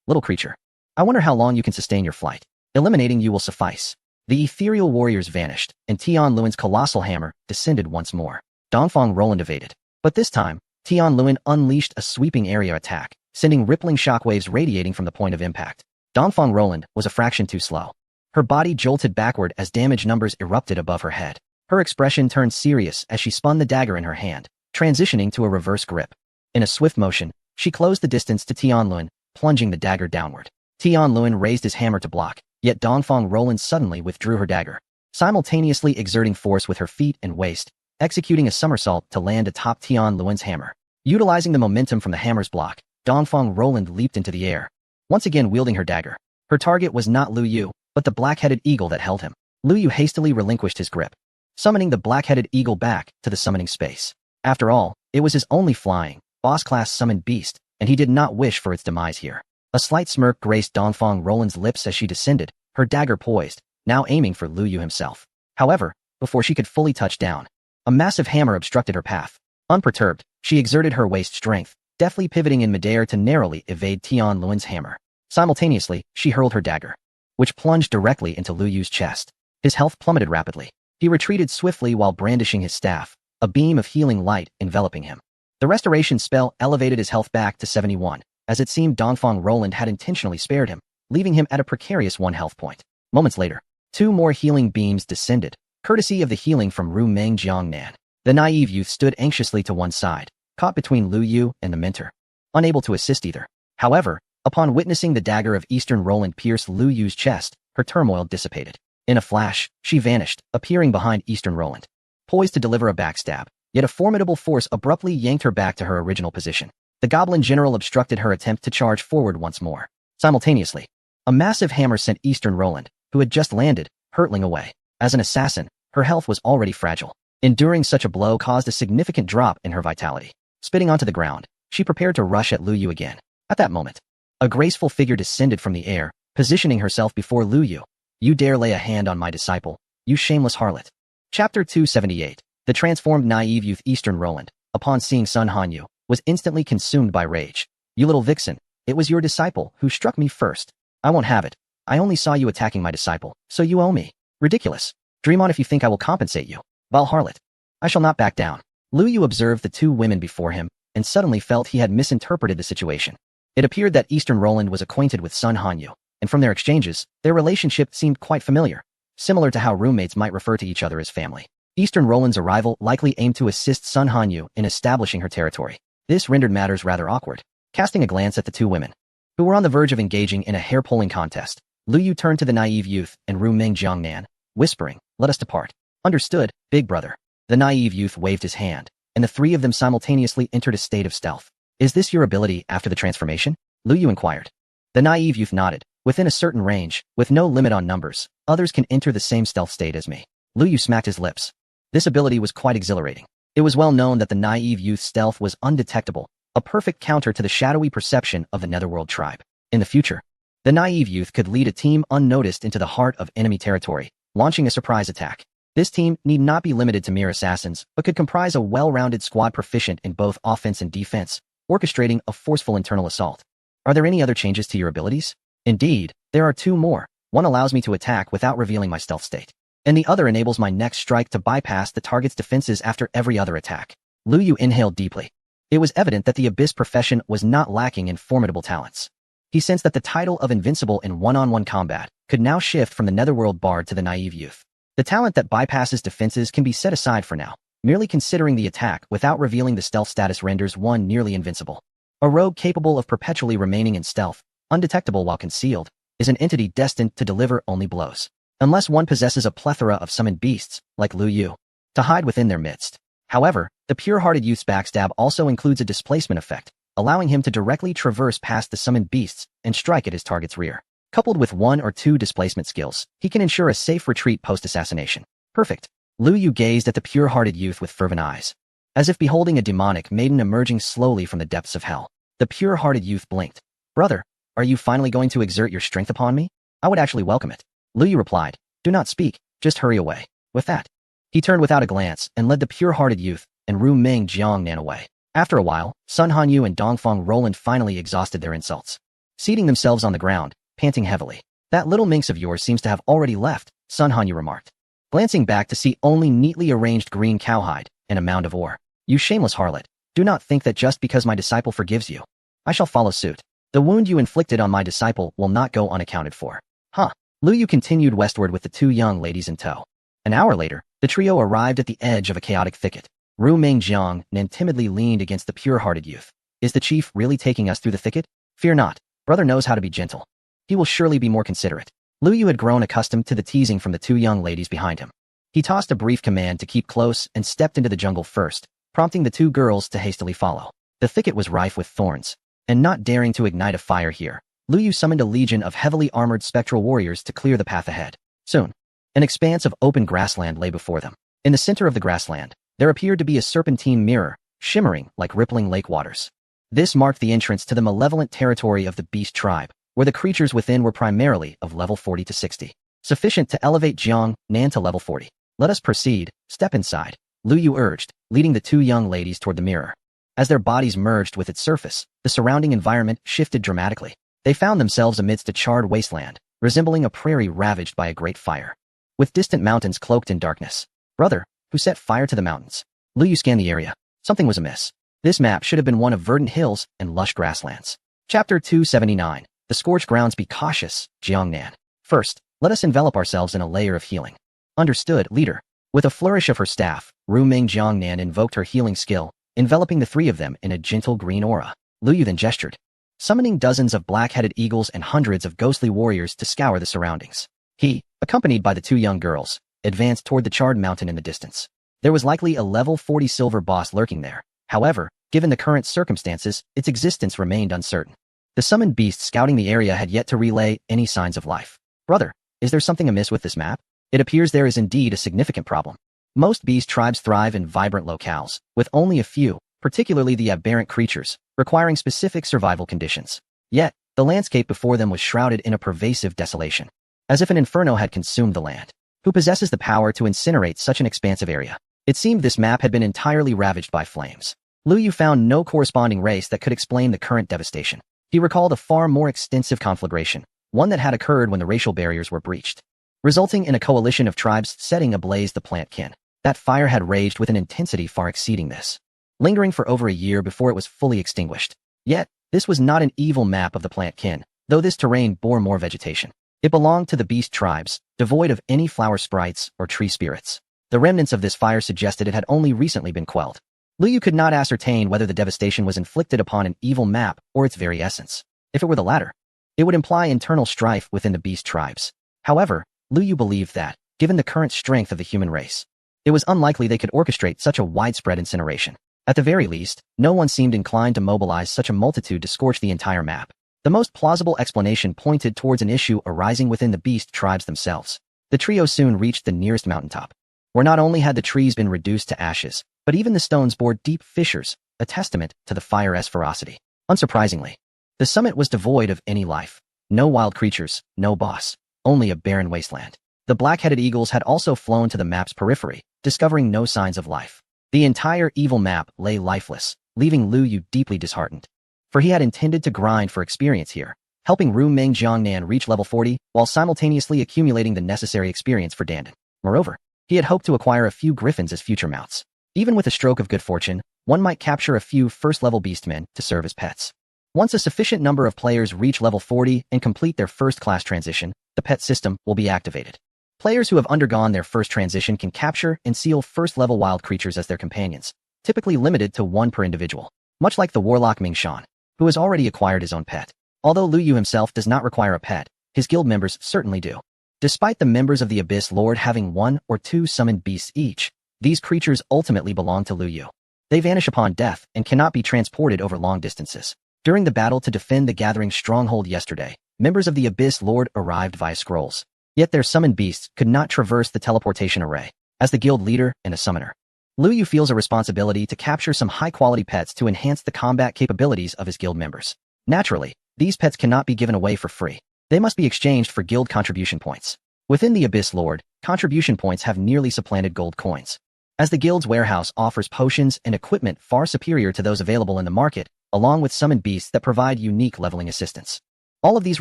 Little creature, I wonder how long you can sustain your flight. Eliminating you will suffice. The ethereal warriors vanished, and Tianluan's colossal hammer descended once more. Dongfang Roland evaded. But this time, Tianluan unleashed a sweeping area attack, sending rippling shockwaves radiating from the point of impact. Dongfang Roland was a fraction too slow. Her body jolted backward as damage numbers erupted above her head. Her expression turned serious as she spun the dagger in her hand, transitioning to a reverse grip. In a swift motion, she closed the distance to Tianluan, plunging the dagger downward. Tianluan raised his hammer to block, yet Dongfang Roland suddenly withdrew her dagger, simultaneously exerting force with her feet and waist, executing a somersault to land atop Tianluan's hammer. Utilizing the momentum from the hammer's block, Dongfang Roland leaped into the air, once again wielding her dagger. Her target was not Lu Yu, but the black-headed eagle that held him. Lu Yu hastily relinquished his grip, summoning the black-headed eagle back to the summoning space. After all, it was his only flying, boss-class summoned beast, and he did not wish for its demise here. A slight smirk graced Dongfang Roland's lips as she descended, her dagger poised, now aiming for Lu Yu himself. However, before she could fully touch down, a massive hammer obstructed her path. Unperturbed, she exerted her waist strength, deftly pivoting in midair to narrowly evade Tian Luan's hammer. Simultaneously, she hurled her dagger, which plunged directly into Lu Yu's chest. His health plummeted rapidly. He retreated swiftly while brandishing his staff, a beam of healing light enveloping him. The restoration spell elevated his health back to 71, as it seemed Dongfang Roland had intentionally spared him, leaving him at a precarious 1 health point. Moments later, 2 more healing beams descended, courtesy of the healing from Ru Meng Jiangnan. The naive youth stood anxiously to one side, caught between Lu Yu and the mentor, unable to assist either. However, upon witnessing the dagger of Eastern Roland pierce Lu Yu's chest, her turmoil dissipated. In a flash, she vanished, appearing behind Eastern Roland, poised to deliver a backstab, yet a formidable force abruptly yanked her back to her original position. The goblin general obstructed her attempt to charge forward once more. Simultaneously, a massive hammer sent Eastern Roland, who had just landed, hurtling away. As an assassin, her health was already fragile. Enduring such a blow caused a significant drop in her vitality. Spitting onto the ground, she prepared to rush at Lu Yu again. At that moment, a graceful figure descended from the air, positioning herself before Lu Yu. You dare lay a hand on my disciple, you shameless harlot. Chapter 278. The transformed naive youth Eastern Roland, upon seeing Sun Hanyu, was instantly consumed by rage. You little vixen, it was your disciple who struck me first. I won't have it. I only saw you attacking my disciple, so you owe me. Ridiculous. Dream on if you think I will compensate you. Vile harlot. I shall not back down. Lu Yu observed the 2 women before him, and suddenly felt he had misinterpreted the situation. It appeared that Eastern Roland was acquainted with Sun Hanyu, and from their exchanges, their relationship seemed quite familiar, similar to how roommates might refer to each other as family. Eastern Roland's arrival likely aimed to assist Sun Hanyu in establishing her territory. This rendered matters rather awkward. Casting a glance at the 2 women, who were on the verge of engaging in a hair-pulling contest, Lu Yu turned to the naive youth and Ru Meng Jiangnan, whispering, "Let us depart." Understood, big brother. The naive youth waved his hand, and the 3 of them simultaneously entered a state of stealth. Is this your ability after the transformation? Lu Yu inquired. The naive youth nodded. Within a certain range, with no limit on numbers, others can enter the same stealth state as me. Lu Yu smacked his lips. This ability was quite exhilarating. It was well known that the naive youth's stealth was undetectable, a perfect counter to the shadowy perception of the Netherworld tribe. In the future, the naive youth could lead a team unnoticed into the heart of enemy territory, launching a surprise attack. This team need not be limited to mere assassins, but could comprise a well-rounded squad proficient in both offense and defense, orchestrating a forceful internal assault. Are there any other changes to your abilities? Indeed, there are 2 more. One allows me to attack without revealing my stealth state, and the other enables my next strike to bypass the target's defenses after every other attack. Lu Yu inhaled deeply. It was evident that the Abyss profession was not lacking in formidable talents. He sensed that the title of invincible in one-on-one combat could now shift from the Netherworld bard to the naive youth. The talent that bypasses defenses can be set aside for now. Merely considering the attack without revealing the stealth status renders one nearly invincible. A rogue capable of perpetually remaining in stealth, undetectable while concealed, is an entity destined to deliver only blows. Unless one possesses a plethora of summoned beasts, like Lu Yu, to hide within their midst. However, the pure-hearted youth's backstab also includes a displacement effect, allowing him to directly traverse past the summoned beasts and strike at his target's rear. Coupled with 1 or 2 displacement skills, he can ensure a safe retreat post-assassination. Perfect. Lu Yu gazed at the pure-hearted youth with fervent eyes, as if beholding a demonic maiden emerging slowly from the depths of hell. The pure-hearted youth blinked. Brother, are you finally going to exert your strength upon me? I would actually welcome it. Lu Yu replied, do not speak, just hurry away. With that, he turned without a glance and led the pure-hearted youth and Ru Meng Jiangnan away. After a while, Sun Hanyu and Dongfang Roland finally exhausted their insults. Seating themselves on the ground, panting heavily. That little minx of yours seems to have already left, Sun Hanyu remarked, glancing back to see only neatly arranged green cowhide and a mound of ore. You shameless harlot, do not think that just because my disciple forgives you, I shall follow suit. The wound you inflicted on my disciple will not go unaccounted for. Huh. Lu Yu continued westward with the 2 young ladies in tow. An hour later, the trio arrived at the edge of a chaotic thicket. Ru Meng Jiangnan timidly leaned against the pure-hearted youth. Is the chief really taking us through the thicket? Fear not, brother knows how to be gentle. He will surely be more considerate. Lu Yu had grown accustomed to the teasing from the 2 young ladies behind him. He tossed a brief command to keep close and stepped into the jungle first, prompting the 2 girls to hastily follow. The thicket was rife with thorns, and not daring to ignite a fire here, Lu Yu summoned a legion of heavily armored spectral warriors to clear the path ahead. Soon, An expanse of open grassland lay before them. In the center of the grassland, there appeared to be a serpentine mirror, shimmering like rippling lake waters. This marked the entrance to the malevolent territory of the beast tribe, where the creatures within were primarily of level 40 to 60, sufficient to elevate Jiang Nan to level 40. Let us proceed, step inside, Lu Yu urged, leading the two young ladies toward the mirror. As their bodies merged with its surface, the surrounding environment shifted dramatically. They found themselves amidst a charred wasteland, resembling a prairie ravaged by a great fire, with distant mountains cloaked in darkness. Brother, who set fire to the mountains? Lu Yu scanned the area. Something was amiss. This map should have been one of verdant hills and lush grasslands. Chapter 279. The scorched grounds. Be cautious, Jiangnan. First, let us envelop ourselves in a layer of healing. Understood, leader. With a flourish of her staff, Ruming Jiangnan invoked her healing skill, enveloping the three of them in a gentle green aura. Lu Yu then gestured, summoning dozens of black-headed eagles and hundreds of ghostly warriors to scour the surroundings. He, accompanied by the two young girls, advanced toward the charred mountain in the distance. There was likely a level 40 silver boss lurking there. However, given the current circumstances, its existence remained uncertain. The summoned beast scouting the area had yet to relay any signs of life. Brother, is there something amiss with this map? It appears there is indeed a significant problem. Most beast tribes thrive in vibrant locales, with only a few, particularly the aberrant creatures, requiring specific survival conditions. Yet, the landscape before them was shrouded in a pervasive desolation, as if an inferno had consumed the land. Who possesses the power to incinerate such an expansive area? It seemed this map had been entirely ravaged by flames. Lu Yu found no corresponding race that could explain the current devastation. He recalled a far more extensive conflagration, one that had occurred when the racial barriers were breached, resulting in a coalition of tribes setting ablaze the plant kin. That fire had raged with an intensity far exceeding this, lingering for over a year before it was fully extinguished. Yet, this was not an evil map of the plant kin, though this terrain bore more vegetation. It belonged to the beast tribes, devoid of any flower sprites or tree spirits. The remnants of this fire suggested it had only recently been quelled. Lu Yu could not ascertain whether the devastation was inflicted upon an evil map or its very essence. If it were the latter, it would imply internal strife within the beast tribes. However, Lu Yu believed that, given the current strength of the human race, it was unlikely they could orchestrate such a widespread incineration. At the very least, no one seemed inclined to mobilize such a multitude to scorch the entire map. The most plausible explanation pointed towards an issue arising within the beast tribes themselves. The trio soon reached the nearest mountaintop, where not only had the trees been reduced to ashes, but even the stones bore deep fissures, a testament to the fire's ferocity. Unsurprisingly, the summit was devoid of any life. No wild creatures, no boss, only a barren wasteland. The black-headed eagles had also flown to the map's periphery, discovering no signs of life. The entire evil map lay lifeless, leaving Lu Yu deeply disheartened. For he had intended to grind for experience here, helping Ruming Jiangnan reach level 40 while simultaneously accumulating the necessary experience for Dandan. Moreover, he had hoped to acquire a few griffins as future mounts. Even with a stroke of good fortune, one might capture a few first-level beastmen to serve as pets. Once a sufficient number of players reach level 40 and complete their first-class transition, the pet system will be activated. Players who have undergone their first transition can capture and seal first-level wild creatures as their companions, typically limited to one per individual, much like the warlock Ming Shan, who has already acquired his own pet. Although Lu Yu himself does not require a pet, his guild members certainly do. Despite the members of the Abyss Lord having one or two summoned beasts each, these creatures ultimately belong to Lu Yu. They vanish upon death and cannot be transported over long distances. During the battle to defend the Gathering stronghold yesterday, members of the Abyss Lord arrived via scrolls. Yet their summoned beasts could not traverse the teleportation array. As the guild leader and a summoner, Lu Yu feels a responsibility to capture some high-quality pets to enhance the combat capabilities of his guild members. Naturally, these pets cannot be given away for free. They must be exchanged for guild contribution points. Within the Abyss Lord, contribution points have nearly supplanted gold coins, as the guild's warehouse offers potions and equipment far superior to those available in the market, along with summoned beasts that provide unique leveling assistance. All of these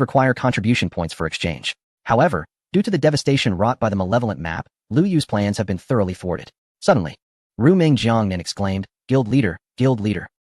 require contribution points for exchange. However, due to the devastation wrought by the malevolent map, Lu Yu's plans have been thoroughly thwarted. Suddenly, Ruming Jiangnan exclaimed, Guild leader,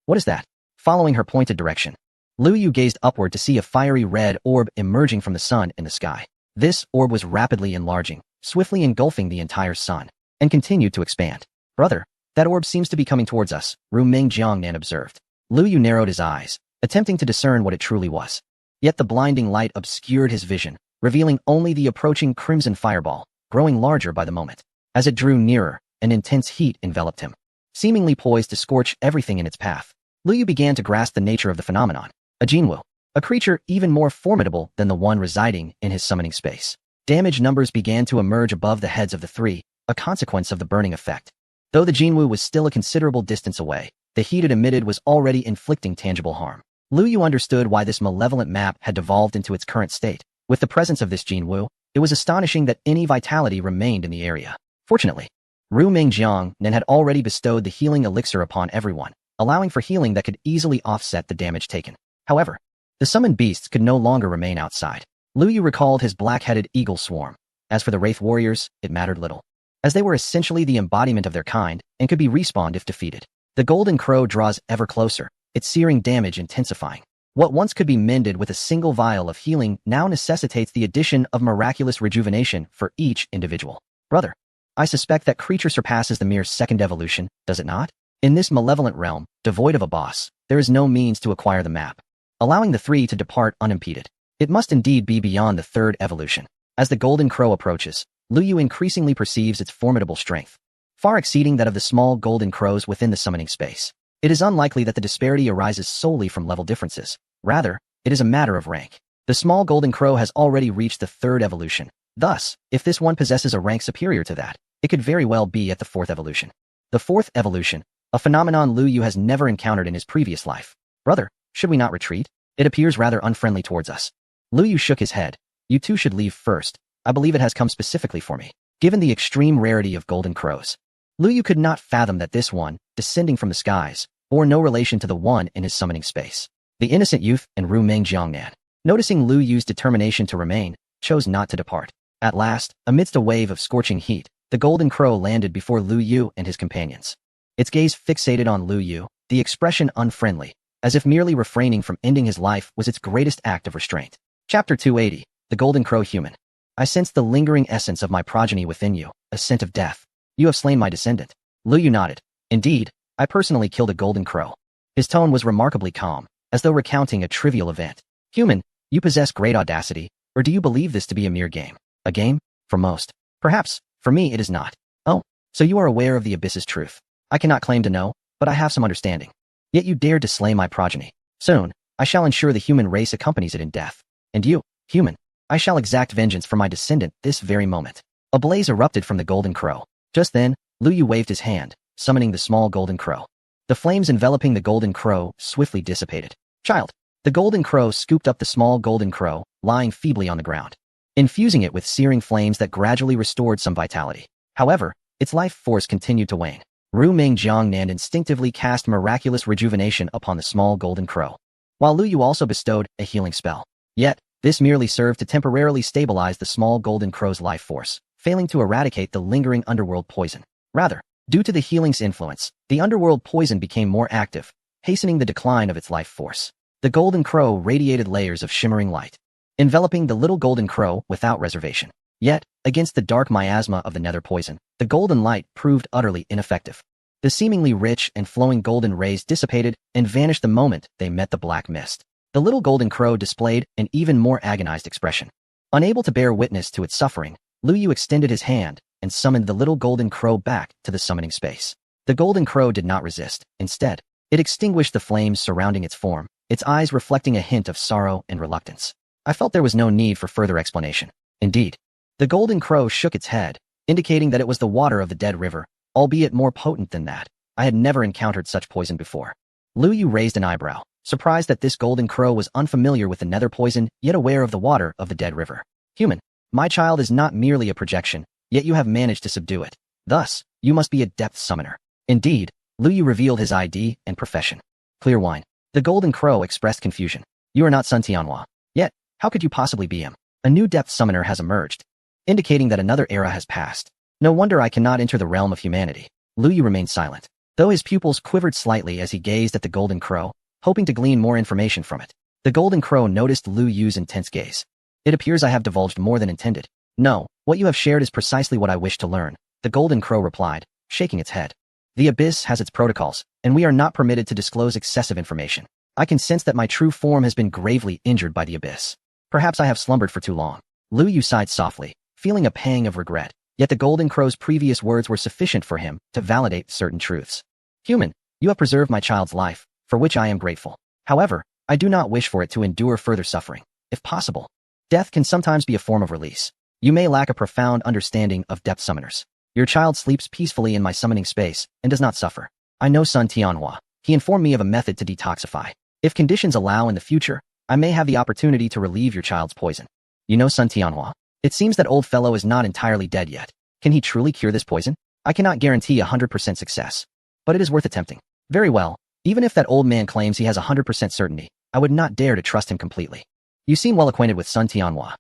what is that? Following her pointed direction, Lu Yu gazed upward to see a fiery red orb emerging from the sun in the sky. This orb was rapidly enlarging, swiftly engulfing the entire sun, and continued to expand. Brother, that orb seems to be coming towards us, Ruming Jiangnan observed. Lu Yu narrowed his eyes, attempting to discern what it truly was. Yet the blinding light obscured his vision, revealing only the approaching crimson fireball, growing larger by the moment. As it drew nearer, an intense heat enveloped him, seemingly poised to scorch everything in its path. Lu Yu began to grasp the nature of the phenomenon. A Jinwu, a creature even more formidable than the one residing in his summoning space. Damage numbers began to emerge above the heads of the three, a consequence of the burning effect. Though the Jinwu was still a considerable distance away, the heat it emitted was already inflicting tangible harm. Lu Yu understood why this malevolent map had devolved into its current state. With the presence of this Jinwu, it was astonishing that any vitality remained in the area. Fortunately, Ru Mingjiang Nen had already bestowed the healing elixir upon everyone, allowing for healing that could easily offset the damage taken. However, the summoned beasts could no longer remain outside. Lu Yu recalled his black-headed eagle swarm. As for the Wraith warriors, it mattered little, as they were essentially the embodiment of their kind and could be respawned if defeated. The golden crow draws ever closer, its searing damage intensifying. What once could be mended with a single vial of healing now necessitates the addition of miraculous rejuvenation for each individual. Brother, I suspect that creature surpasses the mere second evolution, does it not? In this malevolent realm, devoid of a boss, there is no means to acquire the map, allowing the three to depart unimpeded. It must indeed be beyond the third evolution. As the golden crow approaches, Lu Yu increasingly perceives its formidable strength, far exceeding that of the small golden crows within the summoning space. It is unlikely that the disparity arises solely from level differences. Rather, it is a matter of rank. The small golden crow has already reached the third evolution. Thus, if this one possesses a rank superior to that, it could very well be at the fourth evolution. The fourth evolution, a phenomenon Lu Yu has never encountered in his previous life. Brother, should we not retreat? It appears rather unfriendly towards us. Lu Yu shook his head. You two should leave first. I believe it has come specifically for me. Given the extreme rarity of golden crows, Lu Yu could not fathom that this one, descending from the skies, bore no relation to the one in his summoning space. The innocent youth and Ru Ming Jiangnan, noticing Lu Yu's determination to remain, chose not to depart. At last, amidst a wave of scorching heat, the golden crow landed before Lu Yu and his companions. Its gaze fixated on Lu Yu, the expression unfriendly, as if merely refraining from ending his life was its greatest act of restraint. Chapter 280, The Golden Crow Human. I sense the lingering essence of my progeny within you, a scent of death. You have slain my descendant. Lu Yu nodded. Indeed, I personally killed a golden crow. His tone was remarkably calm, as though recounting a trivial event. Human, you possess great audacity, or do you believe this to be a mere game? A game? For most. Perhaps, for me it is not. Oh, so you are aware of the abyss's truth. I cannot claim to know, but I have some understanding. Yet you dared to slay my progeny. Soon, I shall ensure the human race accompanies it in death. And you, human, I shall exact vengeance for my descendant this very moment. A blaze erupted from the golden crow. Just then, Lu Yu waved his hand, summoning the small golden crow. The flames enveloping the golden crow swiftly dissipated. Child, the golden crow scooped up the small golden crow, lying feebly on the ground, infusing it with searing flames that gradually restored some vitality. However, its life force continued to wane. Ru Ming Jiangnan instinctively cast miraculous rejuvenation upon the small golden crow, while Lu Yu also bestowed a healing spell. Yet, this merely served to temporarily stabilize the small golden crow's life force, failing to eradicate the lingering underworld poison. Rather, due to the healing's influence, the underworld poison became more active, hastening the decline of its life force. The golden crow radiated layers of shimmering light, enveloping the little golden crow without reservation. Yet, against the dark miasma of the nether poison, the golden light proved utterly ineffective. The seemingly rich and flowing golden rays dissipated and vanished the moment they met the black mist. The little golden crow displayed an even more agonized expression. Unable to bear witness to its suffering, Lu Yu extended his hand and summoned the little golden crow back to the summoning space. The golden crow did not resist. Instead, it extinguished the flames surrounding its form, its eyes reflecting a hint of sorrow and reluctance. I felt there was no need for further explanation. Indeed, the golden crow shook its head, indicating that it was the water of the dead river, albeit more potent than that. I had never encountered such poison before. Lu Yu raised an eyebrow, surprised that this golden crow was unfamiliar with the nether poison, yet aware of the water of the dead river. Human, my child is not merely a projection, yet you have managed to subdue it. Thus, you must be a depth summoner. Indeed, Lu Yu revealed his ID and profession. Clear wine. The golden crow expressed confusion. You are not Sun Tianhua. Yet, how could you possibly be him? A new depth summoner has emerged, indicating that another era has passed. No wonder I cannot enter the realm of humanity. Lu Yu remained silent, though his pupils quivered slightly as he gazed at the golden crow, hoping to glean more information from it. The golden crow noticed Lu Yu's intense gaze. It appears I have divulged more than intended. No, what you have shared is precisely what I wish to learn, the golden crow replied, shaking its head. The abyss has its protocols, and we are not permitted to disclose excessive information. I can sense that my true form has been gravely injured by the abyss. Perhaps I have slumbered for too long. Lu Yu sighed softly, feeling a pang of regret, yet the golden crow's previous words were sufficient for him to validate certain truths. Human, you have preserved my child's life, for which I am grateful. However, I do not wish for it to endure further suffering. If possible, death can sometimes be a form of release. You may lack a profound understanding of depth summoners. Your child sleeps peacefully in my summoning space and does not suffer. I know Sun Tianhua. He informed me of a method to detoxify. If conditions allow in the future, I may have the opportunity to relieve your child's poison. You know Sun Tianhua? It seems that old fellow is not entirely dead yet. Can he truly cure this poison? I cannot guarantee 100% success, but it is worth attempting. Very well. Even if that old man claims he has 100% certainty, I would not dare to trust him completely. You seem well acquainted with Sun Tianhua.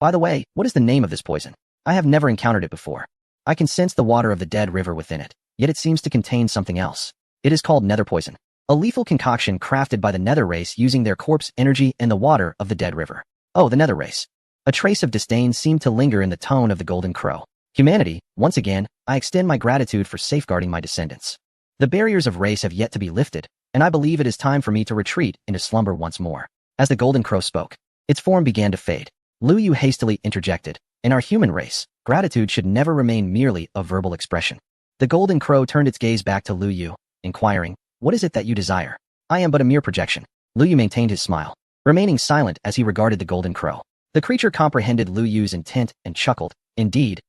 By the way, what is the name of this poison? I have never encountered it before. I can sense the water of the dead river within it, yet it seems to contain something else. It is called nether poison, a lethal concoction crafted by the nether race using their corpse energy and the water of the dead river. Oh, the nether race. A trace of disdain seemed to linger in the tone of the golden crow. Humanity, once again, I extend my gratitude for safeguarding my descendants. The barriers of race have yet to be lifted, and I believe it is time for me to retreat into slumber once more. As the golden crow spoke, its form began to fade. Lu Yu hastily interjected, in our human race, gratitude should never remain merely a verbal expression. The golden crow turned its gaze back to Lu Yu, inquiring, what is it that you desire? I am but a mere projection. Lu Yu maintained his smile, remaining silent as he regarded the golden crow. The creature comprehended Lu Yu's intent and chuckled, indeed,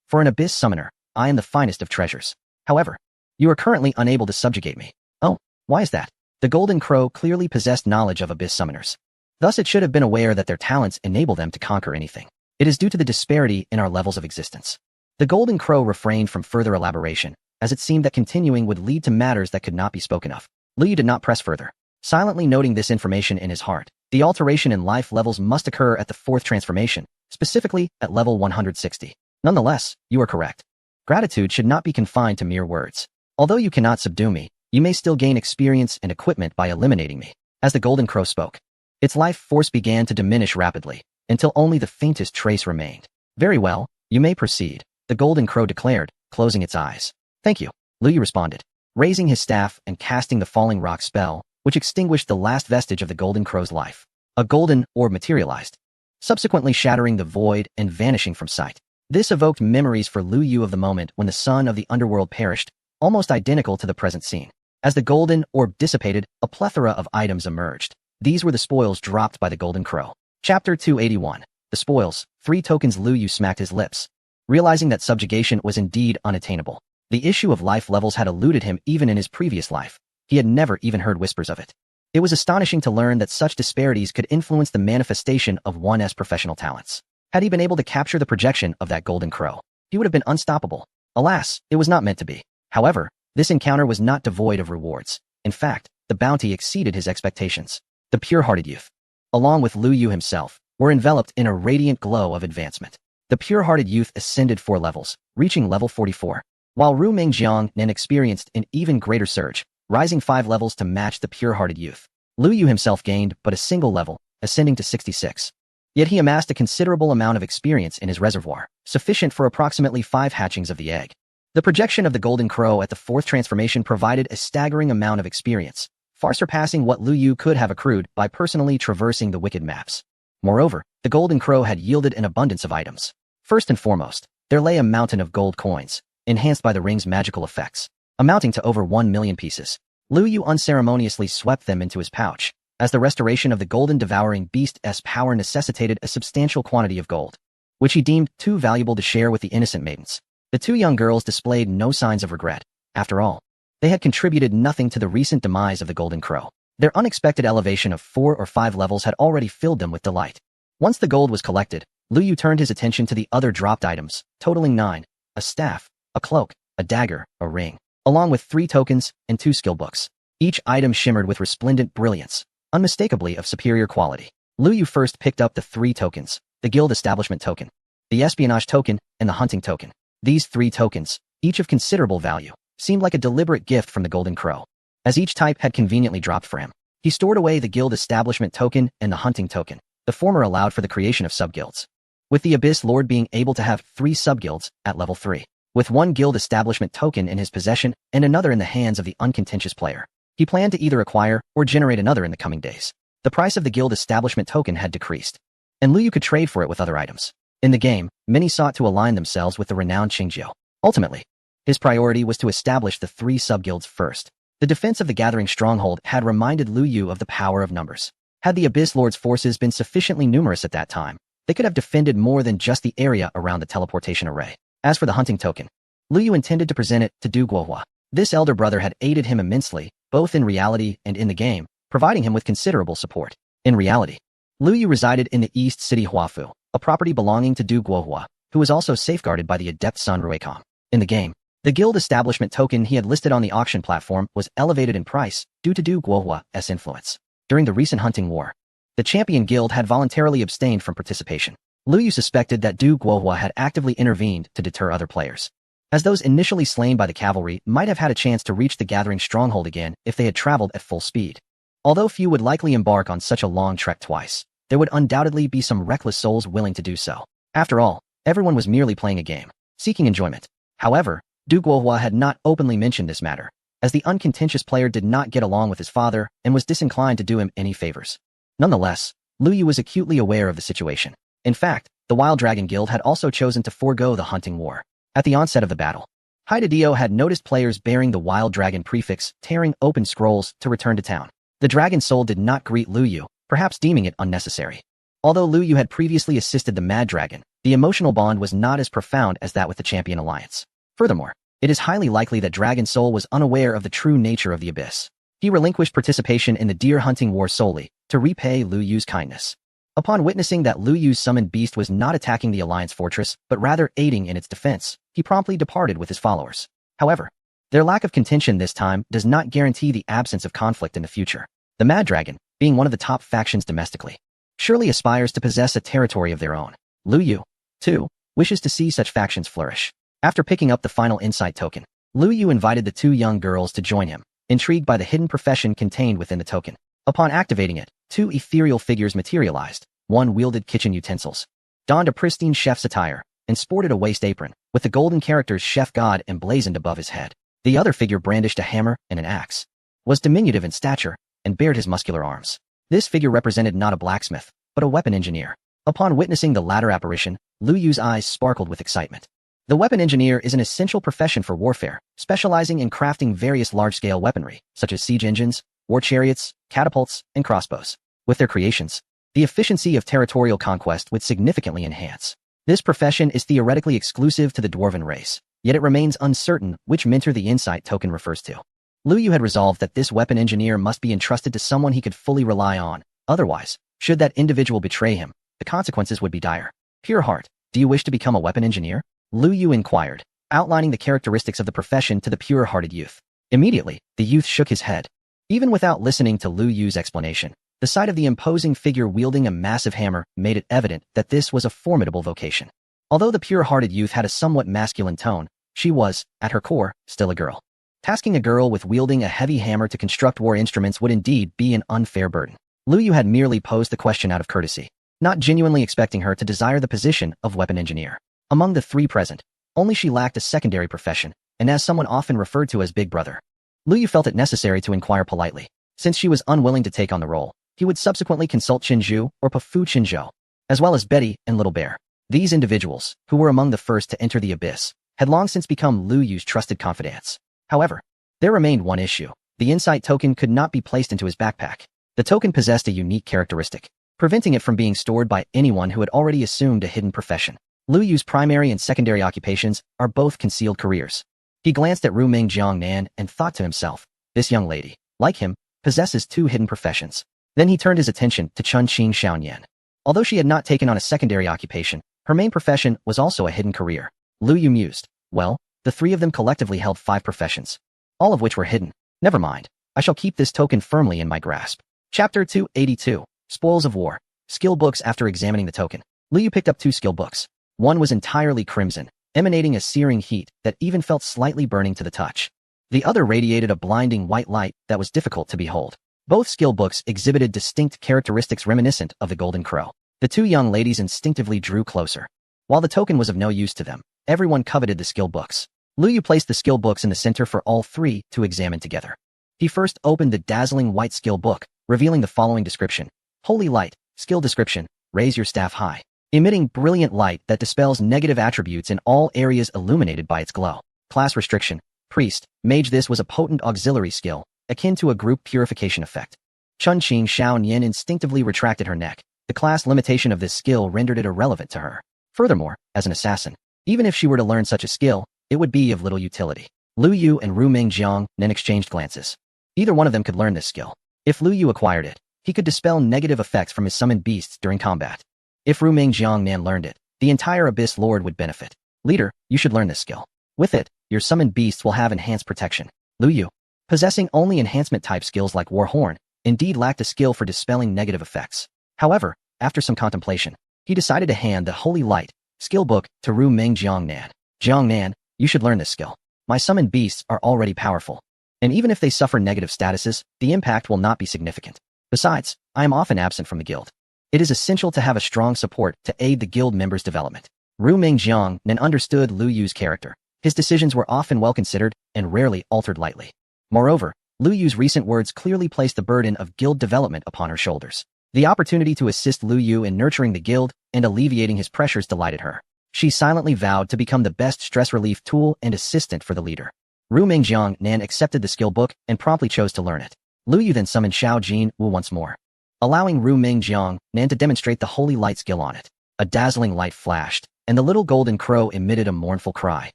for an abyss summoner, I am the finest of treasures. However, you are currently unable to subjugate me. Oh, why is that? The golden crow clearly possessed knowledge of abyss summoners. Thus it should have been aware that their talents enable them to conquer anything. It is due to the disparity in our levels of existence. The golden crow refrained from further elaboration, as it seemed that continuing would lead to matters that could not be spoken of. Lu Yu did not press further. Silently noting this information in his heart, the alteration in life levels must occur at the fourth transformation, specifically at level 160. Nonetheless, you are correct. Gratitude should not be confined to mere words. Although you cannot subdue me, you may still gain experience and equipment by eliminating me. As the golden crow spoke, its life force began to diminish rapidly, until only the faintest trace remained. Very well, you may proceed, the golden crow declared, closing its eyes. Thank you, Lu Yu responded, raising his staff and casting the falling rock spell, which extinguished the last vestige of the golden crow's life. A golden orb materialized, subsequently shattering the void and vanishing from sight. This evoked memories for Lu Yu of the moment when the son of the underworld perished, almost identical to the present scene. As the golden orb dissipated, a plethora of items emerged. These were the spoils dropped by the golden crow. Chapter 281. The spoils. 3 tokens. Lu Yu smacked his lips, realizing that subjugation was indeed unattainable. The issue of life levels had eluded him even in his previous life. He had never even heard whispers of it. It was astonishing to learn that such disparities could influence the manifestation of one's professional talents. Had he been able to capture the projection of that golden crow, he would have been unstoppable. Alas, it was not meant to be. However, this encounter was not devoid of rewards. In fact, the bounty exceeded his expectations. The pure-hearted youth, along with Lu Yu himself, were enveloped in a radiant glow of advancement. The pure-hearted youth ascended 4 levels, reaching level 44, while Ru Mingjiang then experienced an even greater surge, rising 5 levels to match the pure-hearted youth. Lu Yu himself gained but a single level, ascending to 66. Yet he amassed a considerable amount of experience in his reservoir, sufficient for approximately 5 hatchings of the egg. The projection of the golden crow at the 4th transformation provided a staggering amount of experience, far surpassing what Lu Yu could have accrued by personally traversing the wicked maps. Moreover, the golden crow had yielded an abundance of items. First and foremost, there lay a mountain of gold coins, enhanced by the ring's magical effects, amounting to over 1 million pieces. Lu Yu unceremoniously swept them into his pouch, as the restoration of the golden devouring beast's power necessitated a substantial quantity of gold, which he deemed too valuable to share with the innocent maidens. The 2 young girls displayed no signs of regret. After all, they had contributed nothing to the recent demise of the golden crow. Their unexpected elevation of 4 or 5 levels had already filled them with delight. Once the gold was collected, Lu Yu turned his attention to the other dropped items, totaling 9, a staff, a cloak, a dagger, a ring, along with 3 tokens and 2 skill books. Each item shimmered with resplendent brilliance, unmistakably of superior quality. Lu Yu first picked up the 3 tokens, the guild establishment token, the espionage token, and the hunting token. These 3 tokens, each of considerable value, seemed like a deliberate gift from the golden crow. As each type had conveniently dropped for him, he stored away the guild establishment token and the hunting token. The former allowed for the creation of subguilds, with the Abyss Lord being able to have 3 subguilds at level 3, with 1 guild establishment token in his possession and another in the hands of the uncontentious player. He planned to either acquire or generate another in the coming days. The price of the guild establishment token had decreased, and Lu Yu could trade for it with other items. In the game, many sought to align themselves with the renowned Qingjiu. Ultimately, his priority was to establish the 3 subguilds first. The defense of the gathering stronghold had reminded Lu Yu of the power of numbers. Had the Abyss Lord's forces been sufficiently numerous at that time, they could have defended more than just the area around the teleportation array. As for the hunting token, Liu Yu intended to present it to Du Guohua. This elder brother had aided him immensely, both in reality and in the game, providing him with considerable support. In reality, Liu Yu resided in the East City Huafu, a property belonging to Du Guohua, who was also safeguarded by the adept Sun Ruekong. In the game, the guild establishment token he had listed on the auction platform was elevated in price due to Du Guohua's influence. During the recent hunting war, the champion guild had voluntarily abstained from participation. Liu Yu suspected that Du Guohua had actively intervened to deter other players, as those initially slain by the cavalry might have had a chance to reach the gathering stronghold again if they had traveled at full speed. Although few would likely embark on such a long trek twice, there would undoubtedly be some reckless souls willing to do so. After all, everyone was merely playing a game, seeking enjoyment. However, Du Guohua had not openly mentioned this matter, as the uncontentious player did not get along with his father and was disinclined to do him any favors. Nonetheless, Liu Yu was acutely aware of the situation. In fact, the Wild Dragon Guild had also chosen to forego the hunting war. At the onset of the battle, Haidadio had noticed players bearing the Wild Dragon prefix tearing open scrolls to return to town. The Dragon Soul did not greet Liu Yu, perhaps deeming it unnecessary. Although Liu Yu had previously assisted the Mad Dragon, the emotional bond was not as profound as that with the Champion Alliance. Furthermore, it is highly likely that Dragon Soul was unaware of the true nature of the Abyss. He relinquished participation in the deer hunting war solely to repay Liu Yu's kindness. Upon witnessing that Liu Yu's summoned beast was not attacking the Alliance fortress, but rather aiding in its defense, he promptly departed with his followers. However, their lack of contention this time does not guarantee the absence of conflict in the future. The Mad Dragon, being one of the top factions domestically, surely aspires to possess a territory of their own. Liu Yu, too, wishes to see such factions flourish. After picking up the final insight token, Liu Yu invited the two young girls to join him, intrigued by the hidden profession contained within the token. Upon activating it, two ethereal figures materialized. One wielded kitchen utensils, donned a pristine chef's attire, and sported a waist apron, with the golden characters Chef God emblazoned above his head. The other figure brandished a hammer and an axe, was diminutive in stature, and bared his muscular arms. This figure represented not a blacksmith, but a weapon engineer. Upon witnessing the latter apparition, Liu Yu's eyes sparkled with excitement. The weapon engineer is an essential profession for warfare, specializing in crafting various large-scale weaponry, such as siege engines, war chariots, catapults, and crossbows. With their creations, the efficiency of territorial conquest would significantly enhance. This profession is theoretically exclusive to the dwarven race, yet it remains uncertain which mentor the insight token refers to. Liu Yu had resolved that this weapon engineer must be entrusted to someone he could fully rely on. Otherwise, should that individual betray him, the consequences would be dire. Pure Heart, do you wish to become a weapon engineer? Liu Yu inquired, outlining the characteristics of the profession to the pure-hearted youth. Immediately, the youth shook his head. Even without listening to Liu Yu's explanation, the sight of the imposing figure wielding a massive hammer made it evident that this was a formidable vocation. Although the pure-hearted youth had a somewhat masculine tone, she was, at her core, still a girl. Tasking a girl with wielding a heavy hammer to construct war instruments would indeed be an unfair burden. Liu Yu had merely posed the question out of courtesy, not genuinely expecting her to desire the position of weapon engineer. Among the three present, only she lacked a secondary profession, and as someone often referred to as Big Brother. Liu Yu felt it necessary to inquire politely. Since she was unwilling to take on the role, he would subsequently consult Qinzhou or Pafu Qinzhou, as well as Betty and Little Bear. These individuals, who were among the first to enter the Abyss, had long since become Liu Yu's trusted confidants. However, there remained one issue. The insight token could not be placed into his backpack. The token possessed a unique characteristic, preventing it from being stored by anyone who had already assumed a hidden profession. Liu Yu's primary and secondary occupations are both concealed careers. He glanced at Ruming Jiangnan and thought to himself, this young lady, like him, possesses two hidden professions. Then he turned his attention to Chunqing Xiaoyan. Although she had not taken on a secondary occupation, her main profession was also a hidden career. Liu Yu mused, well, the three of them collectively held 5 professions, all of which were hidden. Never mind, I shall keep this token firmly in my grasp. Chapter 282, Spoils of War. Skill books. After examining the token, Liu Yu picked up 2 skill books. One was entirely crimson, emanating a searing heat that even felt slightly burning to the touch. The other radiated a blinding white light that was difficult to behold. Both skill books exhibited distinct characteristics reminiscent of the Golden Crow. The two young ladies instinctively drew closer. While the token was of no use to them, everyone coveted the skill books. Liu Yu placed the skill books in the center for all 3 to examine together. He first opened the dazzling white skill book, revealing the following description. Holy Light, skill description, raise your staff high, emitting brilliant light that dispels negative attributes in all areas illuminated by its glow. Class restriction, Priest, Mage. This was a potent auxiliary skill, akin to a group purification effect. Chunqing Xiaoyan instinctively retracted her neck. The class limitation of this skill rendered it irrelevant to her. Furthermore, as an assassin, even if she were to learn such a skill, it would be of little utility. Lu Yu and Ru Mingjiang then exchanged glances. Either one of them could learn this skill. If Lu Yu acquired it, he could dispel negative effects from his summoned beasts during combat. If Ru Mingjiang Nan learned it, the entire Abyss Lord would benefit. Leader, you should learn this skill. With it, your summoned beasts will have enhanced protection. Lu Yu, possessing only enhancement-type skills like War Horn, indeed lacked a skill for dispelling negative effects. However, after some contemplation, he decided to hand the Holy Light skill book to Ru Mingjiang Nan. Jiang Nan, you should learn this skill. My summoned beasts are already powerful, and even if they suffer negative statuses, the impact will not be significant. Besides, I am often absent from the guild. It is essential to have a strong support to aid the guild members' development. Ru Mingjiang Nan understood Lu Yu's character. His decisions were often well considered and rarely altered lightly. Moreover, Lu Yu's recent words clearly placed the burden of guild development upon her shoulders. The opportunity to assist Lu Yu in nurturing the guild and alleviating his pressures delighted her. She silently vowed to become the best stress relief tool and assistant for the leader. Ru Mingjiang Nan accepted the skill book and promptly chose to learn it. Lu Yu then summoned Xiao Jin Wu once more, allowing Ru Mingjiang Nan to demonstrate the Holy Light skill on it. A dazzling light flashed, and the little golden crow emitted a mournful cry.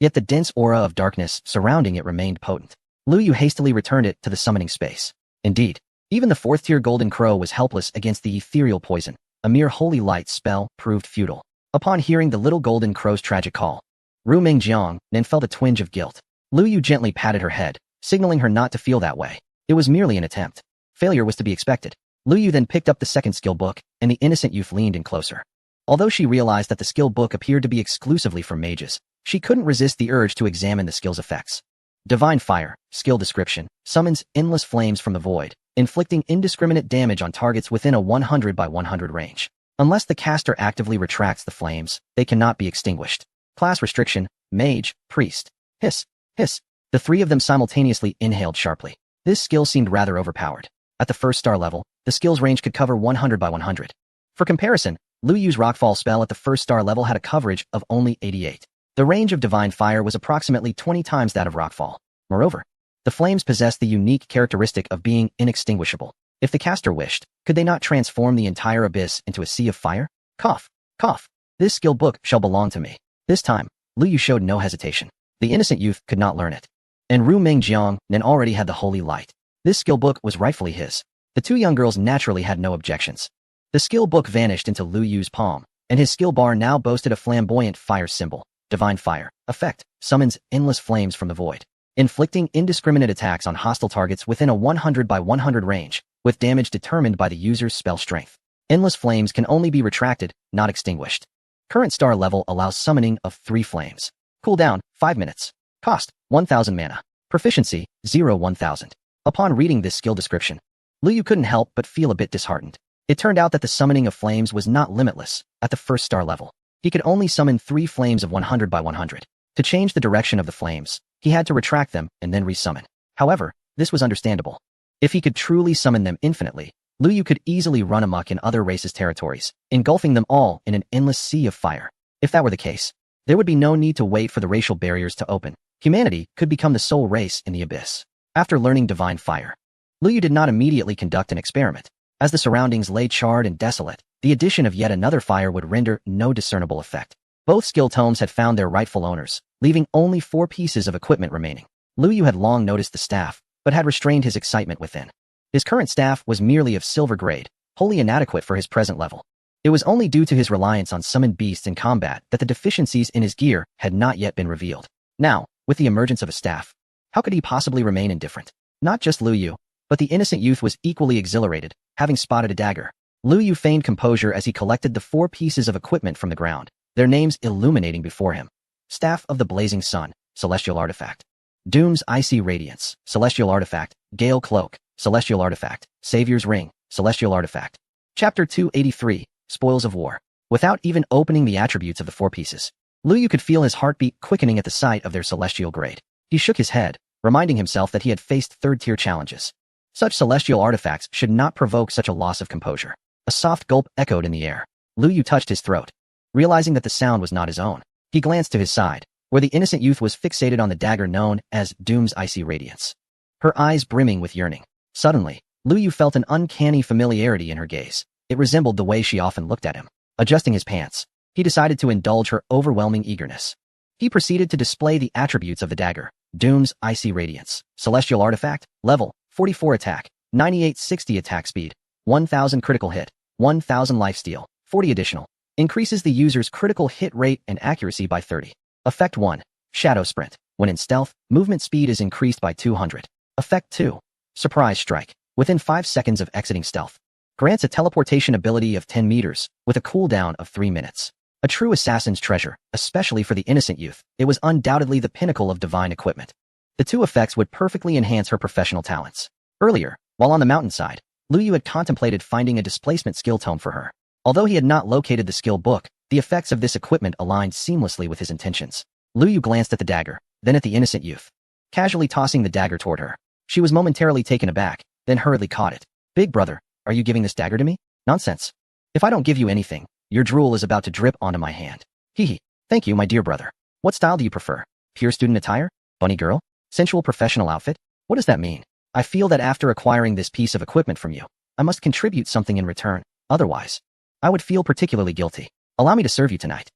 Yet the dense aura of darkness surrounding it remained potent. Lu Yu hastily returned it to the summoning space. Indeed, even the fourth-tier golden crow was helpless against the ethereal poison. A mere holy light spell proved futile. Upon hearing the little golden crow's tragic call, Ru Mingjiang Nan felt a twinge of guilt. Lu Yu gently patted her head, signaling her not to feel that way. It was merely an attempt. Failure was to be expected. Lu Yu then picked up the second skill book, and the innocent youth leaned in closer. Although she realized that the skill book appeared to be exclusively for mages, she couldn't resist the urge to examine the skill's effects. Divine Fire, skill description, summons endless flames from the void, inflicting indiscriminate damage on targets within a 100 by 100 range. Unless the caster actively retracts the flames, they cannot be extinguished. Class restriction, Mage, Priest. Hiss, hiss. The three of them simultaneously inhaled sharply. This skill seemed rather overpowered. At the first star level, the skill's range could cover 100 by 100. For comparison, Lu Yu's Rockfall spell at the first star level had a coverage of only 88. The range of Divine Fire was approximately 20 times that of Rockfall. Moreover, the flames possessed the unique characteristic of being inextinguishable. If the caster wished, could they not transform the entire abyss into a sea of fire? Cough, cough. This skill book shall belong to me. This time, Lu Yu showed no hesitation. The innocent youth could not learn it. And Ru Mingjiang Nan already had the Holy Light. This skill book was rightfully his. The two young girls naturally had no objections. The skill book vanished into Lu Yu's palm, and his skill bar now boasted a flamboyant fire symbol. Divine Fire. Effect. Summons endless flames from the void, inflicting indiscriminate attacks on hostile targets within a 100 by 100 range, with damage determined by the user's spell strength. Endless flames can only be retracted, not extinguished. Current star level allows summoning of 3 flames. Cooldown, 5 minutes. Cost, 1000 mana. Proficiency, 0-1000. Upon reading this skill description, Lu Yu couldn't help but feel a bit disheartened. It turned out that the summoning of flames was not limitless. At the first star level, he could only summon 3 flames of 100 by 100. To change the direction of the flames, he had to retract them and then resummon. However, this was understandable. If he could truly summon them infinitely, Lu Yu could easily run amok in other races' territories, engulfing them all in an endless sea of fire. If that were the case, there would be no need to wait for the racial barriers to open. Humanity could become the sole race in the abyss. After learning Divine Fire, Lu Yu did not immediately conduct an experiment. As the surroundings lay charred and desolate, the addition of yet another fire would render no discernible effect. Both skill tomes had found their rightful owners, leaving only 4 pieces of equipment remaining. Lu Yu had long noticed the staff, but had restrained his excitement within. His current staff was merely of silver grade, wholly inadequate for his present level. It was only due to his reliance on summoned beasts in combat that the deficiencies in his gear had not yet been revealed. Now, with the emergence of a staff, how could he possibly remain indifferent? Not just Lu Yu, but the innocent youth was equally exhilarated, having spotted a dagger. Lu Yu feigned composure as he collected the 4 pieces of equipment from the ground, their names illuminating before him. Staff of the Blazing Sun, Celestial Artifact. Doom's Icy Radiance, Celestial Artifact. Gale Cloak, Celestial Artifact. Savior's Ring, Celestial Artifact. Chapter 283, Spoils of War. Without even opening the attributes of the 4 pieces, Lu Yu could feel his heartbeat quickening at the sight of their celestial grade. He shook his head, reminding himself that he had faced 3rd-tier challenges. Such celestial artifacts should not provoke such a loss of composure. A soft gulp echoed in the air. Lu Yu touched his throat, realizing that the sound was not his own. He glanced to his side, where the innocent youth was fixated on the dagger known as Doom's Icy Radiance, her eyes brimming with yearning. Suddenly, Lu Yu felt an uncanny familiarity in her gaze. It resembled the way she often looked at him. Adjusting his pants, he decided to indulge her overwhelming eagerness. He proceeded to display the attributes of the dagger. Doom's Icy Radiance. Celestial Artifact. Level 44 attack. 9860 attack speed. 1000 critical hit. 1000 lifesteal. 40 additional. Increases the user's critical hit rate and accuracy by 30. Effect 1. Shadow Sprint. When in stealth, movement speed is increased by 200. Effect 2. Surprise Strike. Within 5 seconds of exiting stealth. Grants a teleportation ability of 10 meters, with a cooldown of 3 minutes. A true assassin's treasure, especially for the innocent youth, it was undoubtedly the pinnacle of divine equipment. The two effects would perfectly enhance her professional talents. Earlier, while on the mountainside, Lu Yu had contemplated finding a displacement skill tome for her. Although he had not located the skill book, the effects of this equipment aligned seamlessly with his intentions. Lu Yu glanced at the dagger, then at the innocent youth, casually tossing the dagger toward her. She was momentarily taken aback, then hurriedly caught it. Big brother, are you giving this dagger to me? Nonsense. If I don't give you anything, your drool is about to drip onto my hand. Hee. Thank you, my dear brother. What style do you prefer? Pure student attire? Bunny girl? Sensual professional outfit? What does that mean? I feel that after acquiring this piece of equipment from you, I must contribute something in return. Otherwise, I would feel particularly guilty. Allow me to serve you tonight.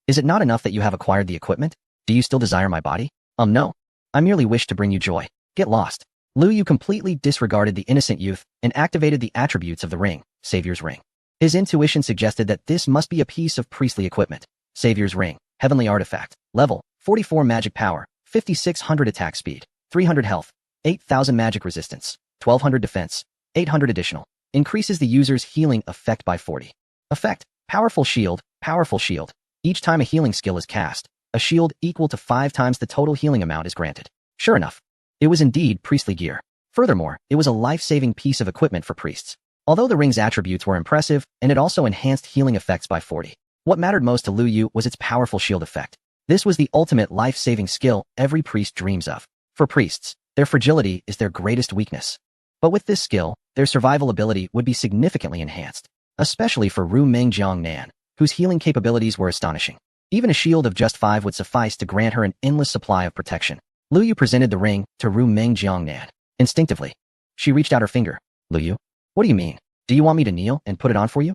Is it not enough that you have acquired the equipment? Do you still desire my body? No. I merely wish to bring you joy. Get lost. Lu Yu completely disregarded the innocent youth and activated the attributes of the ring, Savior's Ring. His intuition suggested that this must be a piece of priestly equipment. Savior's Ring. Heavenly Artifact. Level 44 magic power. 5600 attack speed. 300 health. 8000 magic resistance. 1200 defense. 800 additional. Increases the user's healing effect by 40. Effect. Powerful Shield. Powerful Shield. Each time a healing skill is cast, a shield equal to 5 times the total healing amount is granted. Sure enough, it was indeed priestly gear. Furthermore, it was a life-saving piece of equipment for priests. Although the ring's attributes were impressive, and it also enhanced healing effects by 40. What mattered most to Lu Yu was its powerful shield effect. This was the ultimate life-saving skill every priest dreams of. For priests, their fragility is their greatest weakness. But with this skill, their survival ability would be significantly enhanced, especially for Ru Meng Jiang Nan, whose healing capabilities were astonishing. Even a shield of just 5 would suffice to grant her an endless supply of protection. Lu Yu presented the ring to Ru Meng Jiang Nan. Instinctively, she reached out her finger. Lu Yu? What do you mean? Do you want me to kneel and put it on for you?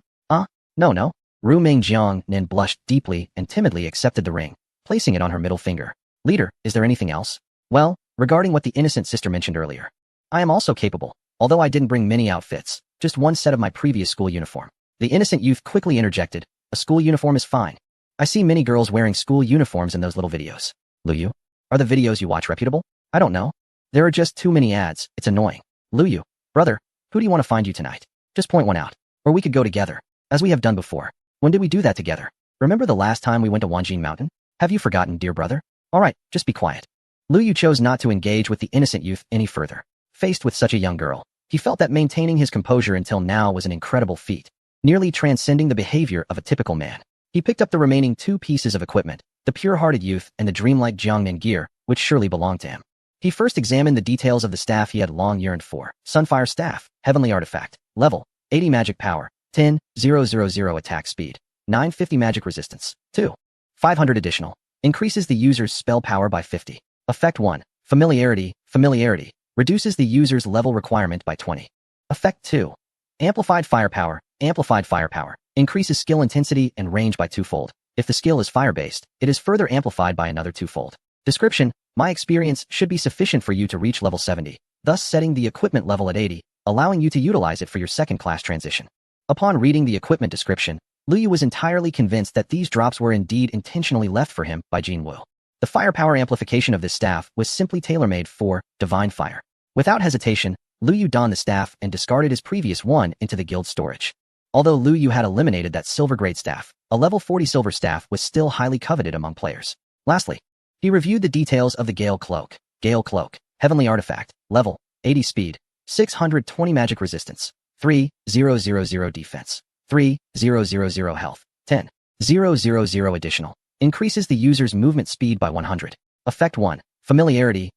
No. Ru Meng Jiang Nan blushed deeply and timidly accepted the ring, placing it on her middle finger. Leader, is there anything else? Well, regarding what the innocent sister mentioned earlier, I am also capable, although I didn't bring many outfits, just one set of my previous school uniform. The innocent youth quickly interjected, a school uniform is fine. I see many girls wearing school uniforms in those little videos. Lu Yu, are the videos you watch reputable? I don't know. There are just too many ads, it's annoying. Lu Yu, brother, who do you want to find you tonight? Just point one out. Or we could go together, as we have done before. When did we do that together? Remember the last time we went to Wanjin Mountain? Have you forgotten, dear brother? Alright, just be quiet. Lu Yu chose not to engage with the innocent youth any further. Faced with such a young girl, he felt that maintaining his composure until now was an incredible feat, nearly transcending the behavior of a typical man. He picked up the remaining 2 pieces of equipment, the pure-hearted youth and the dreamlike Jiangnan gear, which surely belonged to him. He first examined the details of the staff he had long yearned for. Sunfire Staff, Heavenly Artifact, Level 80 Magic Power, 10,000 attack speed, 950 magic resistance, 500 additional. Increases the user's spell power by 50. Effect 1. Familiarity. Reduces the user's level requirement by 20. Effect 2. Amplified Firepower. Increases skill intensity and range by 2-fold. If the skill is fire-based, it is further amplified by another 2-fold. Description. My experience should be sufficient for you to reach level 70, thus setting the equipment level at 80, allowing you to utilize it for your second-class transition. Upon reading the equipment description, Lu Yu was entirely convinced that these drops were indeed intentionally left for him by Jin Wu. The firepower amplification of this staff was simply tailor-made for Divine Fire. Without hesitation, Lu Yu donned the staff and discarded his previous one into the guild storage. Although Lu Yu had eliminated that silver-grade staff, a level 40 silver staff was still highly coveted among players. Lastly, he reviewed the details of the Gale Cloak. Gale Cloak, Heavenly Artifact, Level 80 Speed, 620 Magic Resistance, 3,000 Defense, 3,000 Health, 10,000 Additional. Increases the user's movement speed by 100. Effect 1. Familiarity.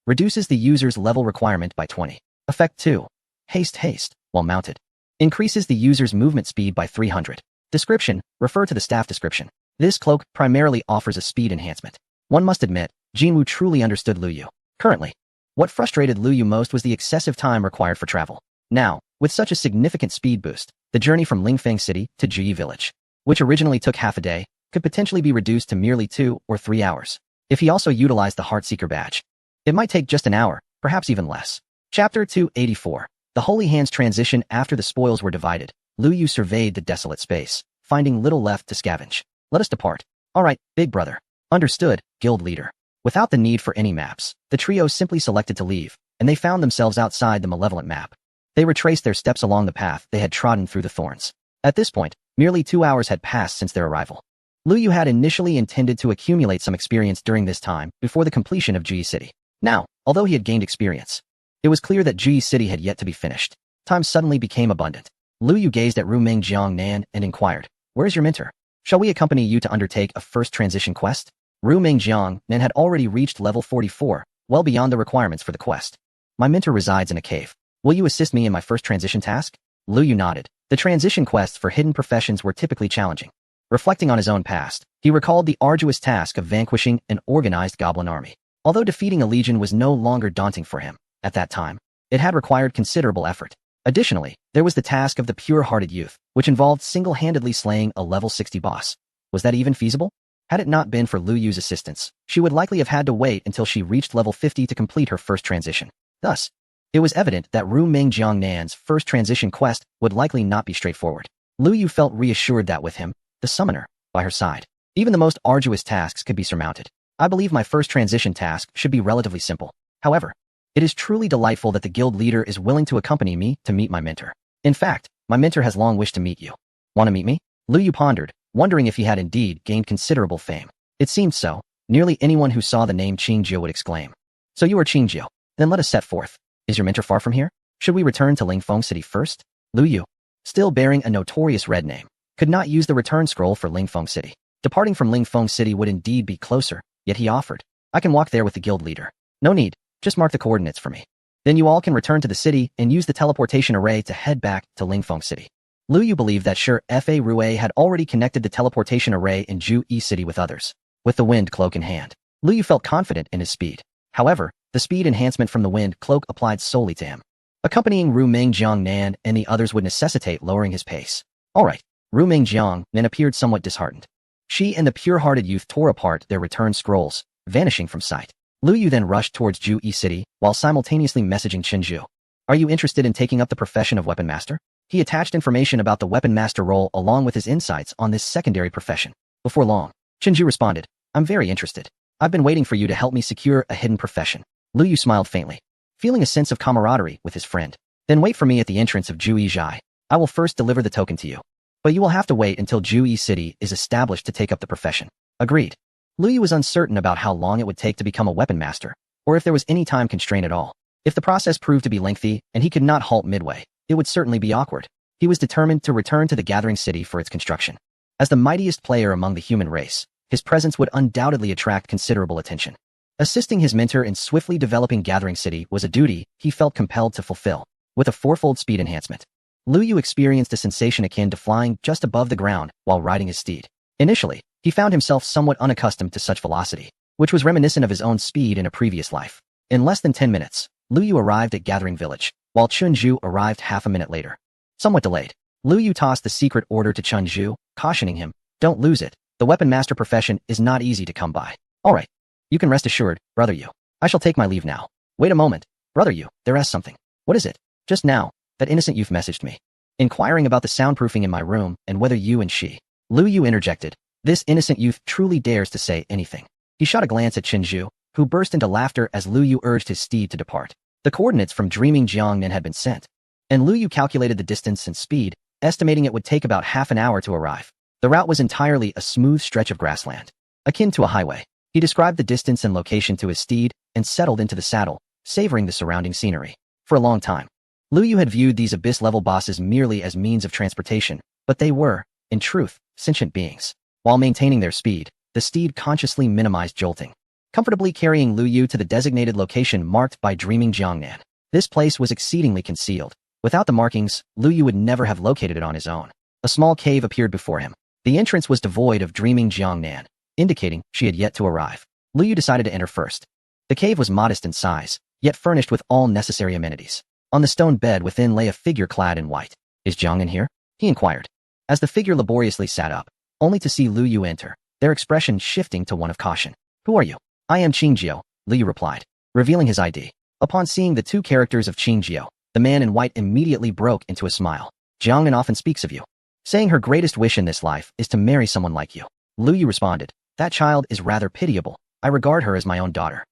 Reduces the user's level requirement by 20. Effect 2. Haste. While mounted. Increases the user's movement speed by 300. Description. Refer to the staff description. This cloak primarily offers a speed enhancement. One must admit, Jinwoo truly understood Lu Yu. Currently, what frustrated Lu Yu most was the excessive time required for travel. Now, With such a significant speed boost, the journey from Lingfeng City to Ji Village, which originally took half a day, could potentially be reduced to merely 2 or 3 hours. If he also utilized the Heartseeker badge, it might take just an hour, perhaps even less. Chapter 284. The Holy Hands transition. After the spoils were divided, Lu Yu surveyed the desolate space, finding little left to scavenge. Let us depart. All right, big brother. Understood, guild leader. Without the need for any maps, the trio simply selected to leave, and they found themselves outside the malevolent map. They retraced their steps along the path they had trodden through the thorns. At this point, merely 2 hours had passed since their arrival. Lu Yu had initially intended to accumulate some experience during this time before the completion of Ji City. Now, although he had gained experience, it was clear that Ji City had yet to be finished. Time suddenly became abundant. Lu Yu gazed at Rumeng Jiangnan and inquired, "Where is your mentor? Shall we accompany you to undertake a first transition quest?" Rumeng Jiangnan had already reached level 44, well beyond the requirements for the quest. "My mentor resides in a cave. Will you assist me in my first transition task?" Lu Yu nodded. The transition quests for hidden professions were typically challenging. Reflecting on his own past, he recalled the arduous task of vanquishing an organized goblin army. Although defeating a legion was no longer daunting for him, at that time, it had required considerable effort. Additionally, there was the task of the pure-hearted youth, which involved single-handedly slaying a level 60 boss. Was that even feasible? Had it not been for Lu Yu's assistance, she would likely have had to wait until she reached level 50 to complete her first transition. Thus, it was evident that Rumeng Jiangnan's first transition quest would likely not be straightforward. Lu Yu felt reassured that with him, the summoner, by her side, even the most arduous tasks could be surmounted. I believe my first transition task should be relatively simple. However, it is truly delightful that the guild leader is willing to accompany me to meet my mentor. In fact, my mentor has long wished to meet you. Want to meet me? Lu Yu pondered, wondering if he had indeed gained considerable fame. It seemed so. Nearly anyone who saw the name Qingjiu would exclaim. "So you are Qingjiu? Then let us set forth. Is your mentor far from here? Should we return to Lingfeng City first?" Lu Yu, still bearing a notorious red name, could not use the return scroll for Lingfeng City. Departing from Lingfeng City would indeed be closer, yet he offered, "I can walk there with the guild leader. No need, just mark the coordinates for me. Then you all can return to the city and use the teleportation array to head back to Lingfeng City." Lu Yu believed that Fa Rue had already connected the teleportation array in Ju Yi City with others. With the wind cloak in hand, Lu Yu felt confident in his speed. However, the speed enhancement from the wind cloak applied solely to him. Accompanying Rumeng Jiangnan and the others would necessitate lowering his pace. All right. Rumeng Jiangnan appeared somewhat disheartened. She and the pure-hearted youth tore apart their return scrolls, vanishing from sight. Lu Yu then rushed towards Ju Yi City while simultaneously messaging Qingjiu. "Are you interested in taking up the profession of weapon master?" He attached information about the weapon master role along with his insights on this secondary profession. Before long, Qingjiu responded, "I'm very interested. I've been waiting for you to help me secure a hidden profession." Lu Yu smiled faintly, feeling a sense of camaraderie with his friend. "Then wait for me at the entrance of Ju Yi Zhai. I will first deliver the token to you. But you will have to wait until Ju Yi City is established to take up the profession." Agreed. Lu Yu was uncertain about how long it would take to become a weapon master, or if there was any time constraint at all. If the process proved to be lengthy and he could not halt midway, it would certainly be awkward. He was determined to return to the Gathering City for its construction. As the mightiest player among the human race, his presence would undoubtedly attract considerable attention. Assisting his mentor in swiftly developing Gathering City was a duty he felt compelled to fulfill. With a fourfold speed enhancement, Lu Yu experienced a sensation akin to flying just above the ground while riding his steed. Initially, he found himself somewhat unaccustomed to such velocity, which was reminiscent of his own speed in a previous life. In less than 10 minutes, Lu Yu arrived at Gathering Village, while Qingjiu arrived half a minute later. Somewhat delayed, Lu Yu tossed the secret order to Qingjiu, cautioning him, "Don't lose it. The weapon master profession is not easy to come by." "All right. You can rest assured, brother Yu. I shall take my leave now." "Wait a moment, brother Yu, there is something." "What is it?" "Just now, that innocent youth messaged me, inquiring about the soundproofing in my room and whether you and she..." Lu Yu interjected. This innocent youth truly dares to say anything. He shot a glance at Qingjiu, who burst into laughter as Lu Yu urged his steed to depart. The coordinates from Dreaming Jiangnan had been sent, and Lu Yu calculated the distance and speed, estimating it would take about half an hour to arrive. The route was entirely a smooth stretch of grassland, akin to a highway. He described the distance and location to his steed and settled into the saddle, savoring the surrounding scenery. For a long time, Lu Yu had viewed these abyss-level bosses merely as means of transportation, but they were, in truth, sentient beings. While maintaining their speed, the steed consciously minimized jolting, comfortably carrying Lu Yu to the designated location marked by Dreaming Jiangnan. This place was exceedingly concealed. Without the markings, Lu Yu would never have located it on his own. A small cave appeared before him. The entrance was devoid of Dreaming Jiangnan, indicating she had yet to arrive. Lu Yu decided to enter first. The cave was modest in size, yet furnished with all necessary amenities. On the stone bed within lay a figure clad in white. Is Jiang in here? He inquired. As the figure laboriously sat up, only to see Lu Yu enter, their expression shifting to one of caution. Who are you? I am Qingjiao, Lu Yu replied, revealing his ID. Upon seeing the two characters of Qingjiao, the man in white immediately broke into a smile. Jiang often speaks of you, saying her greatest wish in this life is to marry someone like you. Lu Yu responded, that child is rather pitiable. I regard her as my own daughter.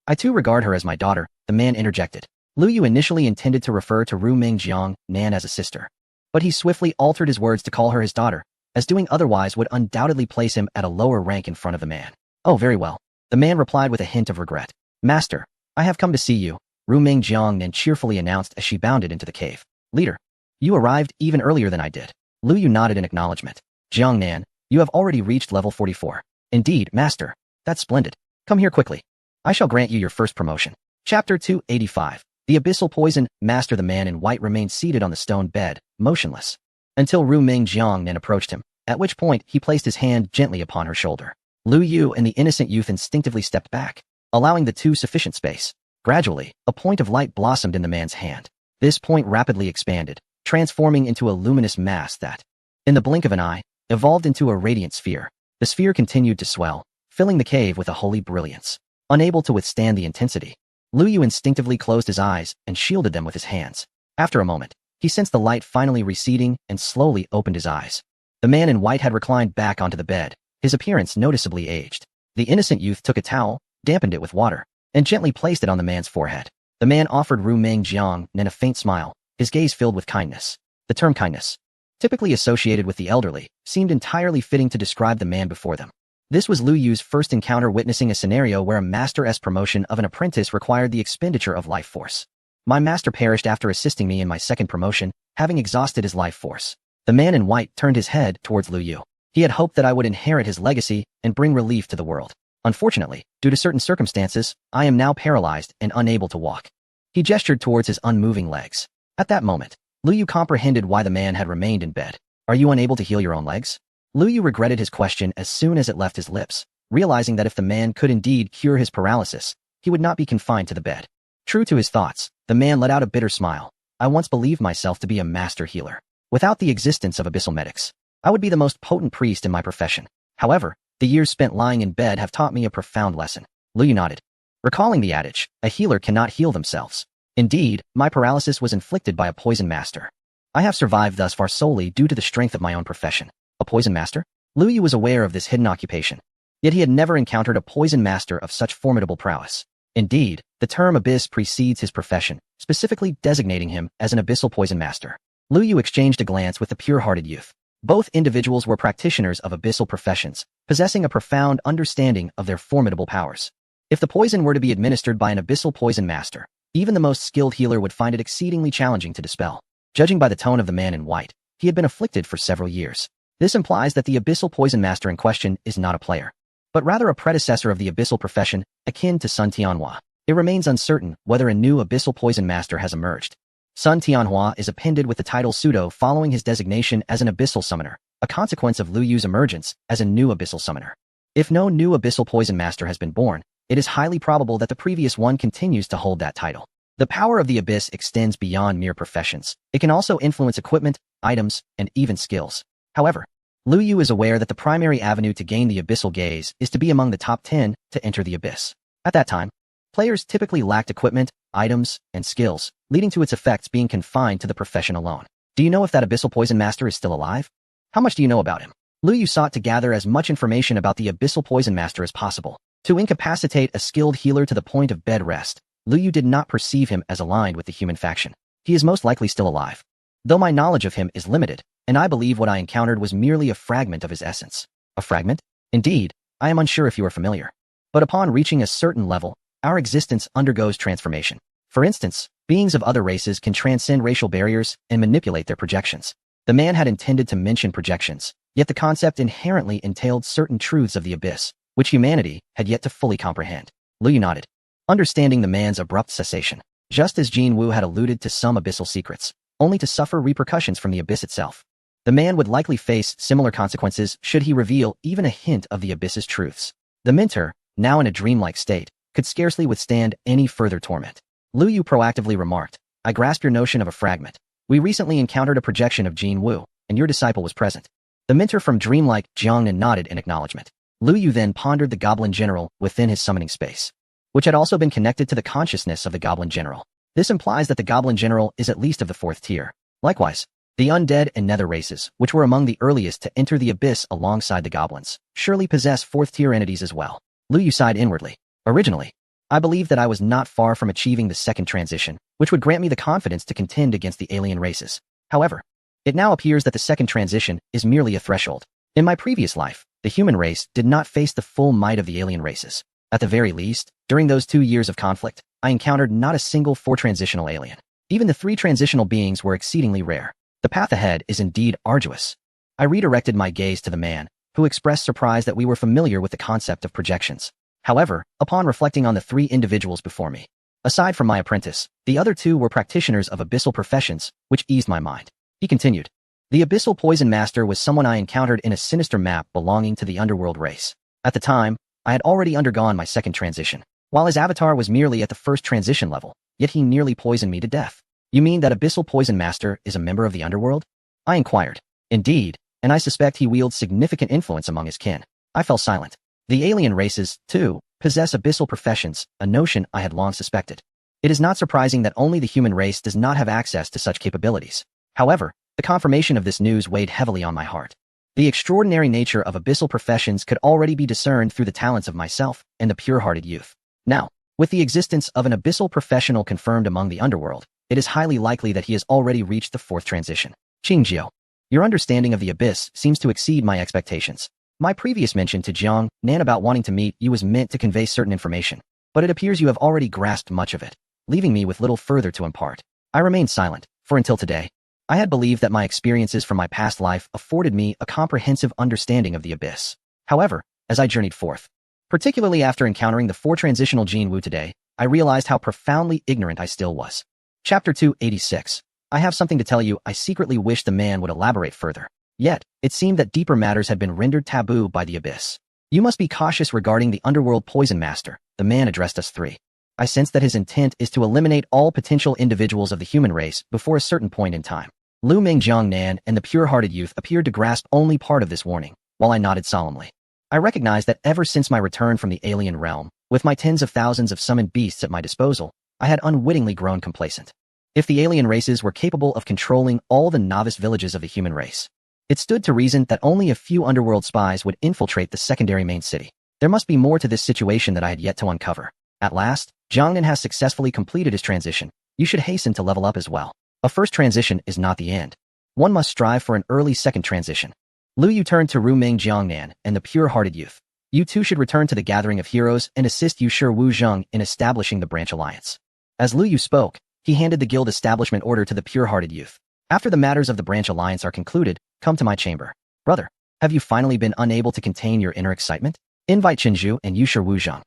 I too regard her as my daughter, the man interjected. Lu Yu initially intended to refer to Ru Mingjiang Nan as a sister, but he swiftly altered his words to call her his daughter, as doing otherwise would undoubtedly place him at a lower rank in front of the man. Oh, very well. The man replied with a hint of regret. Master, I have come to see you, Ru Mingjiang Nan cheerfully announced as she bounded into the cave. Leader, you arrived even earlier than I did. Lu Yu nodded in acknowledgement. Jiang Nan, you have already reached level 44. Indeed, master. That's splendid. Come here quickly. I shall grant you your first promotion. Chapter 285. The Abyssal Poison. Master. The man in white remained seated on the stone bed, motionless, until Ru Mingjiang Nan approached him, at which point he placed his hand gently upon her shoulder. Lu Yu and the innocent youth instinctively stepped back, allowing the two sufficient space. Gradually, a point of light blossomed in the man's hand. This point rapidly expanded, transforming into a luminous mass that, in the blink of an eye, evolved into a radiant sphere. The sphere continued to swell, filling the cave with a holy brilliance. Unable to withstand the intensity, Lu Yu instinctively closed his eyes and shielded them with his hands. After a moment, he sensed the light finally receding and slowly opened his eyes. The man in white had reclined back onto the bed, his appearance noticeably aged. The innocent youth took a towel, dampened it with water, and gently placed it on the man's forehead. The man offered Ru Mingjiang Nan a faint smile, his gaze filled with kindness. The term kindness, typically associated with the elderly, seemed entirely fitting to describe the man before them. This was Lu Yu's first encounter witnessing a scenario where a master's promotion of an apprentice required the expenditure of life force. My master perished after assisting me in my second promotion, having exhausted his life force. The man in white turned his head towards Lu Yu. He had hoped that I would inherit his legacy and bring relief to the world. Unfortunately, due to certain circumstances, I am now paralyzed and unable to walk. He gestured towards his unmoving legs. At that moment, Lu Yu comprehended why the man had remained in bed. Are you unable to heal your own legs? Lu Yu regretted his question as soon as it left his lips, realizing that if the man could indeed cure his paralysis, he would not be confined to the bed. True to his thoughts, the man let out a bitter smile. I once believed myself to be a master healer. Without the existence of abyssal medics, I would be the most potent priest in my profession. However, the years spent lying in bed have taught me a profound lesson. Lu Yu nodded, recalling the adage, a healer cannot heal themselves. Indeed, my paralysis was inflicted by a poison master. I have survived thus far solely due to the strength of my own profession. A poison master? Lu Yu was aware of this hidden occupation, yet he had never encountered a poison master of such formidable prowess. Indeed, the term abyss precedes his profession, specifically designating him as an abyssal poison master. Lu Yu exchanged a glance with the pure-hearted youth. Both individuals were practitioners of abyssal professions, possessing a profound understanding of their formidable powers. If the poison were to be administered by an abyssal poison master, even the most skilled healer would find it exceedingly challenging to dispel. Judging by the tone of the man in white, he had been afflicted for several years. This implies that the abyssal poison master in question is not a player, but rather a predecessor of the abyssal profession, akin to Sun Tianhua. It remains uncertain whether a new abyssal poison master has emerged. Sun Tianhua is appended with the title pseudo following his designation as an abyssal summoner, a consequence of Lu Yu's emergence as a new abyssal summoner. If no new abyssal poison master has been born, it is highly probable that the previous one continues to hold that title. The power of the abyss extends beyond mere professions. It can also influence equipment, items, and even skills. However, Lu Yu is aware that the primary avenue to gain the abyssal gaze is to be among the top 10 to enter the abyss. At that time, players typically lacked equipment, items, and skills, leading to its effects being confined to the profession alone. Do you know if that abyssal poison master is still alive? How much do you know about him? Lu Yu sought to gather as much information about the abyssal poison master as possible. To incapacitate a skilled healer to the point of bed rest, Lu Yu did not perceive him as aligned with the human faction. He is most likely still alive, though my knowledge of him is limited, and I believe what I encountered was merely a fragment of his essence. A fragment? Indeed, I am unsure if you are familiar. But upon reaching a certain level, our existence undergoes transformation. For instance, beings of other races can transcend racial barriers and manipulate their projections. The man had intended to mention projections, yet the concept inherently entailed certain truths of the abyss, which humanity had yet to fully comprehend. Lu Yu nodded, understanding the man's abrupt cessation. Just as Jin Wu had alluded to some abyssal secrets, only to suffer repercussions from the abyss itself. The man would likely face similar consequences should he reveal even a hint of the abyss's truths. The mentor, now in a dreamlike state, could scarcely withstand any further torment. Lu Yu proactively remarked. I grasp your notion of a fragment. We recently encountered a projection of Jin Wu, and your disciple was present. The mentor from Dreamlike Jiangnan nodded in acknowledgement. Lu Yu then pondered the Goblin General within his summoning space, which had also been connected to the consciousness of the Goblin General. This implies that the Goblin General is at least of the 4th tier. Likewise, the undead and nether races, which were among the earliest to enter the abyss alongside the goblins, surely possess 4th tier entities as well. Lu Yu sighed inwardly. Originally, I believed that I was not far from achieving the 2nd transition, which would grant me the confidence to contend against the alien races. However, it now appears that the 2nd transition is merely a threshold. In my previous life, the human race did not face the full might of the alien races. At the very least, during those 2 years of conflict, I encountered not a single 4-transitional alien. Even the 3-transitional beings were exceedingly rare. The path ahead is indeed arduous. I redirected my gaze to the man, who expressed surprise that we were familiar with the concept of projections. However, upon reflecting on the 3 individuals before me, aside from my apprentice, the other 2 were practitioners of abyssal professions, which eased my mind. He continued. The Abyssal Poison Master was someone I encountered in a sinister map belonging to the underworld race. At the time, I had already undergone my 2nd transition. While his avatar was merely at the 1st transition level, yet he nearly poisoned me to death. You mean that Abyssal Poison Master is a member of the underworld? I inquired. Indeed, and I suspect he wields significant influence among his kin. I fell silent. The alien races, too, possess abyssal professions, a notion I had long suspected. It is not surprising that only the human race does not have access to such capabilities. However, the confirmation of this news weighed heavily on my heart. The extraordinary nature of abyssal professions could already be discerned through the talents of myself and the pure-hearted youth. Now, with the existence of an abyssal professional confirmed among the underworld, it is highly likely that he has already reached the 4th transition. Qingjiu, your understanding of the abyss seems to exceed my expectations. My previous mention to Jiang Nan about wanting to meet you was meant to convey certain information, but it appears you have already grasped much of it, leaving me with little further to impart. I remained silent, for until today, I had believed that my experiences from my past life afforded me a comprehensive understanding of the abyss. However, as I journeyed forth, particularly after encountering the 4-transitional Jin Wu today, I realized how profoundly ignorant I still was. Chapter 286. I have something to tell you. I secretly wish the man would elaborate further. Yet, it seemed that deeper matters had been rendered taboo by the abyss. You must be cautious regarding the underworld poison master, the man addressed us 3. I sense that his intent is to eliminate all potential individuals of the human race before a certain point in time. Lu Ming Jiangnan and the pure-hearted youth appeared to grasp only part of this warning, while I nodded solemnly. I recognized that ever since my return from the alien realm, with my tens of thousands of summoned beasts at my disposal, I had unwittingly grown complacent. If the alien races were capable of controlling all the novice villages of the human race, it stood to reason that only a few underworld spies would infiltrate the secondary main city. There must be more to this situation that I had yet to uncover. At last, Jiangnan has successfully completed his transition. You should hasten to level up as well. A 1st transition is not the end. One must strive for an early 2nd transition. Lu Yu turned to Ru Ming Jiangnan and the pure-hearted youth. You two should return to the Gathering of Heroes and assist Yushir Wu Zheng in establishing the branch alliance. As Lu Yu spoke, he handed the guild establishment order to the pure-hearted youth. After the matters of the branch alliance are concluded, come to my chamber. Brother, have you finally been unable to contain your inner excitement? Invite Qinzhu and Yushir Wu Zheng.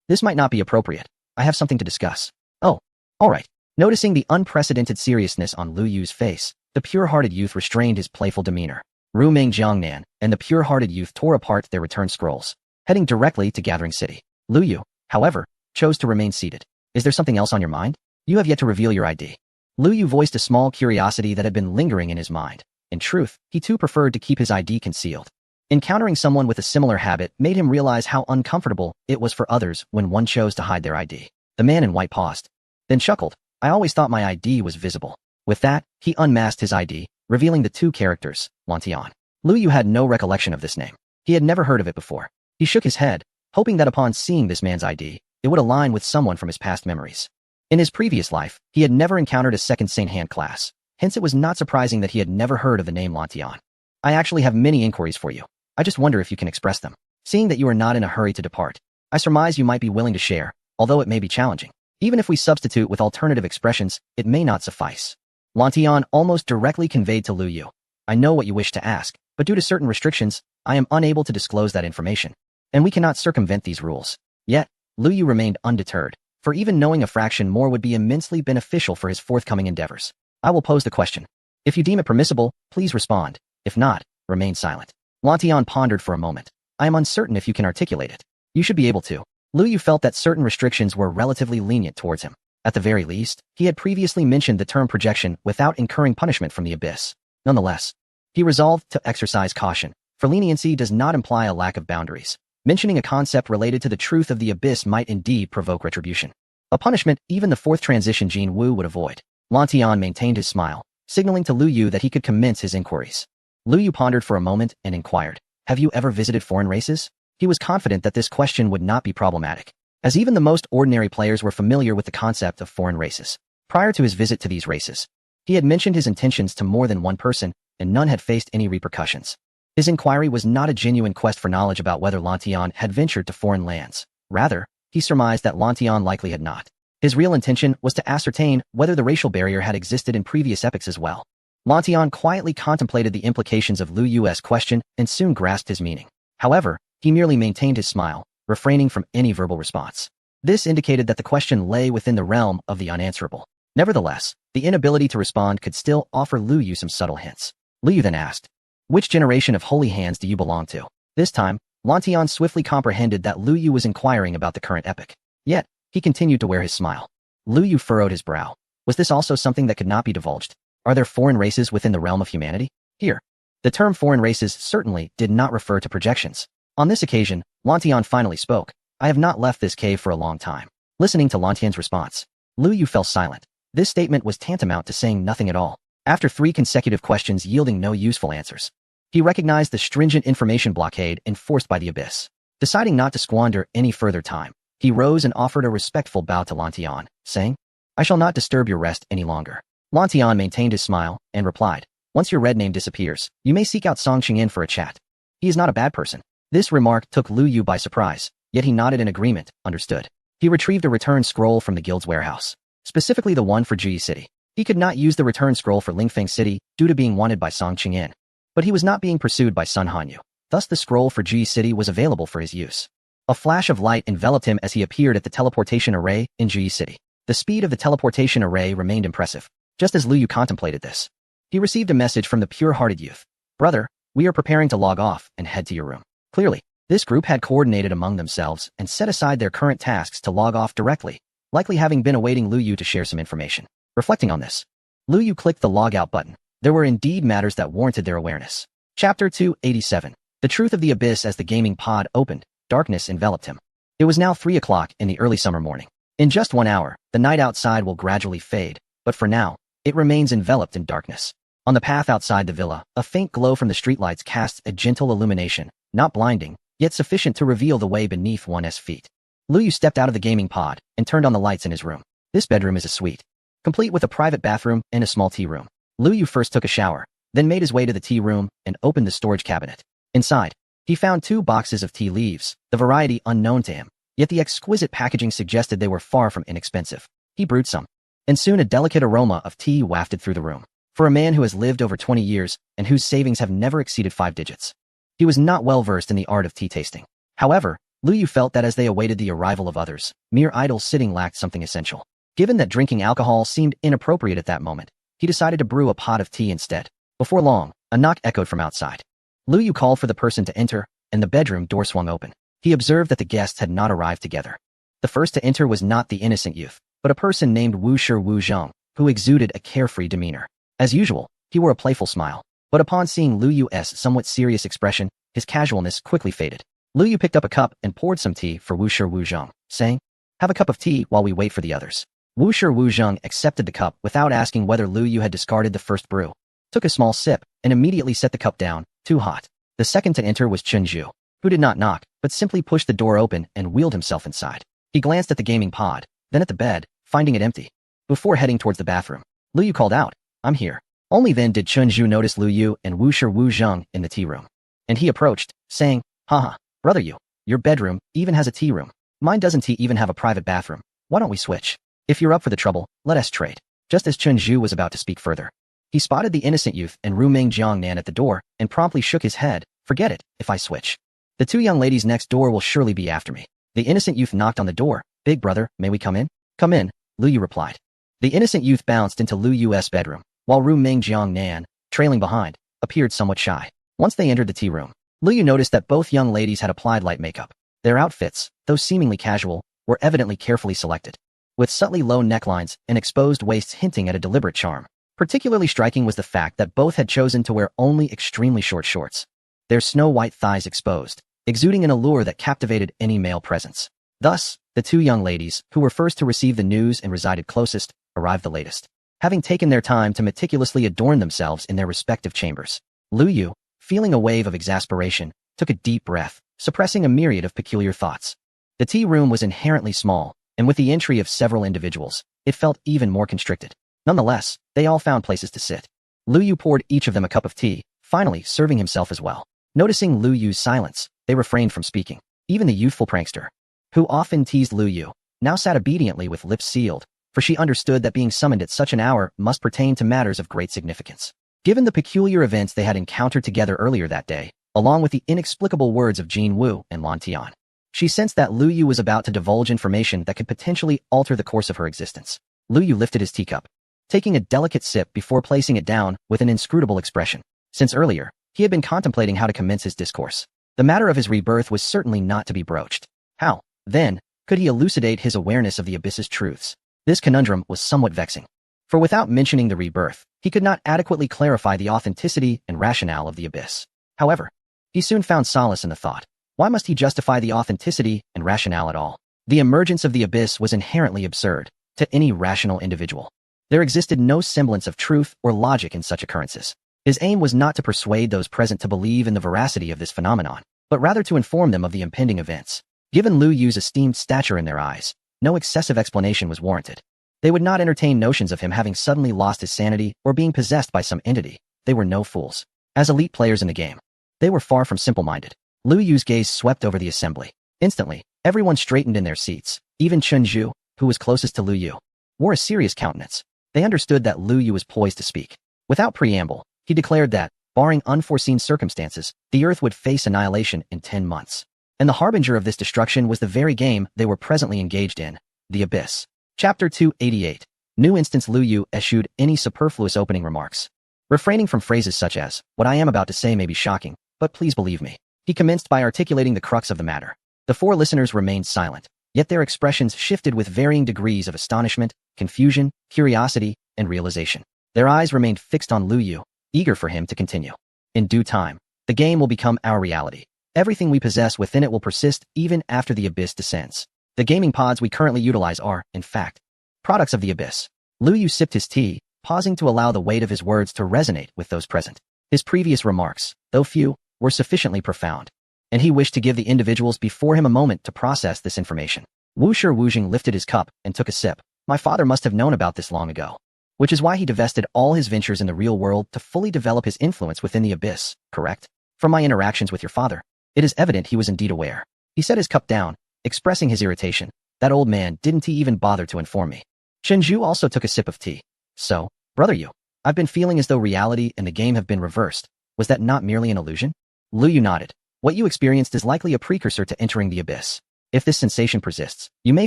This might not be appropriate. I have something to discuss. Oh, all right. Noticing the unprecedented seriousness on Lu Yu's face, the pure-hearted youth restrained his playful demeanor. Ru Ming Jiangnan and the pure-hearted youth tore apart their return scrolls, heading directly to Gathering City. Lu Yu, however, chose to remain seated. Is there something else on your mind? You have yet to reveal your ID. Lu Yu voiced a small curiosity that had been lingering in his mind. In truth, he too preferred to keep his ID concealed. Encountering someone with a similar habit made him realize how uncomfortable it was for others when one chose to hide their ID. The man in white paused, then chuckled. I always thought my ID was visible. With that, he unmasked his ID, revealing the 2 characters, Lantian. Lu Yu had no recollection of this name. He had never heard of it before. He shook his head, hoping that upon seeing this man's ID, it would align with someone from his past memories. In his previous life, he had never encountered a 2nd Saint Hand class, hence it was not surprising that he had never heard of the name Lantian. I actually have many inquiries for you. I just wonder if you can express them. Seeing that you are not in a hurry to depart, I surmise you might be willing to share, although it may be challenging. Even if we substitute with alternative expressions, it may not suffice. Lantian almost directly conveyed to Lu Yu. I know what you wish to ask, but due to certain restrictions, I am unable to disclose that information. And we cannot circumvent these rules. Yet, Lu Yu remained undeterred, for even knowing a fraction more would be immensely beneficial for his forthcoming endeavors. I will pose the question. If you deem it permissible, please respond. If not, remain silent. Lantian pondered for a moment. I am uncertain if you can articulate it. You should be able to. Lu Yu felt that certain restrictions were relatively lenient towards him. At the very least, he had previously mentioned the term projection without incurring punishment from the abyss. Nonetheless, he resolved to exercise caution, for leniency does not imply a lack of boundaries. Mentioning a concept related to the truth of the abyss might indeed provoke retribution. A punishment even the fourth transition Jin Wu would avoid. Lantian maintained his smile, signaling to Lu Yu that he could commence his inquiries. Lu Yu pondered for a moment and inquired, "Have you ever visited foreign races?" He was confident that this question would not be problematic, as even the most ordinary players were familiar with the concept of foreign races. Prior to his visit to these races, he had mentioned his intentions to more than one person, and none had faced any repercussions. His inquiry was not a genuine quest for knowledge about whether Lantian had ventured to foreign lands. Rather, he surmised that Lantian likely had not. His real intention was to ascertain whether the racial barrier had existed in previous epochs as well. Lantian quietly contemplated the implications of Lu Yu's question and soon grasped his meaning. However, he merely maintained his smile, refraining from any verbal response. This indicated that the question lay within the realm of the unanswerable. Nevertheless, the inability to respond could still offer Lu Yu some subtle hints. Lu Yu then asked, "Which generation of holy hands do you belong to?" This time, Lantian swiftly comprehended that Lu Yu was inquiring about the current epoch. Yet, he continued to wear his smile. Lu Yu furrowed his brow. Was this also something that could not be divulged? Are there foreign races within the realm of humanity? Here, the term foreign races certainly did not refer to projections. On this occasion, Lantian finally spoke. "I have not left this cave for a long time." Listening to Lantian's response, Lu Yu fell silent. This statement was tantamount to saying nothing at all. After 3 consecutive questions yielding no useful answers, he recognized the stringent information blockade enforced by the abyss. Deciding not to squander any further time, he rose and offered a respectful bow to Lantian, saying, "I shall not disturb your rest any longer." Lantian maintained his smile and replied, "Once your red name disappears, you may seek out Song Qingyin for a chat. He is not a bad person." This remark took Lu Yu by surprise, yet he nodded in agreement, understood. He retrieved a return scroll from the guild's warehouse, specifically the one for Ji City. He could not use the return scroll for Lingfeng City due to being wanted by Song Qingyin, but he was not being pursued by Sun Hanyu. Thus the scroll for Ji City was available for his use. A flash of light enveloped him as he appeared at the teleportation array in Ji City. The speed of the teleportation array remained impressive. Just as Lu Yu contemplated this, he received a message from the pure-hearted youth. "Brother, we are preparing to log off and head to your room." Clearly, this group had coordinated among themselves and set aside their current tasks to log off directly, likely having been awaiting Lu Yu to share some information. Reflecting on this, Lu Yu clicked the log out button. There were indeed matters that warranted their awareness. Chapter 287. The truth of the abyss. As the gaming pod opened, darkness enveloped him. It was now 3 o'clock in the early summer morning. In just 1 hour, the night outside will gradually fade, but for now, it remains enveloped in darkness. On the path outside the villa, a faint glow from the streetlights casts a gentle illumination, not blinding, yet sufficient to reveal the way beneath one's feet. Lu Yu stepped out of the gaming pod and turned on the lights in his room. This bedroom is a suite, complete with a private bathroom and a small tea room. Lu Yu first took a shower, then made his way to the tea room and opened the storage cabinet. Inside, he found 2 boxes of tea leaves, the variety unknown to him, yet the exquisite packaging suggested they were far from inexpensive. He brewed some, and soon a delicate aroma of tea wafted through the room. For a man who has lived over 20 years and whose savings have never exceeded 5 digits, he was not well versed in the art of tea tasting. However, Lu Yu felt that as they awaited the arrival of others, mere idle sitting lacked something essential. Given that drinking alcohol seemed inappropriate at that moment, he decided to brew a pot of tea instead. Before long, a knock echoed from outside. Lu Yu called for the person to enter, and the bedroom door swung open. He observed that the guests had not arrived together. The first to enter was not the innocent youth, but a person named Wu Zheng, who exuded a carefree demeanor. As usual, he wore a playful smile, but upon seeing Lu Yu's somewhat serious expression, his casualness quickly faded. Lu Yu picked up a cup and poured some tea for Wu Zheng, saying, "Have a cup of tea while we wait for the others." Wu Zheng accepted the cup without asking whether Lu Yu had discarded the first brew, took a small sip, and immediately set the cup down, too hot. The second to enter was Chen Zhu, who did not knock, but simply pushed the door open and wheeled himself inside. He glanced at the gaming pod, then at the bed, finding it empty. Before heading towards the bathroom, Lu Yu called out, "I'm here." Only then did Chen Zhu notice Lu Yu and Wu Zheng in the tea room. And he approached, saying, "Haha, brother Yu, your bedroom even has a tea room. Mine doesn't even have a private bathroom. Why don't we switch? If you're up for the trouble, let us trade." Just as Chen Zhu was about to speak further, he spotted the innocent youth and Rumeng Jiangnan at the door and promptly shook his head. "Forget it, if I switch. The 2 young ladies next door will surely be after me." The innocent youth knocked on the door. "Big brother, may we come in?" "Come in," Lu Yu replied. The innocent youth bounced into Lu Yu's bedroom, while Rumeng Jiangnan, trailing behind, appeared somewhat shy. Once they entered the tea room, Lu Yu noticed that both young ladies had applied light makeup. Their outfits, though seemingly casual, were evidently carefully selected. with subtly low necklines and exposed waists hinting at a deliberate charm. Particularly striking was the fact that both had chosen to wear only extremely short shorts, their snow-white thighs exposed, exuding an allure that captivated any male presence. Thus, the two young ladies, who were first to receive the news and resided closest, arrived the latest, having taken their time to meticulously adorn themselves in their respective chambers. Lu Yu, feeling a wave of exasperation, took a deep breath, suppressing a myriad of peculiar thoughts. The tea room was inherently small, and with the entry of several individuals, it felt even more constricted. Nonetheless, they all found places to sit. Lu Yu poured each of them a cup of tea, finally serving himself as well. Noticing Lu Yu's silence, they refrained from speaking. Even the youthful prankster, who often teased Lu Yu, now sat obediently with lips sealed, for she understood that being summoned at such an hour must pertain to matters of great significance. Given the peculiar events they had encountered together earlier that day, along with the inexplicable words of Jin Wu and Lan Tian, she sensed that Lu Yu was about to divulge information that could potentially alter the course of her existence. Lu Yu lifted his teacup, taking a delicate sip before placing it down with an inscrutable expression. Since earlier, he had been contemplating how to commence his discourse. The matter of his rebirth was certainly not to be broached. How, then, could he elucidate his awareness of the abyss's truths? This conundrum was somewhat vexing. For without mentioning the rebirth, he could not adequately clarify the authenticity and rationale of the abyss. However, he soon found solace in the thought. Why must he justify the authenticity and rationale at all? The emergence of the abyss was inherently absurd to any rational individual. There existed no semblance of truth or logic in such occurrences. His aim was not to persuade those present to believe in the veracity of this phenomenon, but rather to inform them of the impending events. Given Lu Yu's esteemed stature in their eyes, no excessive explanation was warranted. They would not entertain notions of him having suddenly lost his sanity or being possessed by some entity. They were no fools. As elite players in the game, they were far from simple-minded. Lu Yu's gaze swept over the assembly. Instantly, everyone straightened in their seats. Even Chen Zhu, who was closest to Lu Yu, wore a serious countenance. They understood that Lu Yu was poised to speak. Without preamble, he declared that, barring unforeseen circumstances, the Earth would face annihilation in 10 months. And the harbinger of this destruction was the very game they were presently engaged in, the Abyss. Chapter 288. New instance. Lu Yu eschewed any superfluous opening remarks, refraining from phrases such as, "What I am about to say may be shocking, but please believe me." He commenced by articulating the crux of the matter. The four listeners remained silent, yet their expressions shifted with varying degrees of astonishment, confusion, curiosity, and realization. Their eyes remained fixed on Lu Yu, eager for him to continue. In due time, the game will become our reality. Everything we possess within it will persist even after the Abyss descends. The gaming pods we currently utilize are, in fact, products of the Abyss. Lu Yu sipped his tea, pausing to allow the weight of his words to resonate with those present. His previous remarks, though few, were sufficiently profound, and he wished to give the individuals before him a moment to process this information. Wu Shijing lifted his cup and took a sip. My father must have known about this long ago, which is why he divested all his ventures in the real world to fully develop his influence within the Abyss, correct? From my interactions with your father, it is evident he was indeed aware. He set his cup down, expressing his irritation. That old man, didn't he even bother to inform me? Chen Zhu also took a sip of tea. So, brother Yu, I've been feeling as though reality and the game have been reversed. Was that not merely an illusion? Lu Yu nodded. What you experienced is likely a precursor to entering the Abyss. If this sensation persists, you may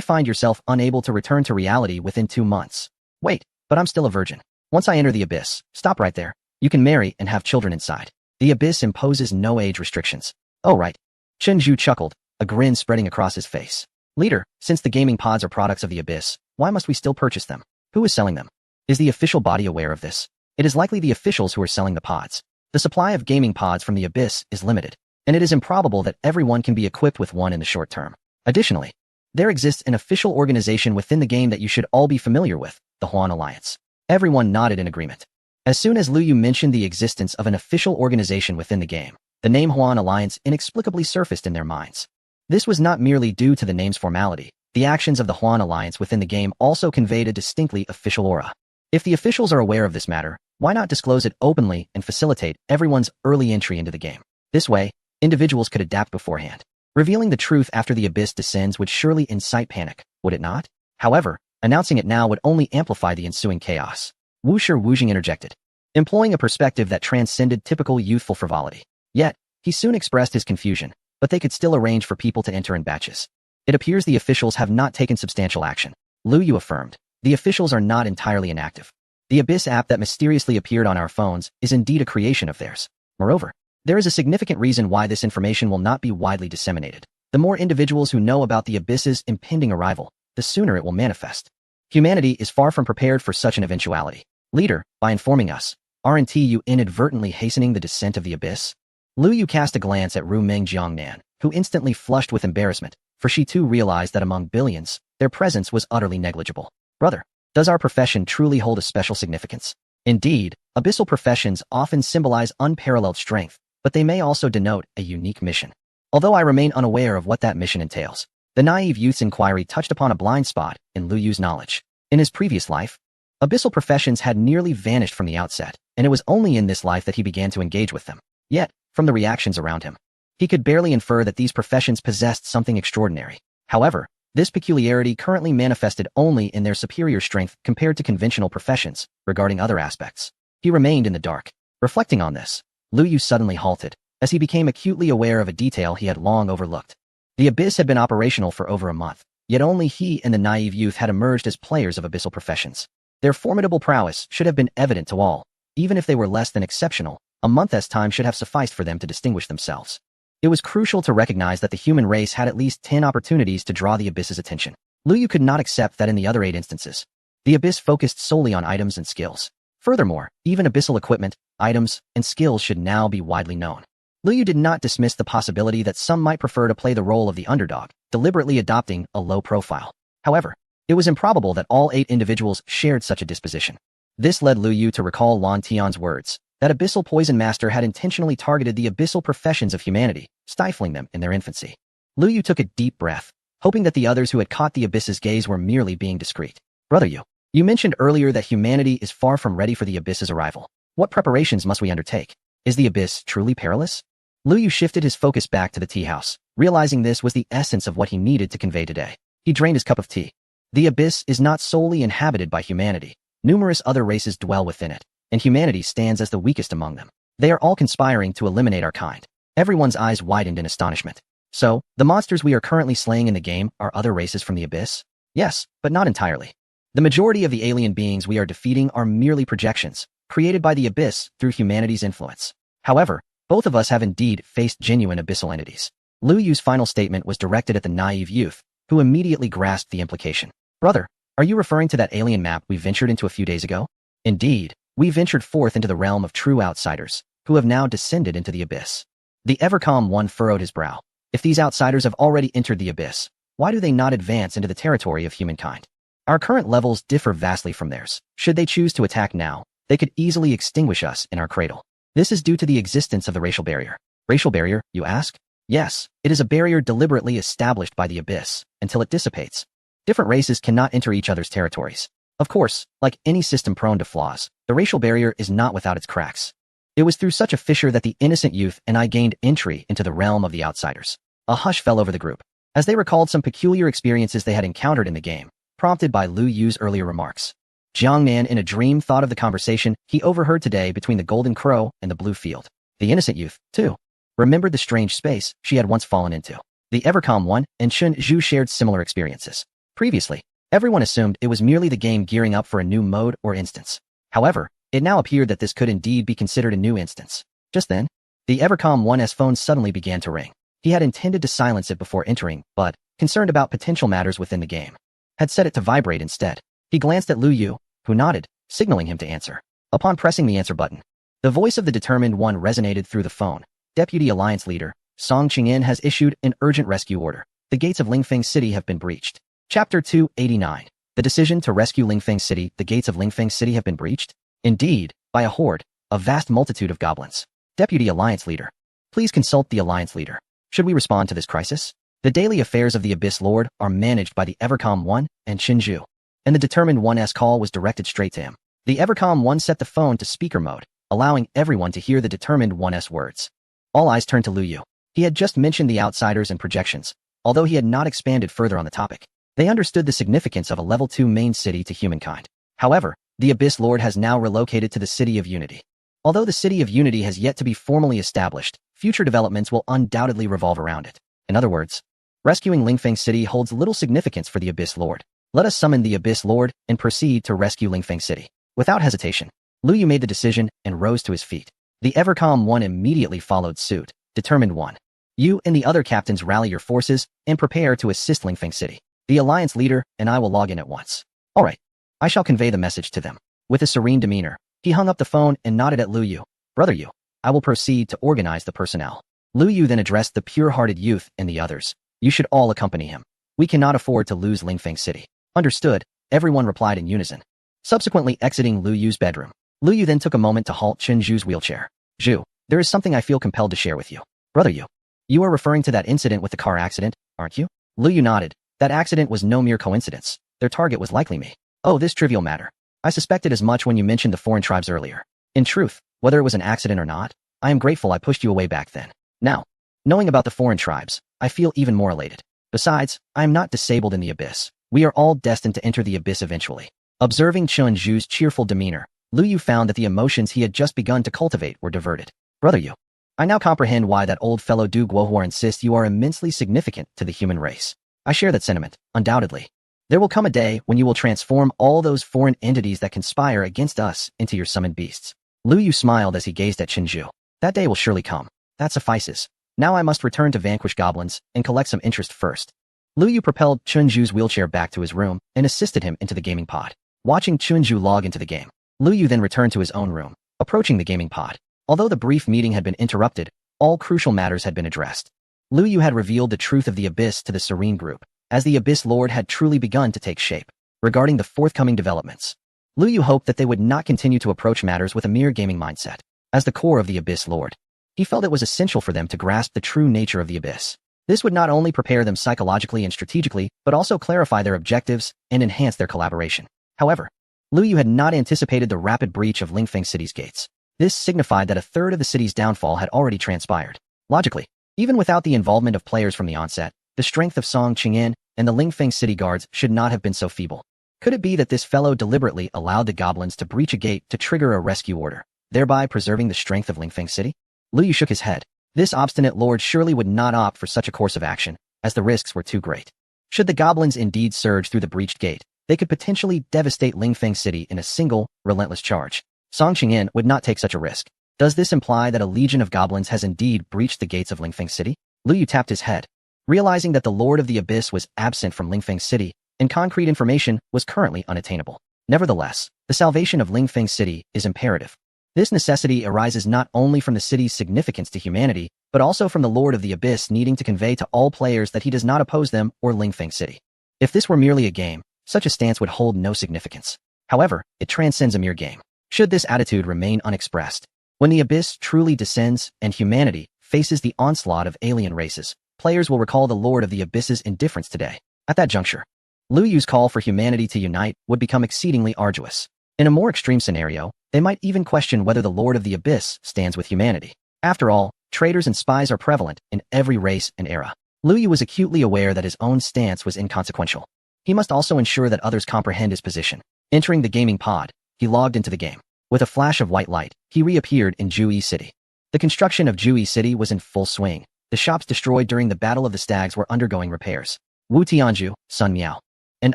find yourself unable to return to reality within 2 months. Wait, but I'm still a virgin. Once I enter the Abyss, stop right there. You can marry and have children inside. The Abyss imposes no age restrictions. Oh right. Chen Zhu chuckled, a grin spreading across his face. Leader, since the gaming pods are products of the Abyss, why must we still purchase them? Who is selling them? Is the official body aware of this? It is likely the officials who are selling the pods. The supply of gaming pods from the Abyss is limited, and it is improbable that everyone can be equipped with one in the short term. Additionally, there exists an official organization within the game that you should all be familiar with, the Huan Alliance. Everyone nodded in agreement. As soon as Lu Yu mentioned the existence of an official organization within the game, the name Huan Alliance inexplicably surfaced in their minds. This was not merely due to the name's formality. The actions of the Huan Alliance within the game also conveyed a distinctly official aura. If the officials are aware of this matter, why not disclose it openly and facilitate everyone's early entry into the game? This way, individuals could adapt beforehand. Revealing the truth after the Abyss descends would surely incite panic, would it not? However, announcing it now would only amplify the ensuing chaos. Wu Shijing interjected, employing a perspective that transcended typical youthful frivolity. Yet, he soon expressed his confusion, but they could still arrange for people to enter in batches. It appears the officials have not taken substantial action. Lu Yu affirmed, the officials are not entirely inactive. The Abyss app that mysteriously appeared on our phones is indeed a creation of theirs. Moreover, there is a significant reason why this information will not be widely disseminated. The more individuals who know about the Abyss's impending arrival, the sooner it will manifest. Humanity is far from prepared for such an eventuality. Leader, by informing us, aren't you inadvertently hastening the descent of the abyss? Lu Yu cast a glance at Ru Meng Jiangnan, who instantly flushed with embarrassment, for she too realized that among billions, their presence was utterly negligible. Brother, does our profession truly hold a special significance? Indeed, abyssal professions often symbolize unparalleled strength, but they may also denote a unique mission. Although I remain unaware of what that mission entails, the naive youth's inquiry touched upon a blind spot in Lu Yu's knowledge. In his previous life, abyssal professions had nearly vanished from the outset, and it was only in this life that he began to engage with them. Yet, from the reactions around him, he could barely infer that these professions possessed something extraordinary. However, this peculiarity currently manifested only in their superior strength compared to conventional professions. Regarding other aspects, he remained in the dark. Reflecting on this, Lu Yu suddenly halted, as he became acutely aware of a detail he had long overlooked. The abyss had been operational for over a month, yet only he and the naive youth had emerged as players of abyssal professions. Their formidable prowess should have been evident to all. Even if they were less than exceptional, a month's time should have sufficed for them to distinguish themselves. It was crucial to recognize that the human race had at least 10 opportunities to draw the abyss's attention. Lu Yu could not accept that in the other 8 instances, the abyss focused solely on items and skills. Furthermore, even abyssal equipment, items, and skills should now be widely known. Lu Yu did not dismiss the possibility that some might prefer to play the role of the underdog, deliberately adopting a low profile. However, it was improbable that all 8 individuals shared such a disposition. This led Lu Yu to recall Lan Tian's words, that Abyssal Poison Master had intentionally targeted the abyssal professions of humanity, stifling them in their infancy. Lu Yu took a deep breath, hoping that the others who had caught the abyss's gaze were merely being discreet. Brother Yu, you mentioned earlier that humanity is far from ready for the abyss's arrival. What preparations must we undertake? Is the abyss truly perilous? Lu Yu shifted his focus back to the tea house, realizing this was the essence of what he needed to convey today. He drained his cup of tea. The abyss is not solely inhabited by humanity. Numerous other races dwell within it, and humanity stands as the weakest among them. They are all conspiring to eliminate our kind. Everyone's eyes widened in astonishment. So, the monsters we are currently slaying in the game are other races from the abyss? Yes, but not entirely. The majority of the alien beings we are defeating are merely projections, created by the abyss through humanity's influence. However, both of us have indeed faced genuine abyssal entities. Lu Yu's final statement was directed at the naive youth, who immediately grasped the implication. Brother, are you referring to that alien map we ventured into a few days ago? Indeed, we ventured forth into the realm of true outsiders, who have now descended into the abyss. The ever-calm one furrowed his brow. If these outsiders have already entered the abyss, why do they not advance into the territory of humankind? Our current levels differ vastly from theirs. Should they choose to attack now, they could easily extinguish us in our cradle. This is due to the existence of the racial barrier. Racial barrier, you ask? Yes, it is a barrier deliberately established by the abyss, until it dissipates. Different races cannot enter each other's territories. Of course, like any system prone to flaws, the racial barrier is not without its cracks. It was through such a fissure that the innocent youth and I gained entry into the realm of the outsiders. A hush fell over the group, as they recalled some peculiar experiences they had encountered in the game, prompted by Lu Yu's earlier remarks. Jiang Nan in a dream thought of the conversation he overheard today between the Golden Crow and the Blue Field. The innocent youth, too, remembered the strange space she had once fallen into. The ever-calm one and Chun Zhu shared similar experiences. Previously, everyone assumed it was merely the game gearing up for a new mode or instance. However, it now appeared that this could indeed be considered a new instance. Just then, the ever-calm one's phone suddenly began to ring. He had intended to silence it before entering, but, concerned about potential matters within the game, had set it to vibrate instead. He glanced at Lu Yu, who nodded, signaling him to answer. Upon pressing the answer button, the voice of the determined one resonated through the phone. Deputy Alliance Leader, Song Qingyan has issued an urgent rescue order. The gates of Lingfeng City have been breached. Chapter 289. The decision to rescue Lingfeng City. The gates of Lingfeng City have been breached? Indeed, by a horde, a vast multitude of goblins. Deputy Alliance Leader. Please consult the Alliance Leader. Should we respond to this crisis? The daily affairs of the Abyss Lord are managed by the Evercom 1 and Shinju, and the Determined 1's call was directed straight to him. The Evercom 1 set the phone to speaker mode, allowing everyone to hear the Determined 1's words. All eyes turned to Lu Yu. He had just mentioned the outsiders and projections, although he had not expanded further on the topic. They understood the significance of a level 2 main city to humankind. However, the Abyss Lord has now relocated to the City of Unity. Although the City of Unity has yet to be formally established, future developments will undoubtedly revolve around it. In other words, rescuing Lingfeng City holds little significance for the Abyss Lord. Let us summon the Abyss Lord and proceed to rescue Lingfeng City. Without hesitation, Lu Yu made the decision and rose to his feet. The Evercom 1 immediately followed suit. Determined 1. You and the other captains rally your forces and prepare to assist Lingfeng City. The Alliance Leader and I will log in at once. Alright, I shall convey the message to them. With a serene demeanor, he hung up the phone and nodded at Lu Yu. Brother Yu, I will proceed to organize the personnel. Lu Yu then addressed the pure-hearted youth and the others. You should all accompany him. We cannot afford to lose Lingfeng City. Understood, everyone replied in unison. Subsequently exiting Lu Yu's bedroom, Lu Yu then took a moment to halt Chen Zhu's wheelchair. Zhu, there is something I feel compelled to share with you. Brother Yu, you are referring to that incident with the car accident, aren't you? Lu Yu nodded. That accident was no mere coincidence. Their target was likely me. Oh, this trivial matter. I suspected as much when you mentioned the foreign tribes earlier. In truth, whether it was an accident or not, I am grateful I pushed you away back then. Now, knowing about the foreign tribes, I feel even more elated. Besides, I am not disabled in the abyss. We are all destined to enter the abyss eventually. Observing Chen Zhu's cheerful demeanor, Lu Yu found that the emotions he had just begun to cultivate were diverted. Brother Yu, I now comprehend why that old fellow Du Guohuar insists you are immensely significant to the human race. I share that sentiment, undoubtedly. There will come a day when you will transform all those foreign entities that conspire against us into your summoned beasts. Lu Yu smiled as he gazed at Chen Zhu. That day will surely come. That suffices. Now I must return to vanquish goblins and collect some interest first. Lu Yu propelled Chen Zhu's wheelchair back to his room and assisted him into the gaming pod. Watching Chen Zhu log into the game, Lu Yu then returned to his own room, approaching the gaming pod. Although the brief meeting had been interrupted, all crucial matters had been addressed. Lu Yu had revealed the truth of the Abyss to the Serene Group, as the Abyss Lord had truly begun to take shape. Regarding the forthcoming developments, Lu Yu hoped that they would not continue to approach matters with a mere gaming mindset. As the core of the Abyss Lord, he felt it was essential for them to grasp the true nature of the Abyss. This would not only prepare them psychologically and strategically, but also clarify their objectives and enhance their collaboration. However, Lu Yu had not anticipated the rapid breach of Lingfeng City's gates. This signified that a third of the city's downfall had already transpired. Logically, even without the involvement of players from the onset, the strength of Song Qingyan and the Lingfeng City guards should not have been so feeble. Could it be that this fellow deliberately allowed the goblins to breach a gate to trigger a rescue order, thereby preserving the strength of Lingfeng City? Lu Yu shook his head. This obstinate lord surely would not opt for such a course of action, as the risks were too great. Should the goblins indeed surge through the breached gate, they could potentially devastate Lingfeng City in a single, relentless charge. Song Qingyan would not take such a risk. Does this imply that a legion of goblins has indeed breached the gates of Lingfeng City? Lu Yu tapped his head, realizing that the Lord of the Abyss was absent from Lingfeng City, and concrete information was currently unattainable. Nevertheless, the salvation of Lingfeng City is imperative. This necessity arises not only from the city's significance to humanity, but also from the Lord of the Abyss needing to convey to all players that he does not oppose them or Lingfeng City. If this were merely a game, such a stance would hold no significance. However, it transcends a mere game. Should this attitude remain unexpressed, when the Abyss truly descends and humanity faces the onslaught of alien races, players will recall the Lord of the Abyss's indifference today. At that juncture, Lu Yu's call for humanity to unite would become exceedingly arduous. In a more extreme scenario, they might even question whether the Lord of the Abyss stands with humanity. After all, traitors and spies are prevalent in every race and era. Lu Yu was acutely aware that his own stance was inconsequential. He must also ensure that others comprehend his position. Entering the gaming pod, he logged into the game. With a flash of white light, he reappeared in Jui City. The construction of Jui City was in full swing. The shops destroyed during the Battle of the Stags were undergoing repairs. Wu Tianju, Sun Miao, and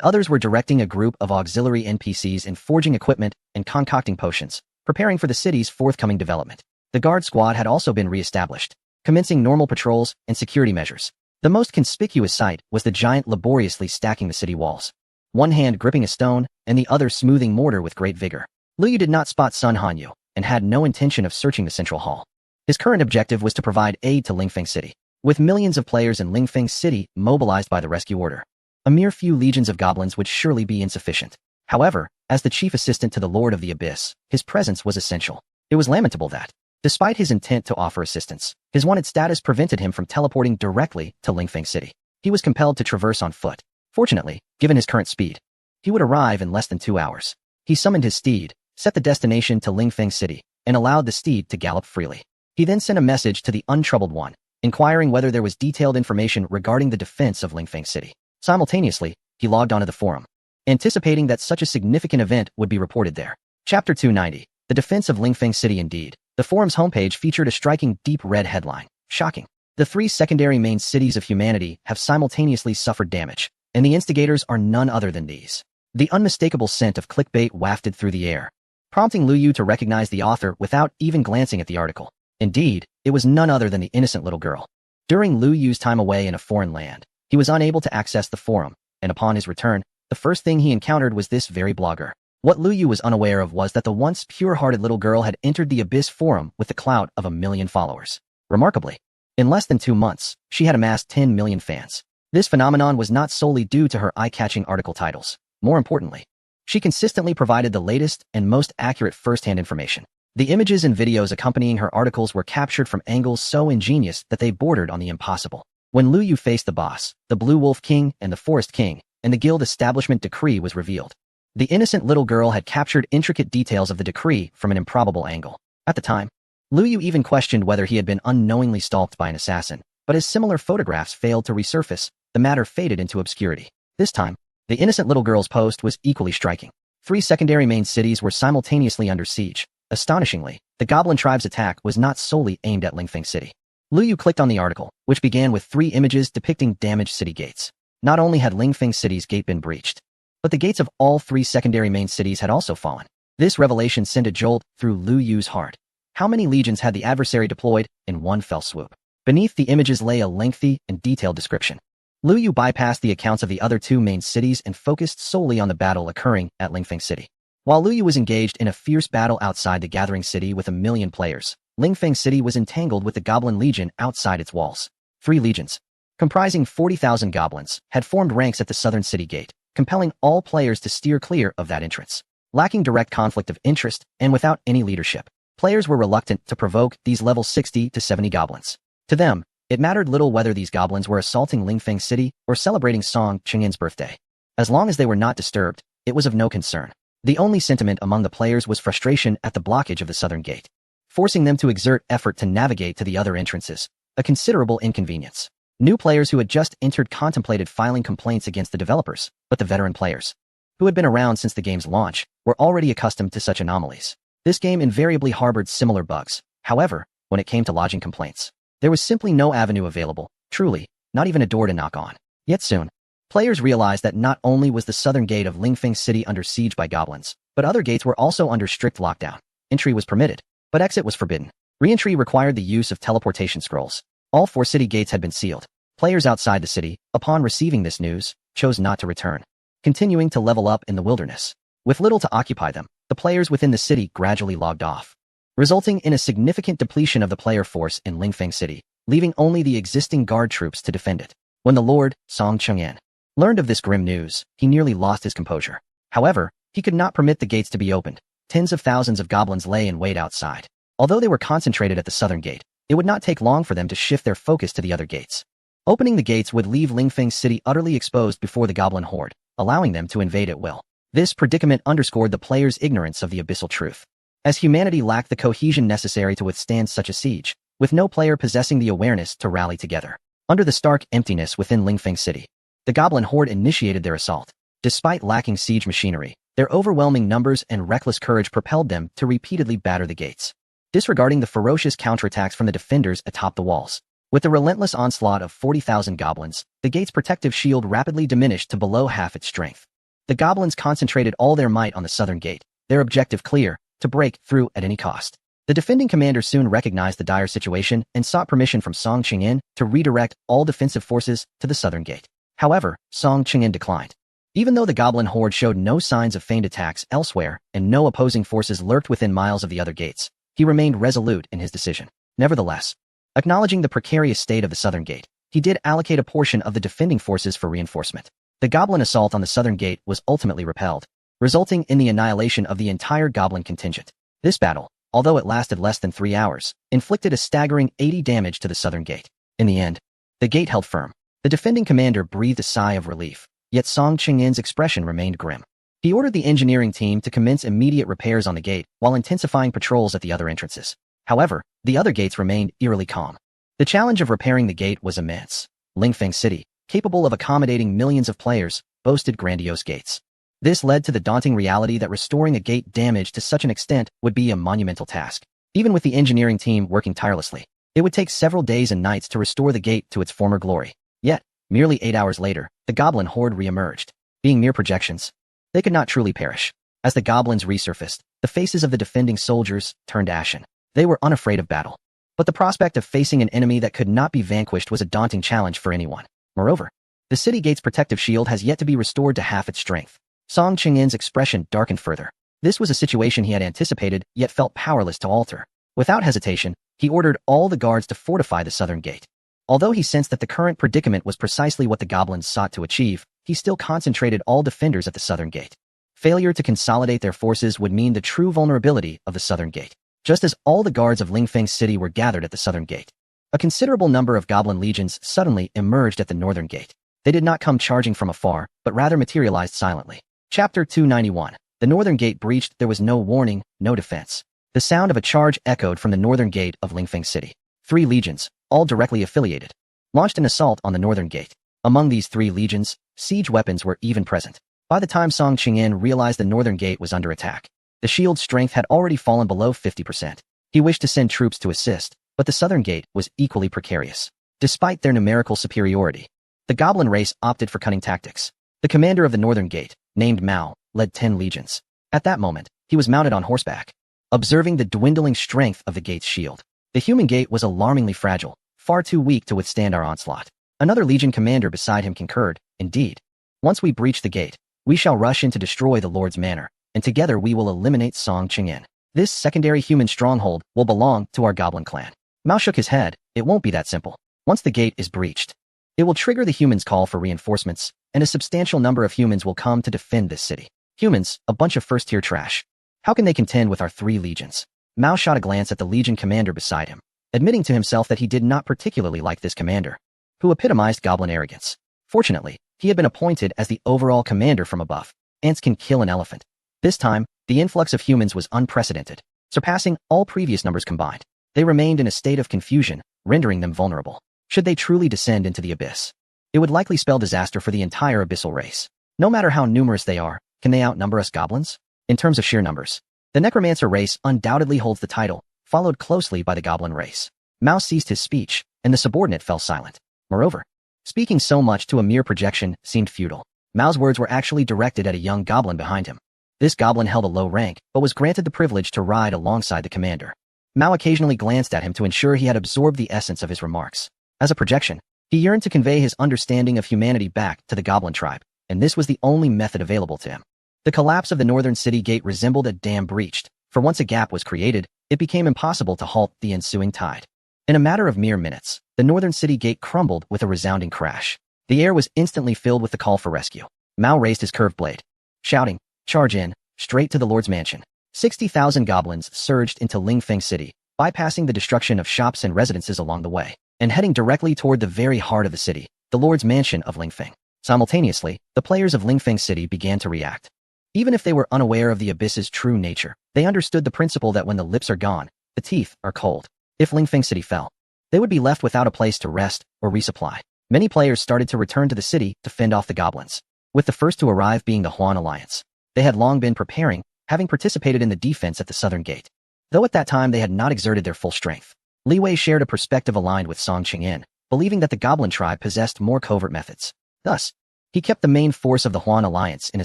others were directing a group of auxiliary NPCs in forging equipment and concocting potions, preparing for the city's forthcoming development. The guard squad had also been re-established, commencing normal patrols and security measures. The most conspicuous sight was the giant laboriously stacking the city walls, one hand gripping a stone and the other smoothing mortar with great vigor. Lu Yu did not spot Sun Hanyu and had no intention of searching the central hall. His current objective was to provide aid to Lingfeng City. With millions of players in Lingfeng City mobilized by the rescue order, a mere few legions of goblins would surely be insufficient. However, as the chief assistant to the Lord of the Abyss, his presence was essential. It was lamentable that, despite his intent to offer assistance, his wanted status prevented him from teleporting directly to Lingfeng City. He was compelled to traverse on foot. Fortunately, given his current speed, he would arrive in less than 2 hours. He summoned his steed, set the destination to Lingfeng City, and allowed the steed to gallop freely. He then sent a message to the untroubled one, inquiring whether there was detailed information regarding the defense of Lingfeng City. Simultaneously, he logged onto the forum, anticipating that such a significant event would be reported there. Chapter 290, The Defense of Lingfeng City. Indeed, the forum's homepage featured a striking deep red headline. Shocking. The 3 secondary main cities of humanity have simultaneously suffered damage, and the instigators are none other than these. The unmistakable scent of clickbait wafted through the air, prompting Lu Yu to recognize the author without even glancing at the article. Indeed, it was none other than the innocent little girl. During Lu Yu's time away in a foreign land, he was unable to access the forum, and upon his return, the first thing he encountered was this very blogger. What Lu Yu was unaware of was that the once pure-hearted little girl had entered the Abyss forum with the clout of 1 million followers. Remarkably, in less than 2 months, she had amassed 10 million fans. This phenomenon was not solely due to her eye-catching article titles. More importantly, she consistently provided the latest and most accurate first-hand information. The images and videos accompanying her articles were captured from angles so ingenious that they bordered on the impossible. When Lu Yu faced the boss, the Blue Wolf King and the Forest King, and the guild establishment decree was revealed. The innocent little girl had captured intricate details of the decree from an improbable angle. At the time, Lu Yu even questioned whether he had been unknowingly stalked by an assassin, but as similar photographs failed to resurface, the matter faded into obscurity. This time, the innocent little girl's post was equally striking. 3 secondary main cities were simultaneously under siege. Astonishingly, the Goblin tribe's attack was not solely aimed at Lingfeng City. Lu Yu clicked on the article, which began with 3 images depicting damaged city gates. Not only had Lingfeng City's gate been breached, but the gates of all 3 secondary main cities had also fallen. This revelation sent a jolt through Lu Yu's heart. How many legions had the adversary deployed in one fell swoop? Beneath the images lay a lengthy and detailed description. Lu Yu bypassed the accounts of the other 2 main cities and focused solely on the battle occurring at Lingfeng City. While Lu Yu was engaged in a fierce battle outside the Gathering City with 1 million players, Lingfeng City was entangled with the Goblin Legion outside its walls. 3 legions, comprising 40,000 goblins, had formed ranks at the southern city gate, compelling all players to steer clear of that entrance. Lacking direct conflict of interest and without any leadership, players were reluctant to provoke these level 60 to 70 goblins. To them, it mattered little whether these goblins were assaulting Lingfeng City or celebrating Song Qingyin's birthday. As long as they were not disturbed, it was of no concern. The only sentiment among the players was frustration at the blockage of the southern gate, forcing them to exert effort to navigate to the other entrances, a considerable inconvenience. New players who had just entered contemplated filing complaints against the developers, but the veteran players, who had been around since the game's launch, were already accustomed to such anomalies. This game invariably harbored similar bugs. However, when it came to lodging complaints, there was simply no avenue available, truly, not even a door to knock on. Yet soon, players realized that not only was the southern gate of Lingfeng City under siege by goblins, but other gates were also under strict lockdown. Entry was permitted, but exit was forbidden. Re-entry required the use of teleportation scrolls. All 4 city gates had been sealed. Players outside the city, upon receiving this news, chose not to return, continuing to level up in the wilderness. With little to occupy them, the players within the city gradually logged off, resulting in a significant depletion of the player force in Lingfeng City, leaving only the existing guard troops to defend it. When the Lord, Song Qingyan, learned of this grim news, he nearly lost his composure. However, he could not permit the gates to be opened. Tens of thousands of goblins lay in wait outside. Although they were concentrated at the southern gate, it would not take long for them to shift their focus to the other gates. Opening the gates would leave Lingfeng City utterly exposed before the goblin horde, allowing them to invade at will. This predicament underscored the players' ignorance of the abyssal truth, as humanity lacked the cohesion necessary to withstand such a siege, with no player possessing the awareness to rally together. Under the stark emptiness within Lingfeng City, the goblin horde initiated their assault. Despite lacking siege machinery, their overwhelming numbers and reckless courage propelled them to repeatedly batter the gates, disregarding the ferocious counterattacks from the defenders atop the walls. With the relentless onslaught of 40,000 goblins, the gate's protective shield rapidly diminished to below half its strength. The goblins concentrated all their might on the southern gate, their objective clear, to break through at any cost. The defending commander soon recognized the dire situation and sought permission from Song Qingyan to redirect all defensive forces to the southern gate. However, Song Qingyan declined. Even though the goblin horde showed no signs of feigned attacks elsewhere and no opposing forces lurked within miles of the other gates, he remained resolute in his decision. Nevertheless, acknowledging the precarious state of the southern gate, he did allocate a portion of the defending forces for reinforcement. The goblin assault on the southern gate was ultimately repelled, resulting in the annihilation of the entire goblin contingent. This battle, although it lasted less than 3 hours, inflicted a staggering 80 damage to the southern gate. In the end, the gate held firm. The defending commander breathed a sigh of relief, yet Song Qingyan's expression remained grim. He ordered the engineering team to commence immediate repairs on the gate while intensifying patrols at the other entrances. However, the other gates remained eerily calm. The challenge of repairing the gate was immense. Lingfeng City, capable of accommodating millions of players, boasted grandiose gates. This led to the daunting reality that restoring a gate damaged to such an extent would be a monumental task. Even with the engineering team working tirelessly, it would take several days and nights to restore the gate to its former glory. Yet, merely 8 hours later, the goblin horde re-emerged. Being mere projections, they could not truly perish. As the goblins resurfaced, the faces of the defending soldiers turned ashen. They were unafraid of battle. But the prospect of facing an enemy that could not be vanquished was a daunting challenge for anyone. Moreover, The city gate's protective shield has yet to be restored to half its strength. Song Qingyin's expression darkened further. This was a situation he had anticipated, yet felt powerless to alter. Without hesitation, he ordered all the guards to fortify the southern gate. Although he sensed that the current predicament was precisely what the goblins sought to achieve, he still concentrated all defenders at the southern gate. Failure to consolidate their forces would mean the true vulnerability of the southern gate. Just as all the guards of Lingfeng City were gathered at the southern gate, a considerable number of goblin legions suddenly emerged at the northern gate. They did not come charging from afar, but rather materialized silently. Chapter 291. The northern gate breached. There was no warning, no defense. The sound of a charge echoed from the northern gate of Lingfeng City. 3 legions, all directly affiliated, launched an assault on the northern gate. Among these 3 legions, siege weapons were even present. By the time Song Qingyin realized the northern gate was under attack, the shield's strength had already fallen below 50%. He wished to send troops to assist, but the southern gate was equally precarious. Despite their numerical superiority, the goblin race opted for cunning tactics. The commander of the northern gate, named Mao, led 10 legions. At that moment, he was mounted on horseback. Observing the dwindling strength of the gate's shield, the human gate was alarmingly fragile, far too weak to withstand our onslaught. Another legion commander beside him concurred, indeed. Once we breach the gate, we shall rush in to destroy the Lord's manor, and together we will eliminate Song Qingyin. This secondary human stronghold will belong to our goblin clan. Mao shook his head. It won't be that simple. Once the gate is breached, it will trigger the humans' call for reinforcements, and a substantial number of humans will come to defend this city. Humans, a bunch of first-tier trash. How can they contend with our 3 legions? Mao shot a glance at the legion commander beside him, admitting to himself that he did not particularly like this commander, who epitomized goblin arrogance. Fortunately, he had been appointed as the overall commander from above. Ants can kill an elephant. This time, the influx of humans was unprecedented, surpassing all previous numbers combined. They remained in a state of confusion, rendering them vulnerable. Should they truly descend into the abyss, it would likely spell disaster for the entire abyssal race. No matter how numerous they are, can they outnumber us goblins? In terms of sheer numbers, the necromancer race undoubtedly holds the title, followed closely by the goblin race. Mao ceased his speech, and the subordinate fell silent. Moreover, speaking so much to a mere projection seemed futile. Mao's words were actually directed at a young goblin behind him. This goblin held a low rank, but was granted the privilege to ride alongside the commander. Mao occasionally glanced at him to ensure he had absorbed the essence of his remarks. As a projection, he yearned to convey his understanding of humanity back to the goblin tribe, and this was the only method available to him. The collapse of the northern city gate resembled a dam breached, for once a gap was created, it became impossible to halt the ensuing tide. In a matter of mere minutes, the northern city gate crumbled with a resounding crash. The air was instantly filled with the call for rescue. Mao raised his curved blade, shouting, "Charge in, straight to the Lord's mansion." 60,000 goblins surged into Lingfeng City, bypassing the destruction of shops and residences along the way, and heading directly toward the very heart of the city, the Lord's mansion of Lingfeng. Simultaneously, the players of Lingfeng City began to react. Even if they were unaware of the abyss's true nature, they understood the principle that when the lips are gone, the teeth are cold. If Lingfeng City fell, they would be left without a place to rest or resupply. Many players started to return to the city to fend off the goblins, with the first to arrive being the Huan Alliance. They had long been preparing, having participated in the defense at the southern gate, though at that time they had not exerted their full strength. Li Wei shared a perspective aligned with Song Qingyin, believing that the goblin tribe possessed more covert methods. Thus, he kept the main force of the Huan Alliance in a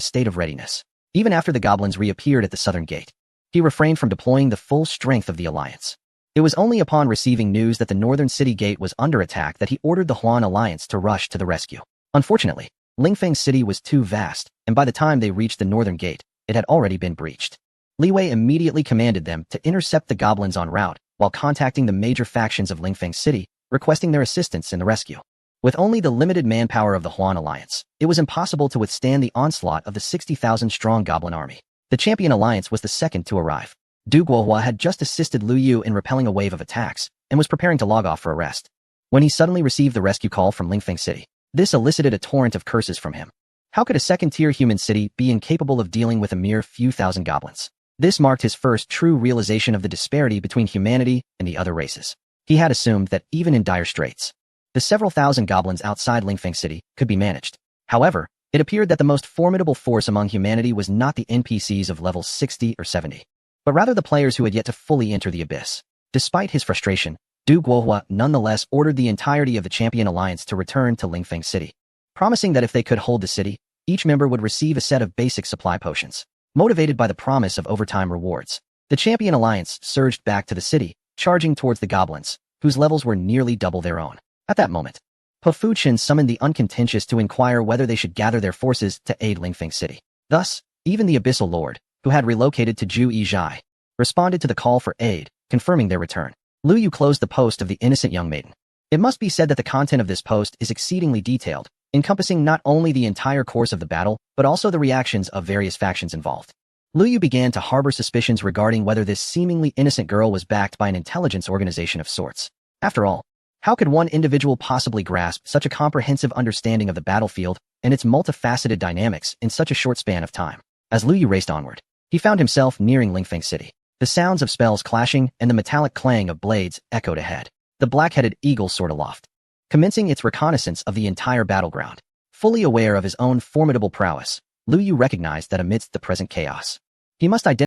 state of readiness. Even after the goblins reappeared at the southern gate, he refrained from deploying the full strength of the alliance. It was only upon receiving news that the northern city gate was under attack that he ordered the Huan Alliance to rush to the rescue. Unfortunately, Lingfeng City was too vast, and by the time they reached the northern gate, it had already been breached. Li Wei immediately commanded them to intercept the goblins en route, while contacting the major factions of Lingfeng City, requesting their assistance in the rescue. With only the limited manpower of the Huan Alliance, it was impossible to withstand the onslaught of the 60,000-strong goblin army. The Champion Alliance was the second to arrive. Du Guohua had just assisted Lu Yu in repelling a wave of attacks, and was preparing to log off for a rest, when he suddenly received the rescue call from Lingfeng City. This elicited a torrent of curses from him. How could a second-tier human city be incapable of dealing with a mere few thousand goblins? This marked his first true realization of the disparity between humanity and the other races. He had assumed that even in dire straits, the several thousand goblins outside Lingfeng City could be managed. However, it appeared that the most formidable force among humanity was not the NPCs of level 60 or 70, but rather the players who had yet to fully enter the abyss. Despite his frustration, Du Guohua nonetheless ordered the entirety of the Champion Alliance to return to Lingfeng City, promising that if they could hold the city, each member would receive a set of basic supply potions. Motivated by the promise of overtime rewards, the Champion Alliance surged back to the city, charging towards the goblins, whose levels were nearly double their own. At that moment, Pofuchin summoned the uncontentious to inquire whether they should gather their forces to aid Lingfeng City. Thus, even the Abyssal Lord, who had relocated to Ju Yizhai, responded to the call for aid, confirming their return. Lu Yu closed the post of the innocent young maiden. It must be said that the content of this post is exceedingly detailed, encompassing not only the entire course of the battle, but also the reactions of various factions involved. Lu Yu began to harbor suspicions regarding whether this seemingly innocent girl was backed by an intelligence organization of sorts. After all, how could one individual possibly grasp such a comprehensive understanding of the battlefield and its multifaceted dynamics in such a short span of time? As Lu Yu raced onward, he found himself nearing Lingfeng City. The sounds of spells clashing and the metallic clang of blades echoed ahead. The black-headed eagle soared aloft, commencing its reconnaissance of the entire battleground. Fully aware of his own formidable prowess, Lu Yu recognized that amidst the present chaos, he must identify